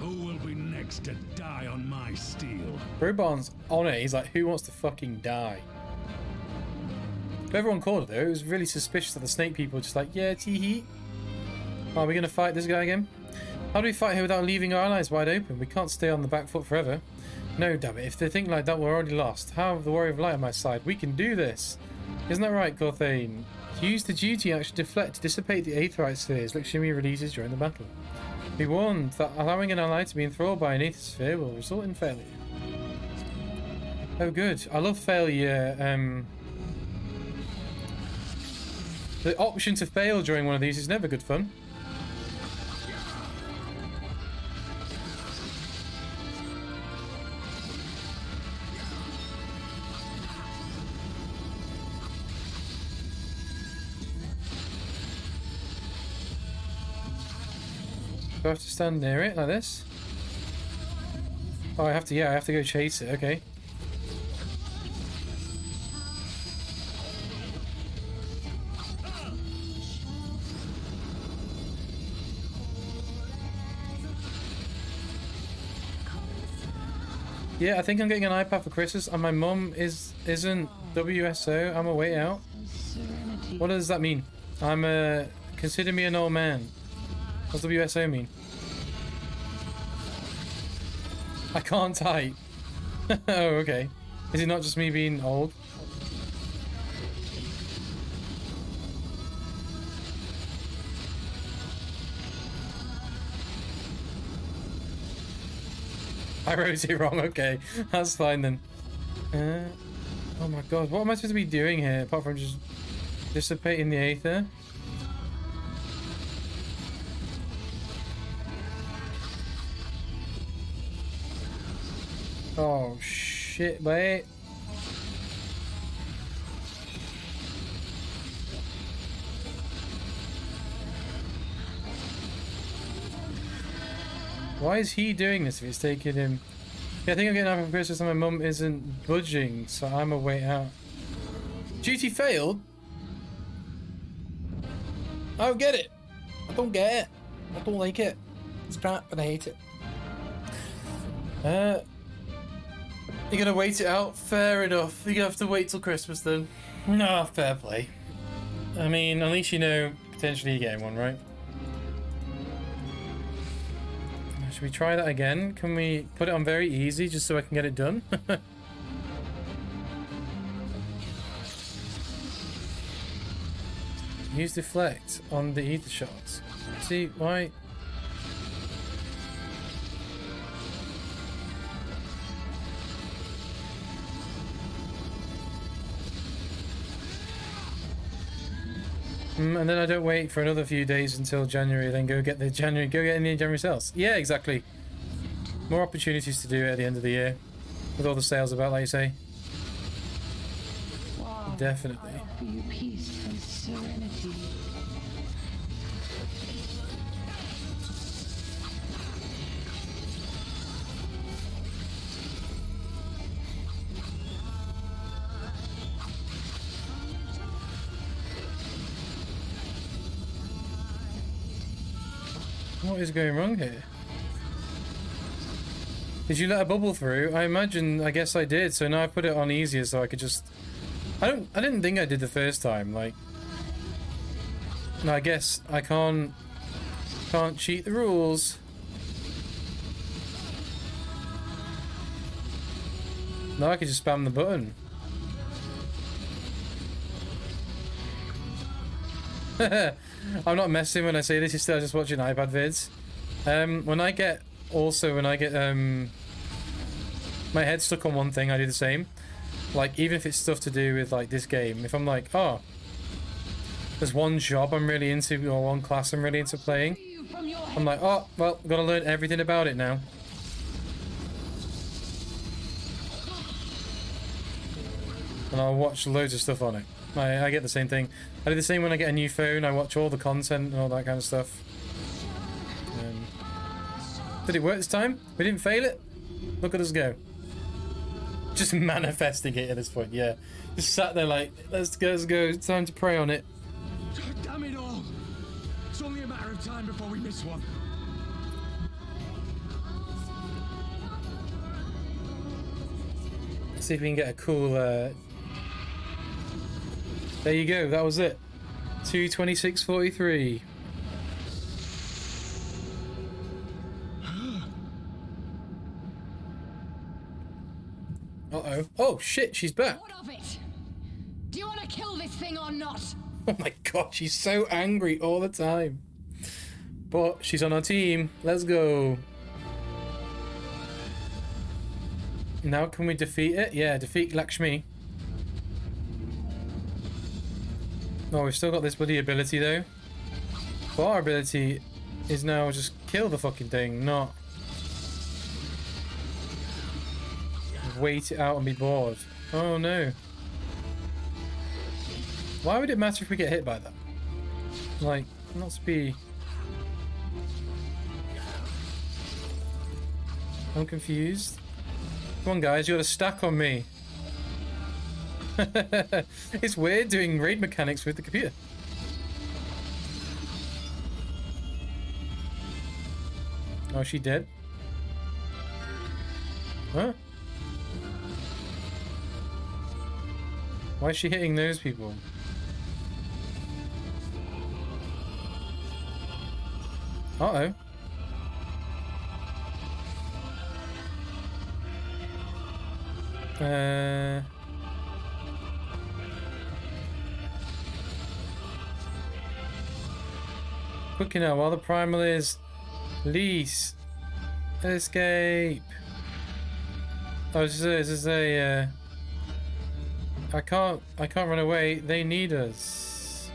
Who will be next? likes to die on my steel. Brobarn's on it. He's like, who wants to fucking die? Everyone called it though. It was really suspicious that the snake people were just like, yeah, tee-hee. Are we going to fight this guy again? How do we fight here without leaving our allies wide open? We can't stay on the back foot forever. No, damn it. If they think like that, we're already lost. How have the Warrior of Light on my side? We can do this. Isn't that right, Gorthane? Use the duty action deflect to dissipate the aetherite spheres Lakshmi releases during the battle. Be warned that allowing an ally to be enthralled by an aether sphere will result in failure. Oh good. I love failure. The option to fail during one of these is never good fun. Do I have to stand near it like this? Oh, I have to, yeah, I have to go chase it, okay. Yeah, I think I'm getting an iPad for Christmas, and my mum isn't WSO. I'm a way out. What does that mean? Consider me an old man. What's WSO mean? I can't type. Oh, okay. Is it not just me being old? I wrote it wrong, okay. That's fine then. Oh my god, what am I supposed to be doing here apart from just dissipating the aether? Oh shit, wait. Why is he doing this if it's taking him? Yeah, I think I'm getting out of Christmas and my mum isn't budging, so I'm a way out. Duty failed? I don't get it. I don't get it. I don't like it. It's crap and I hate it. You're gonna wait it out? Fair enough. You're gonna have to wait till Christmas then. No, fair play. I mean, at least you know potentially you're getting one, right? Should we try that again? Can we put it on very easy just so I can get it done? Use deflect on the ether shots. See, why? And then I don't wait for another few days until January, then go get in the January sales. Yeah, exactly. More opportunities to do it at the end of the year. With all the sales about, like you say. Wow. Definitely. I offer you peace and serenity. What is going wrong here? Did you let a bubble through? I guess I did, so now I put it on easier so I could just... I didn't think I did the first time, like... No, I guess I can't cheat the rules. Now I can just spam the button. I'm not messing when I say this, you're still just watching iPad vids. When I get my head stuck on one thing, I do the same. Like, even if it's stuff to do with like this game, if I'm like, oh, there's one job I'm really into or one class I'm really into playing, I'm like, oh, well, gotta learn everything about it now. And I'll watch loads of stuff on it. I get the same thing. I do the same when I get a new phone. I watch all the content and all that kind of stuff. Did it work this time? We didn't fail it? Look at us go. Just manifesting it at this point, yeah. Just sat there like, let's go. It's time to pray on it. Damn it all! It's only a matter of time before we miss one. see if we can get a cool. There you go. That was it. 226.43. Uh-oh. Oh shit, she's back. What of it? Do you want to kill this thing or not? Oh my god, she's so angry all the time. But she's on our team. Let's go. Now can we defeat it? Yeah, defeat Lakshmi. Oh, we've still got this bloody ability though. But our ability is now just kill the fucking thing, not wait it out and be bored. Oh no. Why would it matter if we get hit by that? Like, not to be... I'm confused. Come on guys, you got a stack on me. It's weird doing raid mechanics with the computer. Oh, is she dead? Huh? Why is she hitting those people? Uh-oh. Quickly now, while the primal is Lise. Escape. Oh, this is a I can't run away. They need us.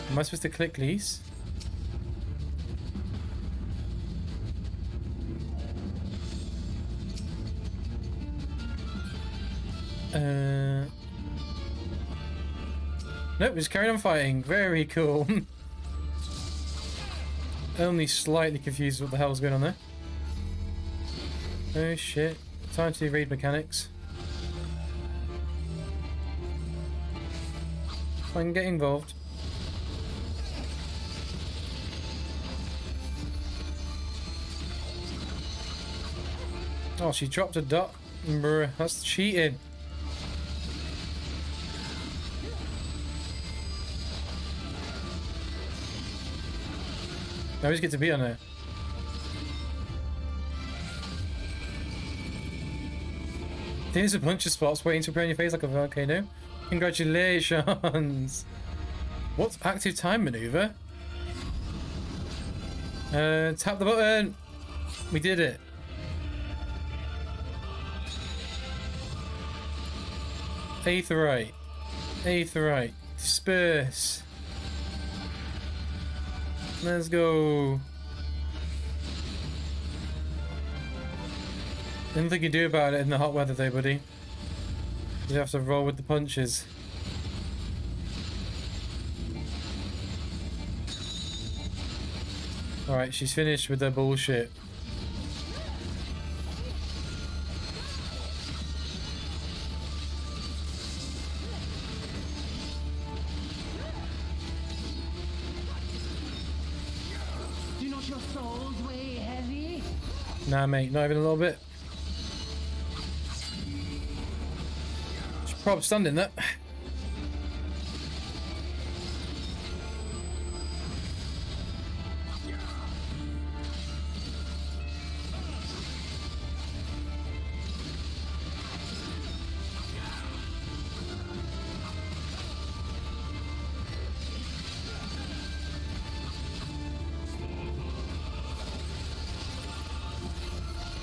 Am I supposed to click Lise? Nope, just carrying on fighting. Very cool. Only slightly confused what the hell's going on there. Oh shit. Time to do raid mechanics. I can get involved. Oh, she dropped a dot. Bruh, that's cheating. I always get to be on there. There's a bunch of spots waiting to appear on your face like a volcano. Congratulations! What's active time maneuver? Tap the button! We did it. Aetherite. Aetherite. Disperse. Let's go. Nothing you can do about it in the hot weather though, buddy. You have to roll with the punches. Alright, she's finished with her bullshit. Do not your souls weigh heavy? Nah, mate, not even a little bit. Should probably stand in that.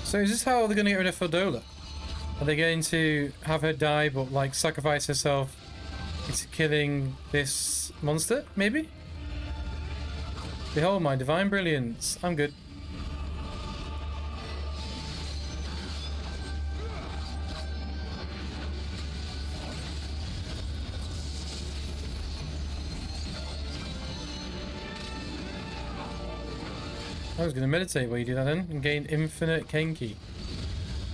So is this how they're going to get rid of Fedola? Are they going to have her die but like sacrifice herself into killing this monster, maybe? Behold my divine brilliance. I'm good. I was going to meditate while you do that then and gain infinite Kenki.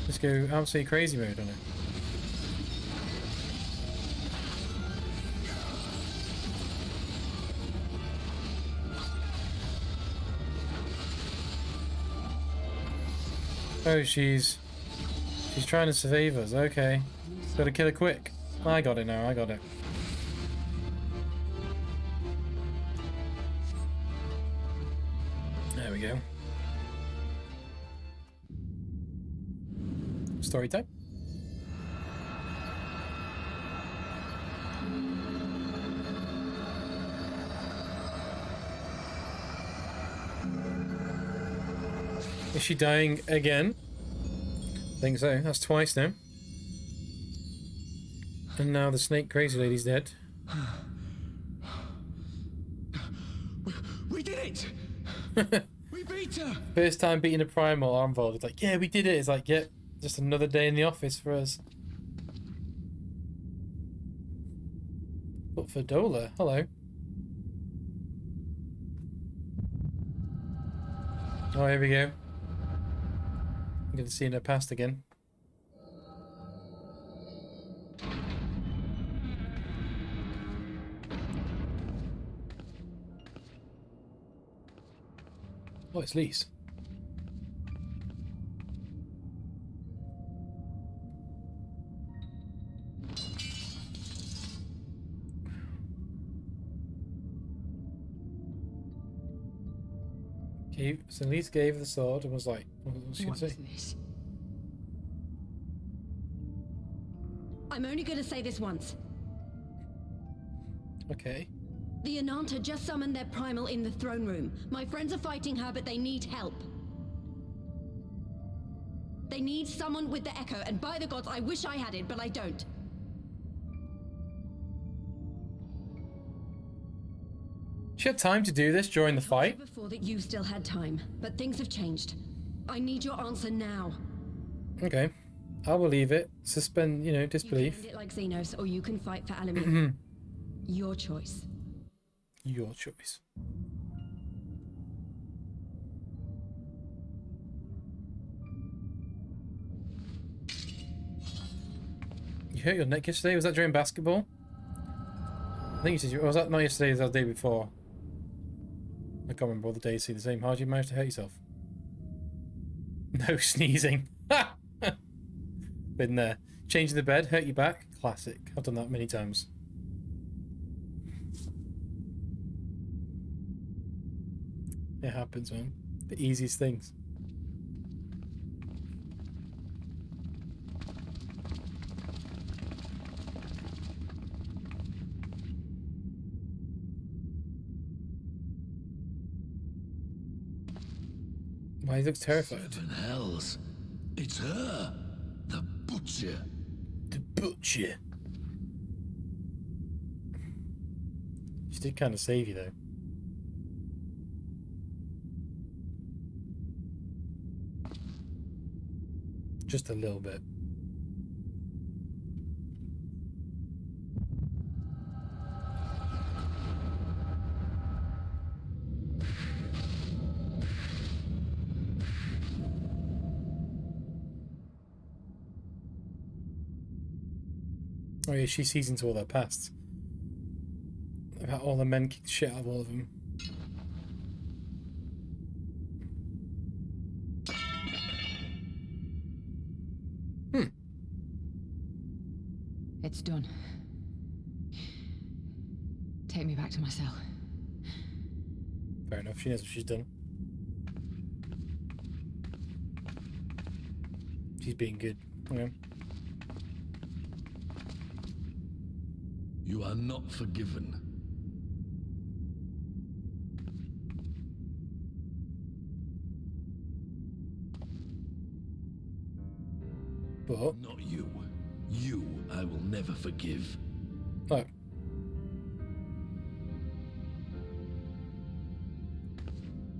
Let's go absolutely crazy mode on it. Oh, she's She's trying to save us. Okay. Gotta kill her quick. I got it now. I got it. There we go. Story time. Is she dying again? I think so. That's twice now. And now the snake crazy lady's dead. We did it! We beat her! First time beating a primal armfold. It's like, yeah, we did it. It's like, yep, just another day in the office for us. But for Dola, hello. Oh, here we go. I'm going to see in her past again. Oh, it's Lise. So Lise gave the sword and was like, what was she going to say? This? I'm only going to say this once. Okay. The Ananta just summoned their primal in the throne room. My friends are fighting her, but they need help. They need someone with the echo, and by the gods, I wish I had it, but I don't. She had time to do this during the fight. I told you before that you still had time, but things have changed. I need your answer now. Okay. I will leave it. Suspend, you know, disbelief. You can end it like Xenos, or you can fight for Alameda. Your choice. Your choice. You hurt your neck yesterday? Was that during basketball? I think you said, or was that not yesterday, was that the day before? I can't remember all the days seem the same. How did you manage to hurt yourself? No sneezing. Ha! Been there. Changing the bed, hurt your back. Classic. I've done that many times. It happens, man. The easiest things. Why he looks terrified. Seven hells. It's her. The butcher. The butcher. She did kind of save you, though. Just a little bit. Oh yeah, she sees into all their pasts. About all the men kicked shit out of all of them. It's done. Take me back to my cell. Fair enough, she knows what she's done. She's being good. Yeah. You are not forgiven. But not you. You I will never forgive. Oh.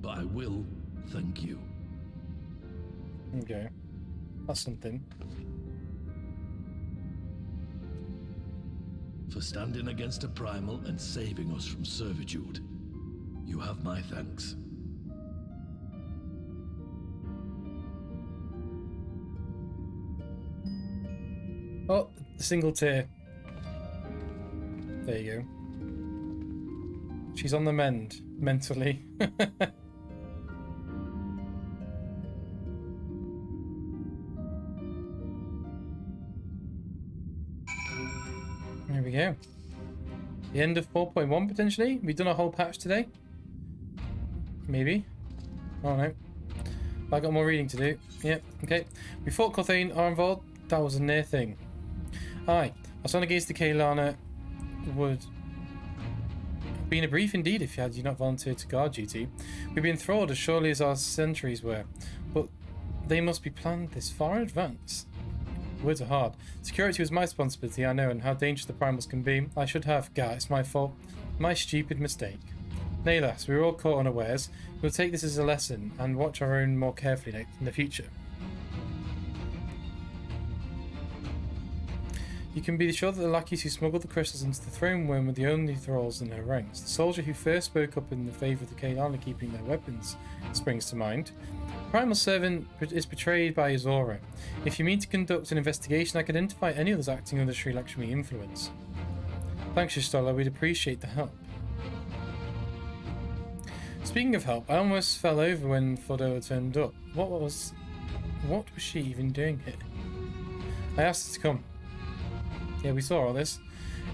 But I will thank you. Okay. That's something. For standing against a primal and saving us from servitude. You have my thanks. Oh, the single tear. There you go. She's on the mend, mentally. go. The end of 4.1 potentially? We've done a whole patch today? Maybe. I don't know. I got more reading to do. Yep, okay. We fought Cothane involved. That was a near thing. Aye. Our son against the Kaelana would have been a brief indeed if you not volunteered to guard duty. We'd been enthralled as surely as our sentries were. But they must be planned this far in advance. Words are hard. Security was my responsibility, I know, and how dangerous the primals can be. I should have. Gah, it's my fault. My stupid mistake. Nay, lass, we were all caught unawares. We'll take this as a lesson and watch our own more carefully in the future. You can be sure that the lackeys who smuggled the crystals into the throne worm were the only thralls in her ranks. The soldier who first spoke up in the favour of the Kaelana keeping their weapons springs to mind. Primal servant is betrayed by his aura. If you mean to conduct an investigation, I can identify any others acting under Sri Lakshmi influence. Thanks, Shistola. We'd appreciate the help. Speaking of help, I almost fell over when Fordola turned up. What was she even doing here? I asked her to come. Yeah, we saw all this.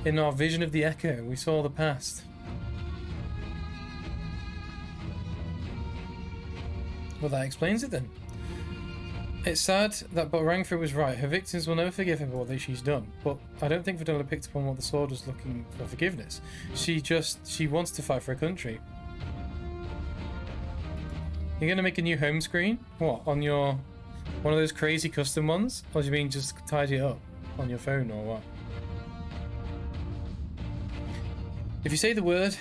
In our vision of the Echo, we saw the past. Well, that explains it then. It's sad that Rangford was right. Her victims will never forgive her for what she's done. But I don't think Fordola picked up on what the sword was looking for forgiveness. She wants to fight for her country. You're going to make a new home screen? What, on your... one of those crazy custom ones? Or do you mean just tidy it up on your phone or what? If you say the world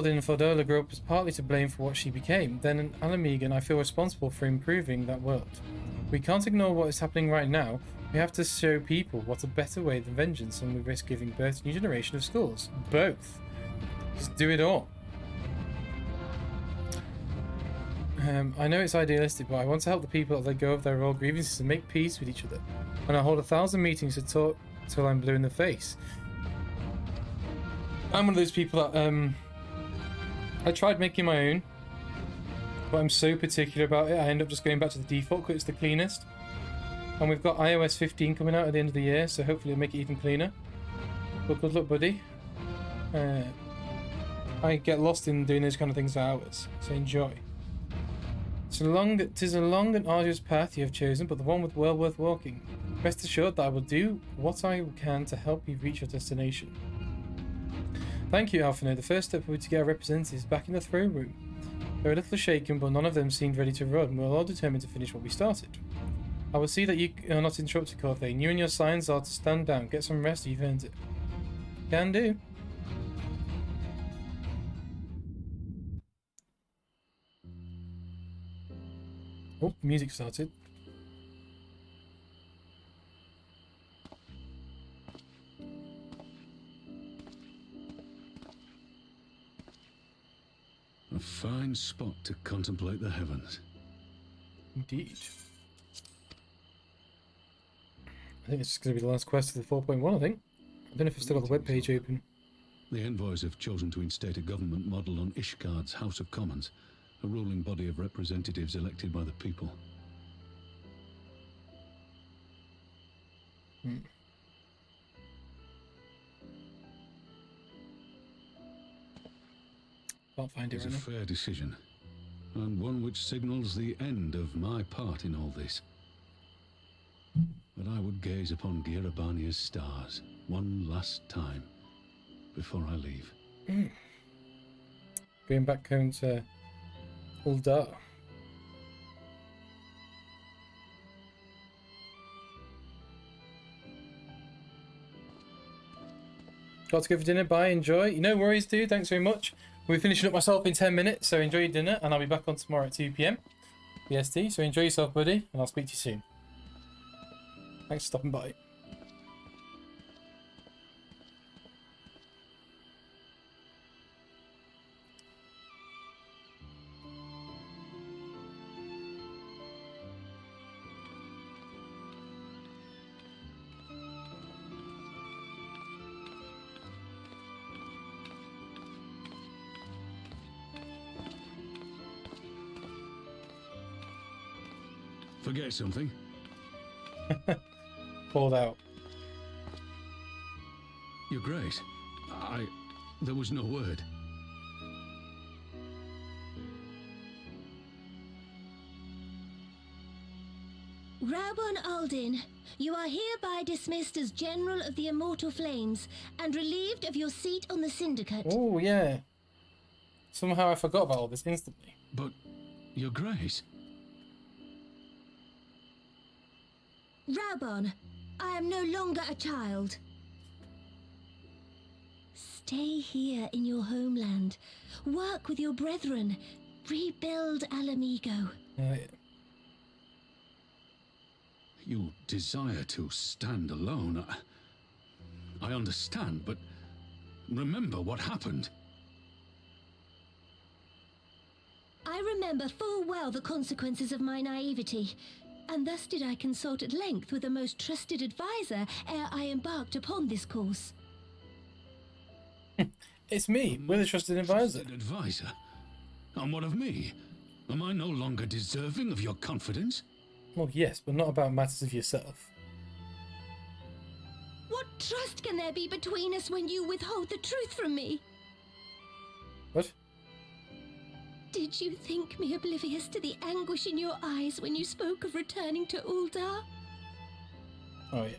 in Fordola grew up was partly to blame for what she became, then in Alamegan I feel responsible for improving that world. We can't ignore what is happening right now. We have to show people what a better way than vengeance, and we risk giving birth to a new generation of schools. Both. Just do it all. I know it's idealistic, but I want to help the people let go of their old grievances and make peace with each other. And I'll hold 1,000 meetings to talk till I'm blue in the face. I'm one of those people that I tried making my own, but I'm so particular about it I end up just going back to the default because it's the cleanest. And we've got iOS 15 coming out at the end of the year, so hopefully it'll make it even cleaner. But good luck, buddy. I get lost in doing those kind of things for hours, so enjoy. Tis a long and arduous path you have chosen, but the one well worth walking. Rest assured that I will do what I can to help you reach your destination. Thank you, Alphino. The first step will be to get our representatives back in the throne room. They were a little shaken, but none of them seemed ready to run. We're all determined to finish what we started. I will see that you are not interrupted, Corthane. You and your signs are to stand down. Get some rest, you've earned it. Can do. Oh, music started. A fine spot to contemplate the heavens. Indeed. I think it's going to be the last quest of the 4.1, I think. I don't know if I've still got the webpage open. The envoys have chosen to instate a government model on Ishgard's House of Commons, a ruling body of representatives elected by the people. Can't find it It's right a now. fair decision, and one which signals the end of my part in all this. But I would gaze upon Girabania's stars one last time before I leave. Going back home to Uldar. Got to go for dinner. Bye. Enjoy. No worries, dude. Thanks very much. We'll be finishing up myself in 10 minutes, so enjoy your dinner, and I'll be back on tomorrow at 2 PM BST. So enjoy yourself, buddy, and I'll speak to you soon. Thanks for stopping by. Forget something? Pulled out. Your Grace, there was no word. Raubon Aldin, you are hereby dismissed as General of the Immortal Flames and relieved of your seat on the Syndicate. Oh, yeah. Somehow I forgot about all this instantly. But, Your Grace... Raubon, I am no longer a child. Stay here in your homeland. Work with your brethren. Rebuild Alamigo. You desire to stand alone. I understand, but remember what happened. I remember full well the consequences of my naivety, and thus did I consult at length with a most trusted advisor ere I embarked upon this course. It's me, we're the trusted advisor. Advisor? And what of me? Am I no longer deserving of your confidence? Well, yes, but not about matters of yourself. What trust can there be between us when you withhold the truth from me? What? Did you think me oblivious to the anguish in your eyes when you spoke of returning to Uldar? Oh, yeah.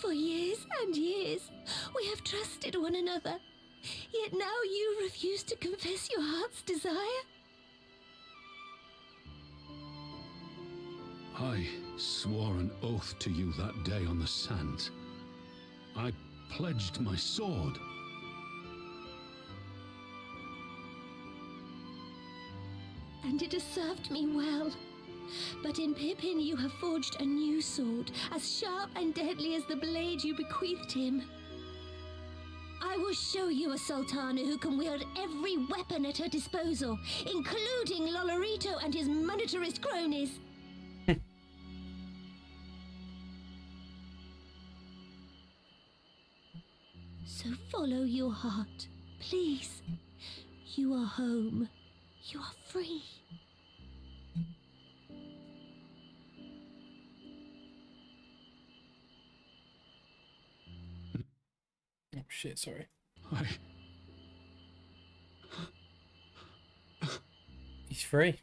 For years and years, we have trusted one another. Yet now you refuse to confess your heart's desire? I swore an oath to you that day on the sands. I pledged my sword. And it has served me well. But in Pippin you have forged a new sword, as sharp and deadly as the blade you bequeathed him. I will show you a Sultana who can wield every weapon at her disposal, including Lolorito and his monetarist cronies. So follow your heart, please. You are home. You are free. Oh shit, sorry. He's free.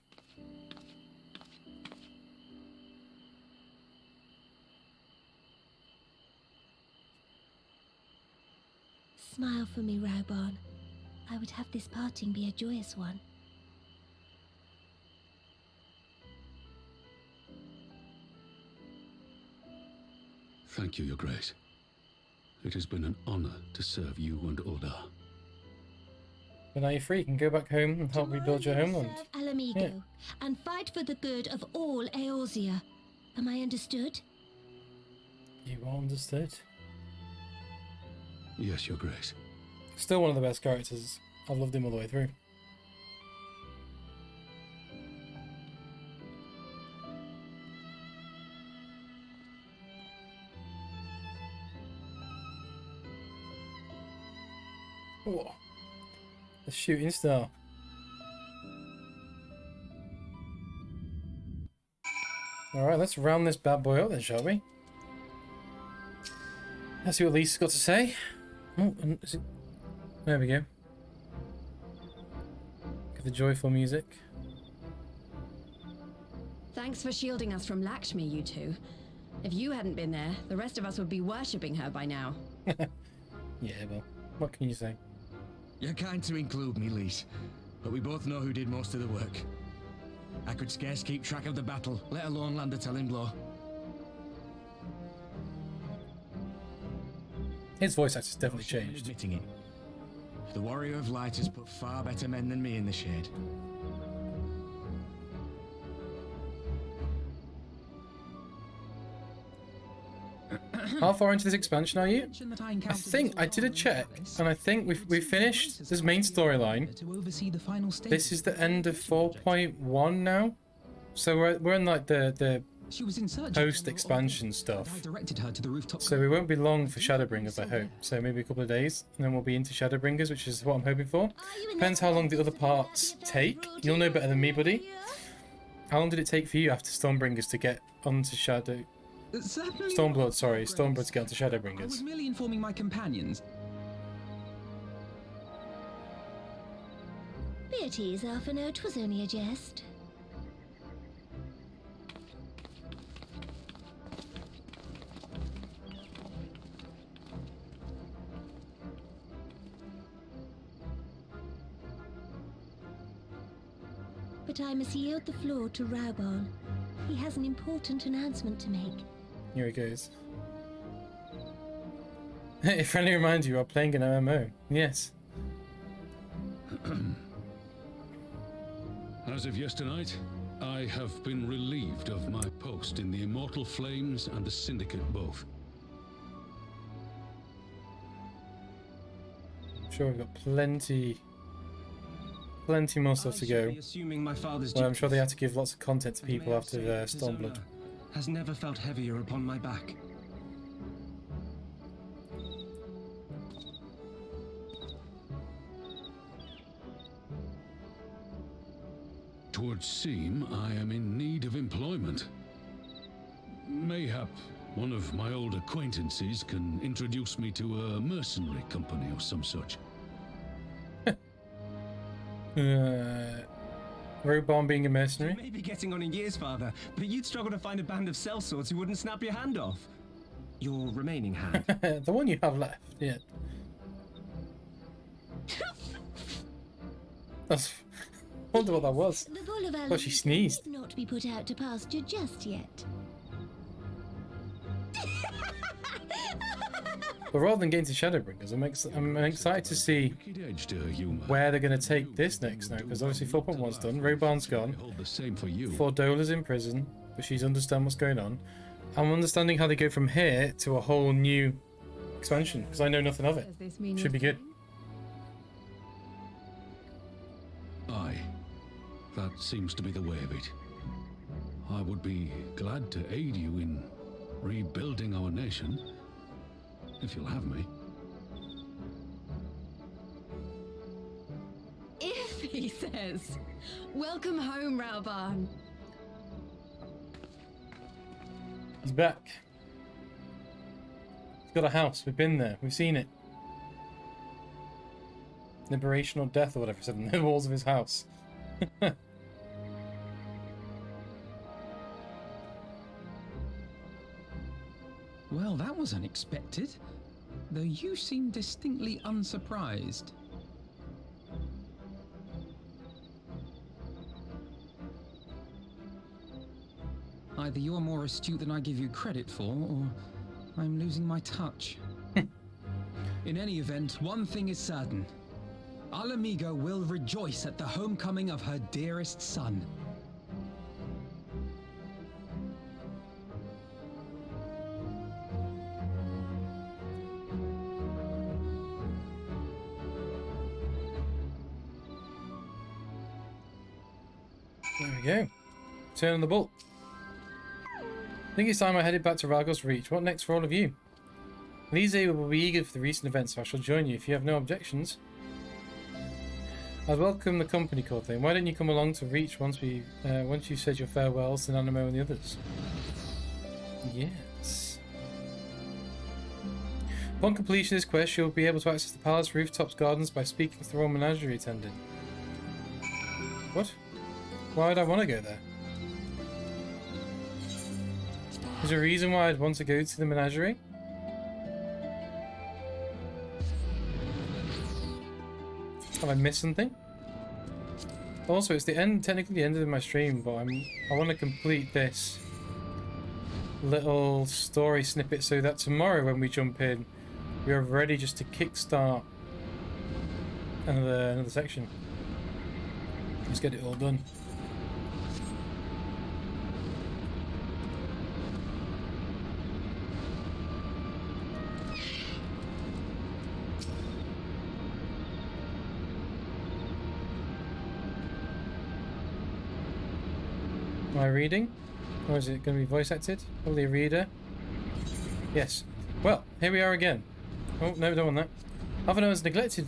Smile for me, Raubon. I would have this parting be a joyous one. Thank you, Your Grace. It has been an honor to serve you and Uldar. But now you're free, you can go back home and help rebuild your homeland. Serve Alamigo and fight for the good of all Eorzea. Am I understood? You are understood. Yes, Your Grace. Still one of the best characters. I've loved him all the way through. Oh, the shooting star. Alright, let's round this bad boy up then, shall we? Let's see what Lisa's got to say. Oh, and is it... There we go. Get the joyful music. Thanks for shielding us from Lakshmi, you two. If you hadn't been there, the rest of us would be worshipping her by now. Yeah, well, what can you say? You're kind to include me, Lise, but we both know who did most of the work. I could scarce keep track of the battle, let alone land a telling blow. His voice actor's definitely changed. Admitting it. The Warrior of Light has put far better men than me in the shade. How far into this expansion are you? I think I did a check, and I think we've finished this main storyline. This is the end of 4.1 now, so we're in like the post expansion stuff. So we won't be long for Shadowbringers, I hope. So maybe a couple of days, and then we'll be into Shadowbringers, which is what I'm hoping for. Depends how long the other parts take. You'll know better than me, buddy. How long did it take for you after Stormbringers to get onto Shadow? Stormblood, sorry, Stormblood to get onto I was Shadowbringers. merely informing my companions. Be at ease, Alphino. 'Twas only a jest. But I must yield the floor to Raubon. He has an important announcement to make. Here he goes. A friendly reminder, you are playing an MMO. Yes. As of yesternight, I have been relieved of my post in the Immortal Flames and the Syndicate both. Sure, we've got plenty more stuff to go. Assuming my father's Well, I'm sure they duties. had to give lots of content to people after Stormblood. Has never felt heavier upon my back. Twould seem I am in need of employment. Mayhap one of my old acquaintances can introduce me to a mercenary company or some such. Robon being a mercenary? You may be getting on in years, Father, but you'd struggle to find a band of sellswords who wouldn't snap your hand off. Your remaining hand. The one you have left, yeah. That's... I wonder what that was. The bull of Well, she sneezed. need not be put out to pasture just yet. But rather than getting to Shadowbringers, I'm excited to see where they're going to take this next now, because obviously 4.1's done, Robon's gone, Fordola's in prison, but she's understand what's going on. I'm understanding how they go from here to a whole new expansion, because I know nothing of it. Should be good. Aye, that seems to be the way of it. I would be glad to aid you in rebuilding our nation, if you'll have me. If he says, welcome home, Raubon. He's back. He's got a house. We've been there. We've seen it. Liberation or death or whatever it said in the walls of his house. Well, that was unexpected, though you seem distinctly unsurprised. Either you are more astute than I give you credit for, or I'm losing my touch. In any event, one thing is certain. Alamigo will rejoice at the homecoming of her dearest son. There we go. Turn on the bolt. I think it's time I headed back to Ragos Reach. What next for all of you? Lise will be eager for the recent events, so I shall join you if you have no objections. I'd welcome the company, Corthain. Why don't you come along to Reach once you said your farewells to Nanamo and the others? Yes. Upon completion of this quest, you'll be able to access the palace rooftops gardens by speaking to the Royal Menagerie attendant. What? Why would I want to go there? Is there a reason why I'd want to go to the menagerie? Have I missed something? Also, it's the end, technically the end of my stream, but I want to complete this little story snippet so that tomorrow when we jump in, we are ready just to kickstart another section. Let's get it all done. Am I reading? Or is it going to be voice acted? Probably a reader. Yes. Well, here we are again. Oh, no, don't want that. Alphino has neglected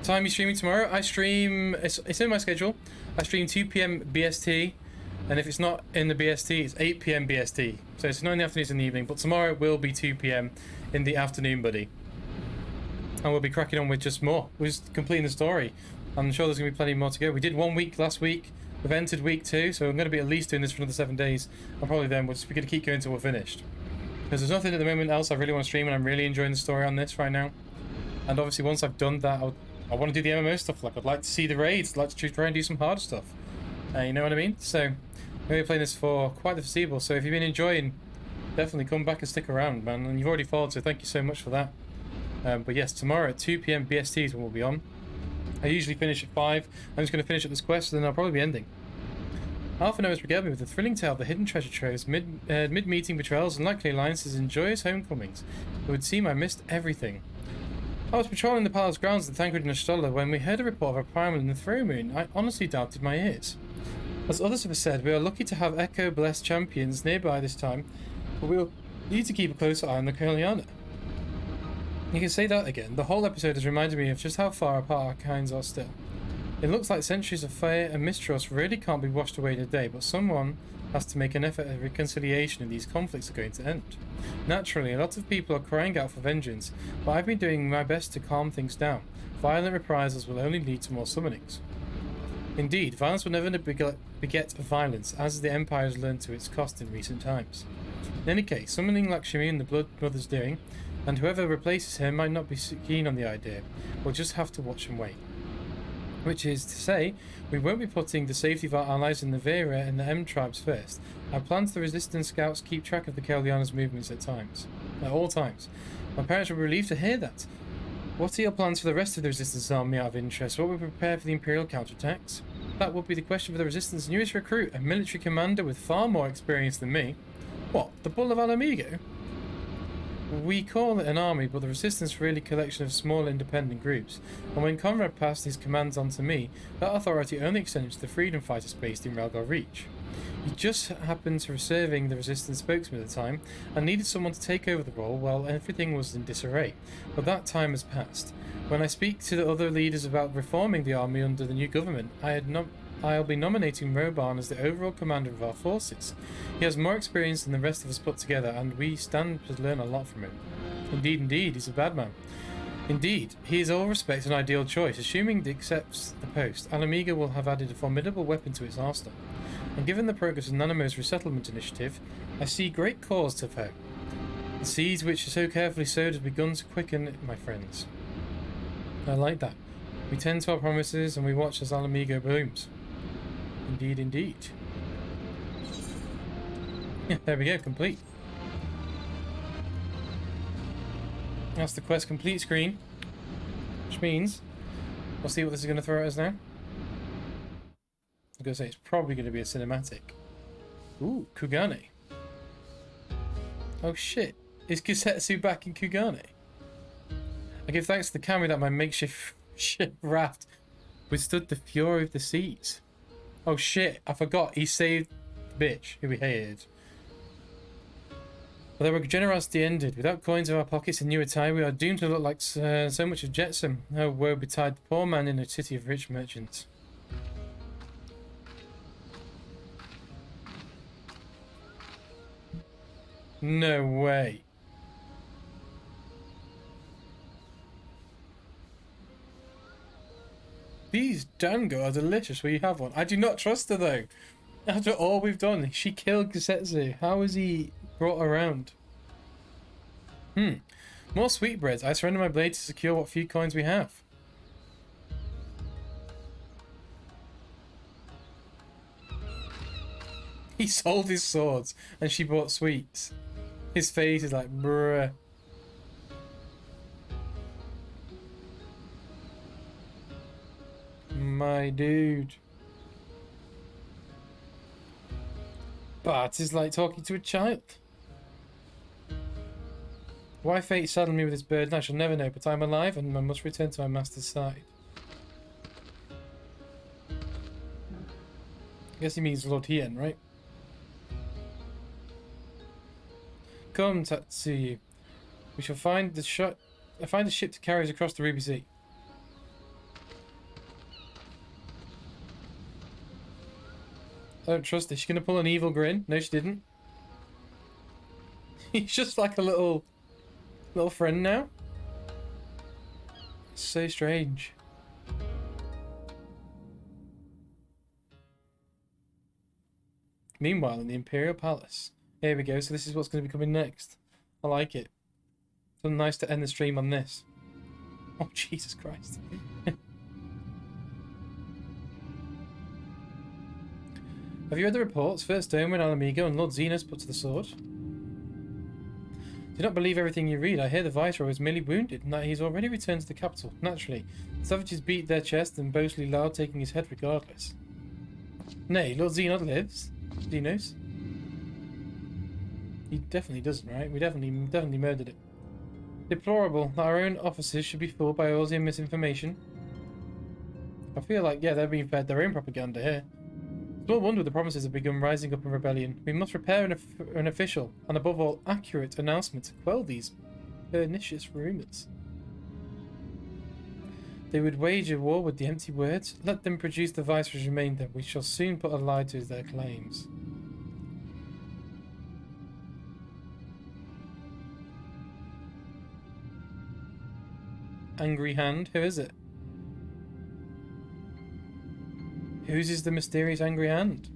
Time you streaming tomorrow? I stream, it's in my schedule. I stream 2 p.m. BST, and if it's not in the BST, it's 8 p.m. BST. So it's not in the afternoon, it's in the evening, but tomorrow will be 2 p.m. in the afternoon, buddy. And we'll be cracking on with just more. We're just completing the story. I'm sure there's going to be plenty more to go. We did 1 week last week. We've entered week 2, so I'm going to be at least doing this for another 7 days. And probably then we're going to keep going until we're finished. Because there's nothing at the moment else I really want to stream, and I'm really enjoying the story on this right now. And obviously once I've done that, I want to do the MMO stuff. Like, I'd like to see the raids. I'd like to try and do some hard stuff. You know what I mean? So, I'm going to be playing this for quite the foreseeable. So if you've been enjoying, definitely come back and stick around, man. And you've already followed, so thank you so much for that. But yes, tomorrow at 2 p.m. BST is when we'll be on. I usually finish at 5. I'm just going to finish up this quest, and then I'll probably be ending. Alpha has regaled me with a thrilling tale of the hidden treasure troves, mid-meeting betrayals, and likely alliances and joyous homecomings. It would seem I missed everything. I was patrolling the palace grounds at Thancred and Astola when we heard a report of a primal in the throne moon. I honestly doubted my ears. As others have said, we are lucky to have Echo-blessed champions nearby this time, but we'll need to keep a closer eye on the Corleone. You can say that again. The whole episode has reminded me of just how far apart our kinds are still. It looks like centuries of fear and mistrust really can't be washed away in a day, but someone has to make an effort at reconciliation if these conflicts are going to end. Naturally, a lot of people are crying out for vengeance, but I've been doing my best to calm things down. Violent reprisals will only lead to more summonings. Indeed, violence will never beget violence, as the Empire has learned to its cost in recent times. In any case, summoning Lakshmi and the Blood Mother's doing, and whoever replaces her might not be keen on the idea. We'll just have to watch and wait. Which is to say, we won't be putting the safety of our allies in the Vera and the M tribes first. Our plans the resistance scouts keep track of the Kelliana's movements at all times. My parents will be relieved to hear that. What are your plans for the rest of the resistance army out of interest? Will we prepare for the Imperial counterattacks? That would be the question for the resistance newest recruit, a military commander with far more experience than me. What, the Bull of Alamigo? We call it an army, but the resistance is really a collection of small independent groups, and when Conrad passed his commands on to me, that authority only extended to the freedom fighters based in Relgar Reach. He just happened to be serving the resistance spokesman at the time, and needed someone to take over the role while everything was in disarray, but that time has passed. When I speak to the other leaders about reforming the army under the new government, I'll be nominating Roban as the overall commander of our forces. He has more experience than the rest of us put together, and we stand to learn a lot from him. Indeed, he's a bad man. Indeed, he is all respect an ideal choice. Assuming he accepts the post, Alamiga will have added a formidable weapon to its arsenal. And given the progress of Nanamo's resettlement initiative, I see great cause to hope. The seeds which are so carefully sowed have begun to quicken, my friends. I like that. We tend to our promises, and we watch as Alamigo blooms. Indeed, indeed. Yeah, there we go, complete. That's the quest complete screen. Which means, we'll see what this is going to throw at us now. I'm going to say it's probably going to be a cinematic. Ooh, Kugane. Oh shit, is Kisetsu back in Kugane? I give thanks to the camera that my makeshift ship raft withstood the fury of the seas. Oh shit, I forgot. He saved the bitch who we hated. Although our generosity ended, without coins in our pockets and new attire, we are doomed to look like so much of Jetsam. Oh, woe betide the poor man in a city of rich merchants. No way. These dango are delicious. Will you have one? I do not trust her though. After all we've done, she killed Kisetsu. How is he brought around? More sweetbreads. I surrender my blade to secure what few coins we have. He sold his swords and she bought sweets. His face is like, bruh. My dude. But it's like talking to a child. Why fate saddled me with this burden I shall never know, but I'm alive and I must return to my master's side. I guess he means Lord Hien, right? Come, Tatsuyu. We shall find the ship to carry us across the Ruby Sea. I don't trust this. She's gonna pull an evil grin. No, she didn't. He's just like a little friend now. So strange. Meanwhile, in the Imperial Palace. Here we go. So this is what's going to be coming next. I like it. So nice to end the stream on this. Oh, Jesus Christ. Have you read the reports? First Dome and Alamigo and Lord Zenos put to the sword. Do not believe everything you read. I hear the Viceroy was merely wounded and that he's already returned to the capital. Naturally, the savages beat their chest and boastfully loud, taking his head regardless. Nay, Lord Zenos lives. Zenos? He definitely doesn't, right? We definitely murdered it. Deplorable that our own officers should be fooled by Orsian misinformation. I feel like, yeah, they're being fed their own propaganda here. Small wonder the provinces have begun rising up in rebellion. We must prepare an official, and above all, accurate announcement to quell these pernicious rumours. They would wage a war with the empty words. Let them produce the Viceroy's remainder. We shall soon put a lie to their claims. Angry hand? Who is it? Whose is the mysterious angry hand?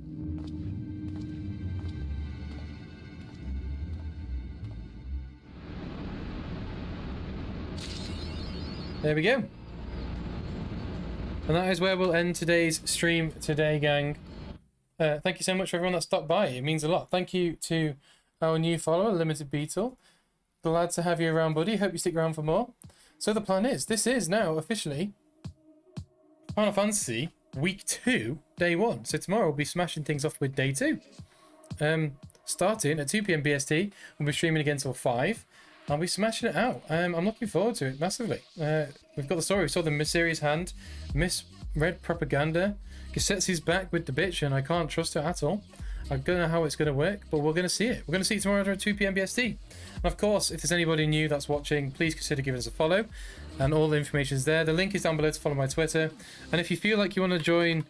There we go. And that is where we'll end today's stream today, gang. Thank you so much for everyone that stopped by. It means a lot. Thank you to our new follower, Limited Beetle. Glad to have you around, buddy. Hope you stick around for more. So the plan is, this is now officially Final Fantasy Week 2, Day 1. So tomorrow we'll be smashing things off with Day 2. Starting at 2 PM BST, we'll be streaming again till 5. I'll be smashing it out. I'm looking forward to it massively. We've got the story. We saw the mysterious hand, misread propaganda. Cassetti's back with the bitch, and I can't trust her at all. I don't know how it's going to work, but we're going to see it. We're going to see it tomorrow at 2 PM BST. And of course, if there's anybody new that's watching, please consider giving us a follow. And all the information is there. The link is down below to follow my Twitter. And if you feel like you want to join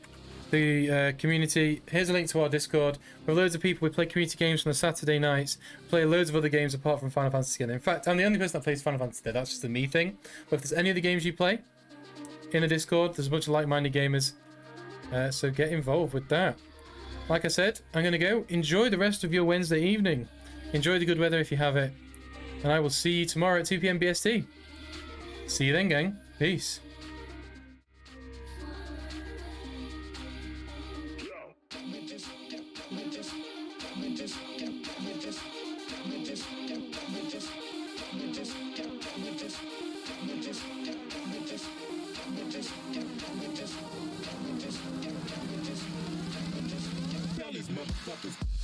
the community, here's a link to our Discord. We're loads of people. We play community games on the Saturday nights. We play loads of other games apart from Final Fantasy together. In fact, I'm the only person that plays Final Fantasy there. That's just a me thing. But if there's any other games you play in the Discord, there's a bunch of like-minded gamers. So get involved with that. Like I said, I'm going to go. Enjoy the rest of your Wednesday evening. Enjoy the good weather if you have it. And I will see you tomorrow at 2 PM BST. See you then, gang. Peace. These motherfuckers.